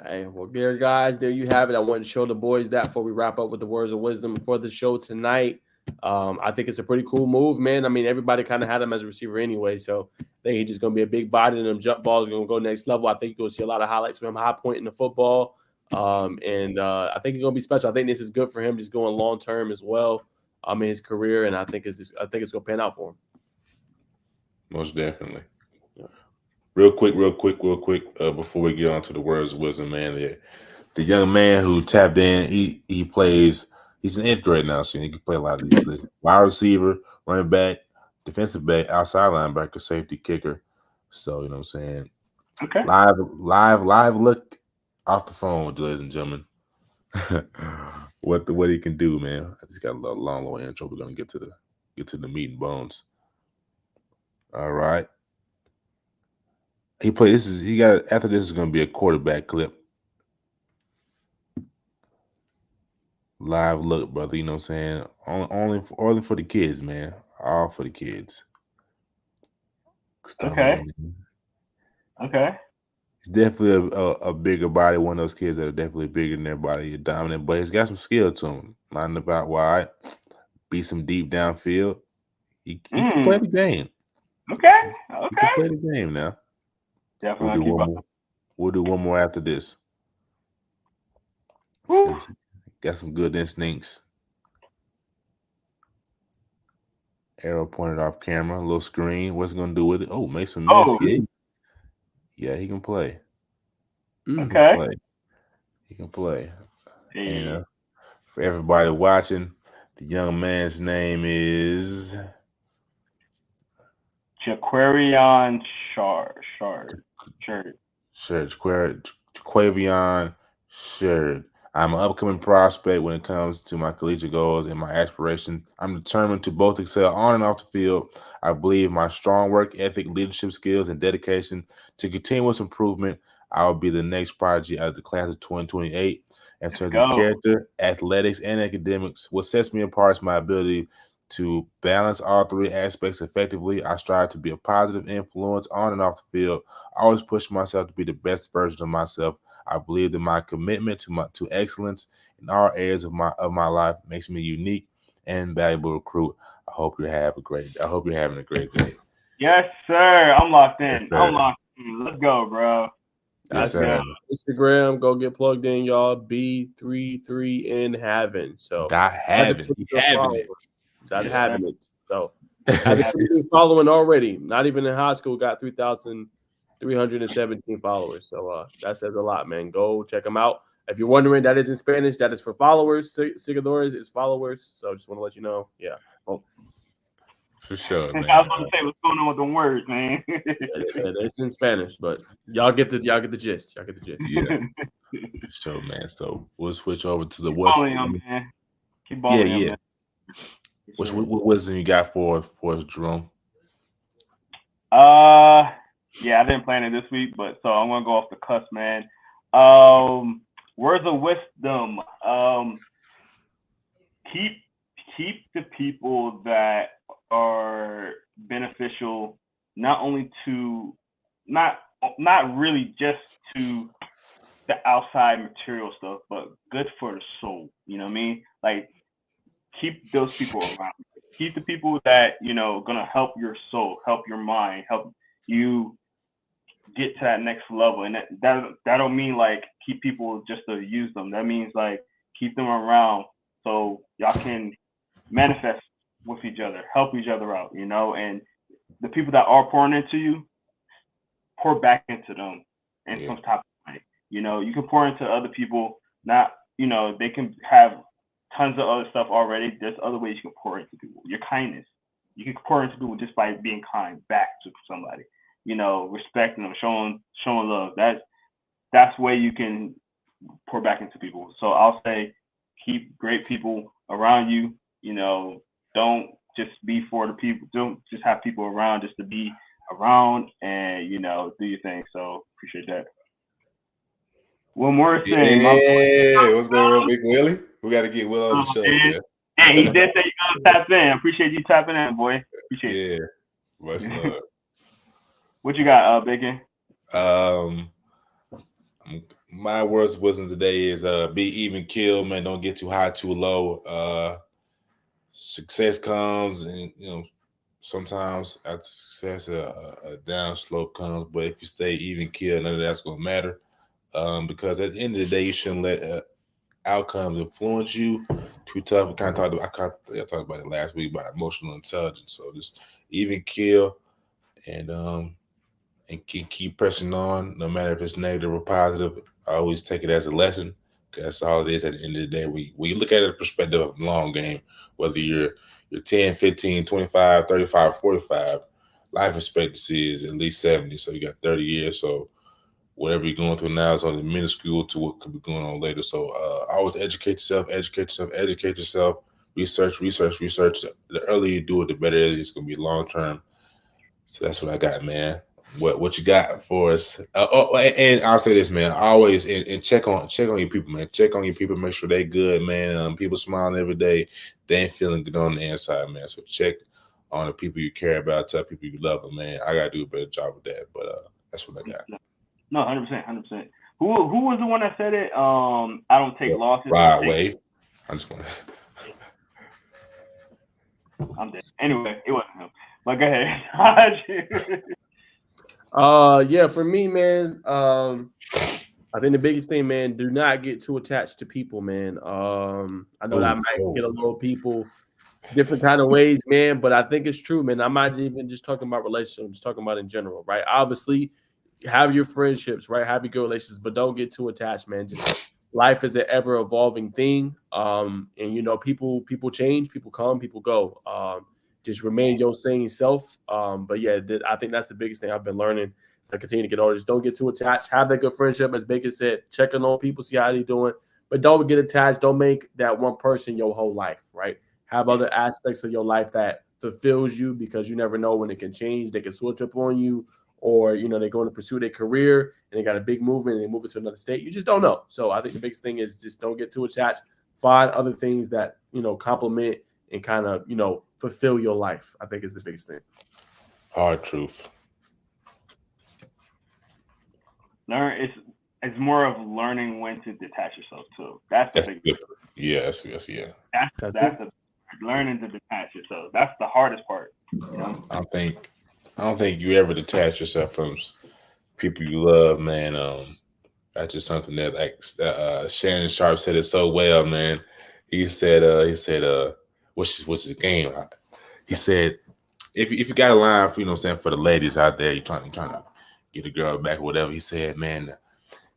Hey, well, there, guys, there you have it. I wanted to show the boys that before we wrap up with the words of wisdom for the show tonight. I think it's a pretty cool move, man. I mean, everybody kind of had him as a receiver anyway, so I think he's just going to be a big body, and them jump balls are going to go next level. I think you're going to see a lot of highlights from him, high point in the football, and I think he's going to be special. I think this is good for him, just going long term as well in his career, and I think it's going to pan out for him. Most definitely. Real quick, before we get on to the words of wisdom, man, the young man who tapped in, he plays, he's in 8th grade now, so he can play a lot of these positions. Wide receiver, running back, defensive back, outside linebacker, safety, kicker. So, you know what I'm saying? Okay. Live look off the phone, ladies and gentlemen. What he can do, man. I just got a long little intro. We're gonna get to the meat and bones. All right. After this is gonna be a quarterback clip. Live look, brother. You know what I'm saying? Only for the kids, man. All for the kids. Okay. He's definitely a bigger body. One of those kids that are definitely bigger than their body, dominant, but he's got some skill to him. Lining up out wide, beat some deep downfield. He can play the game. Okay. He can play the game now. Definitely. We'll do one more after this. Got some good instincts. Arrow pointed off camera, a little screen. What's it gonna do with it? Oh, Mason miss. Yeah, he can play. Okay. He can play. Hey. And for everybody watching, the young man's name is Jaquarion Shard. Jaquavion Sherd. I'm an upcoming prospect when it comes to my collegiate goals and my aspirations. I'm determined to both excel on and off the field. I believe my strong work ethic, leadership skills, and dedication to continuous improvement, I will be the next prodigy out of the class of 2028. In terms of character, athletics, and academics, what sets me apart is my ability to balance all three aspects effectively. I strive to be a positive influence on and off the field. I always push myself to be the best version of myself. I believe that my commitment to excellence in all areas of my life makes me a unique and valuable recruit. I hope you're having a great day. Yes, sir. I'm locked in. Let's go, bro. Yes, sir. Instagram, go get plugged in, y'all. B33 in heaven. So having it. So following already. Not even in high school, got 3,317 followers. So that says a lot, man. Go check them out. If you're wondering, that is in Spanish. That is for followers. Seguidores is followers. So just want to let you know. Yeah. Oh. For sure, man. I was going to say what's going on with the words, man. It's in Spanish, but y'all get the gist. Yeah. For sure, man. So we'll switch over to the Keep balling, man. What wisdom you got for us, Jerome? I didn't plan it this week, but so I'm gonna go off the cusp, man. Words of wisdom. Keep the people that are beneficial, not only to not really just to the outside material stuff, but good for the soul. You know what I mean? Like, keep those people around. Keep the people that, gonna help your soul, help your mind, help you get to that next level. And that don't mean like keep people just to use them. That means like keep them around so y'all can manifest with each other, help each other out, and the people that are pouring into you, pour back into them and some type of way. You can pour into other people, not, they can have tons of other stuff already. There's other ways you can pour into people. Your kindness. You can pour into people just by being kind back to somebody. You know, respecting them, showing love. That's way you can pour back into people. So I'll say keep great people around you. You know, don't just be for the people. Don't just have people around just to be around and, you know, do your thing. So appreciate that. One more thing. Yeah, what's going on, Big Willie? We got to get Will on the show, man. Hey, he did say you gotta tap in. Appreciate you tapping in, boy. Appreciate it. Yeah, much love. What you got, Bacon? My words of wisdom today is be even keel, man. Don't get too high, too low. Success comes, and you know, sometimes after success, a down slope comes. But if you stay even keel, none of that's gonna matter. Because at the end of the day, you shouldn't let outcomes influence you. Too tough. I talked about it last week about emotional intelligence. So just even keel and keep pressing on, no matter if it's negative or positive. I always take it as a lesson. That's all it is at the end of the day. When you look at it the perspective of the long game, whether you're 10, 15, 25, 35, 45, life expectancy is at least 70. So you got 30 years. So whatever you're going through now is only minuscule to what could be going on later. So always educate yourself. Research. The earlier you do it, the better it is. It's going to be long term. So that's what I got, man. What you got for us? And I'll say this, man. Always and check on your people, man. Check on your people. Make sure they good, man. People smiling every day. They ain't feeling good on the inside, man. So check on the people you care about. Tell people you love them, man. I gotta do a better job with that. But that's what I got. No, 100%. Who was the one that said it? I don't take losses. Rod Wave. I'm just going. I'm dead. Anyway, it wasn't him. But go ahead. Yeah, for me, man, I think the biggest thing, man, do not get too attached to people, man. I know that might get a little people different kind of ways, man, but I think it's true, man. I'm not even just talking about relationships, I'm just talking about in general, right? Obviously, have your friendships, right? Have your good relationships, but don't get too attached, man. Just life is an ever evolving thing. And you know, people change, people come, people go. Just remain your same self. But yeah, I think that's the biggest thing I've been learning to continue to get older. Just don't get too attached. Have that good friendship, as Bacon said, checking on people, see how they're doing. But don't get attached. Don't make that one person your whole life, right? Have other aspects of your life that fulfills you, because you never know when it can change. They can switch up on you, or you know, they're going to pursue their career and they got a big movement and they move it to another state. You just don't know. So I think the biggest thing is just don't get too attached. Find other things that, you know, complement and kind of, you know, fulfill your life. I think is the biggest thing. Hard truth. Learn. It's more of learning when to detach yourself too. That's the big. Yes. That's learning to detach yourself. That's the hardest part. You know? I don't think you ever detach yourself from people you love, man. That's just something that, like Shannon Sharp said it so well, man. He said, what's his game? He said, if you got a line for, you know what I'm saying, for the ladies out there, you're trying to get a girl back or whatever. He said, man,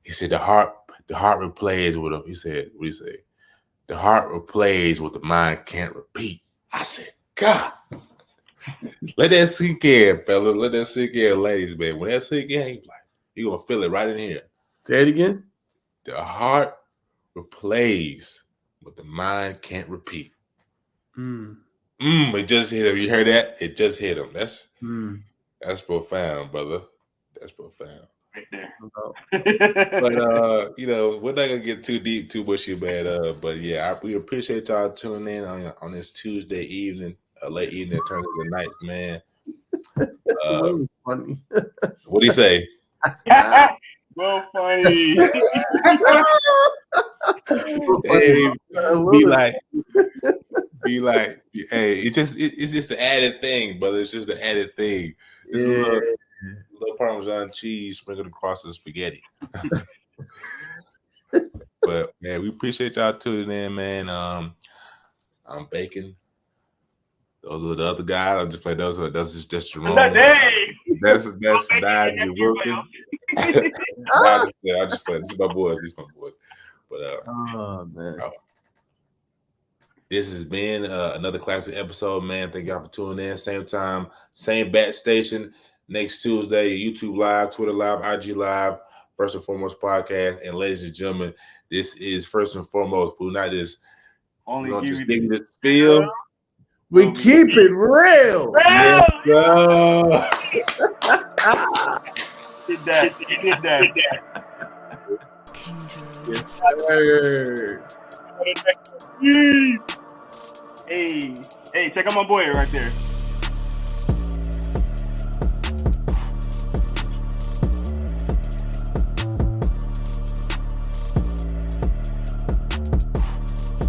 the heart replays with he said, what do you say? The heart replays what the mind can't repeat. I said, God. Let that sink in, fellas. Let that sink in, ladies, man. When that sink in, you're going to feel it right in here. Say it again. The heart replays what the mind can't repeat. It just hit him. You heard that? It just hit him. That's profound, brother. That's profound. Right there. But you know, we're not gonna get too deep, too mushy, man. But yeah, we appreciate y'all tuning in on this Tuesday evening, late evening, turns into night, man. Was funny. What do you say? Well, funny. Hey, be like, hey, it's just the added thing, brother. It's just the added thing. It's a little Parmesan cheese sprinkled across the spaghetti. But man, we appreciate y'all tuning in, man. I'm Bacon. Those are the other guys. I'm just playing those. That's just Jerome. That's Nigel Wilkins. I just play. These are my boys. But oh man. This has been another classic episode, man. Thank y'all for tuning in. Same time, same bat station. Next Tuesday, YouTube Live, Twitter Live, IG Live, First and Foremost podcast. And ladies and gentlemen, this is First and Foremost. We're not just give you the spiel. We keep it real. Yes, sir. Did that. You did that. Yes, sir. Hey, check out my boy right there.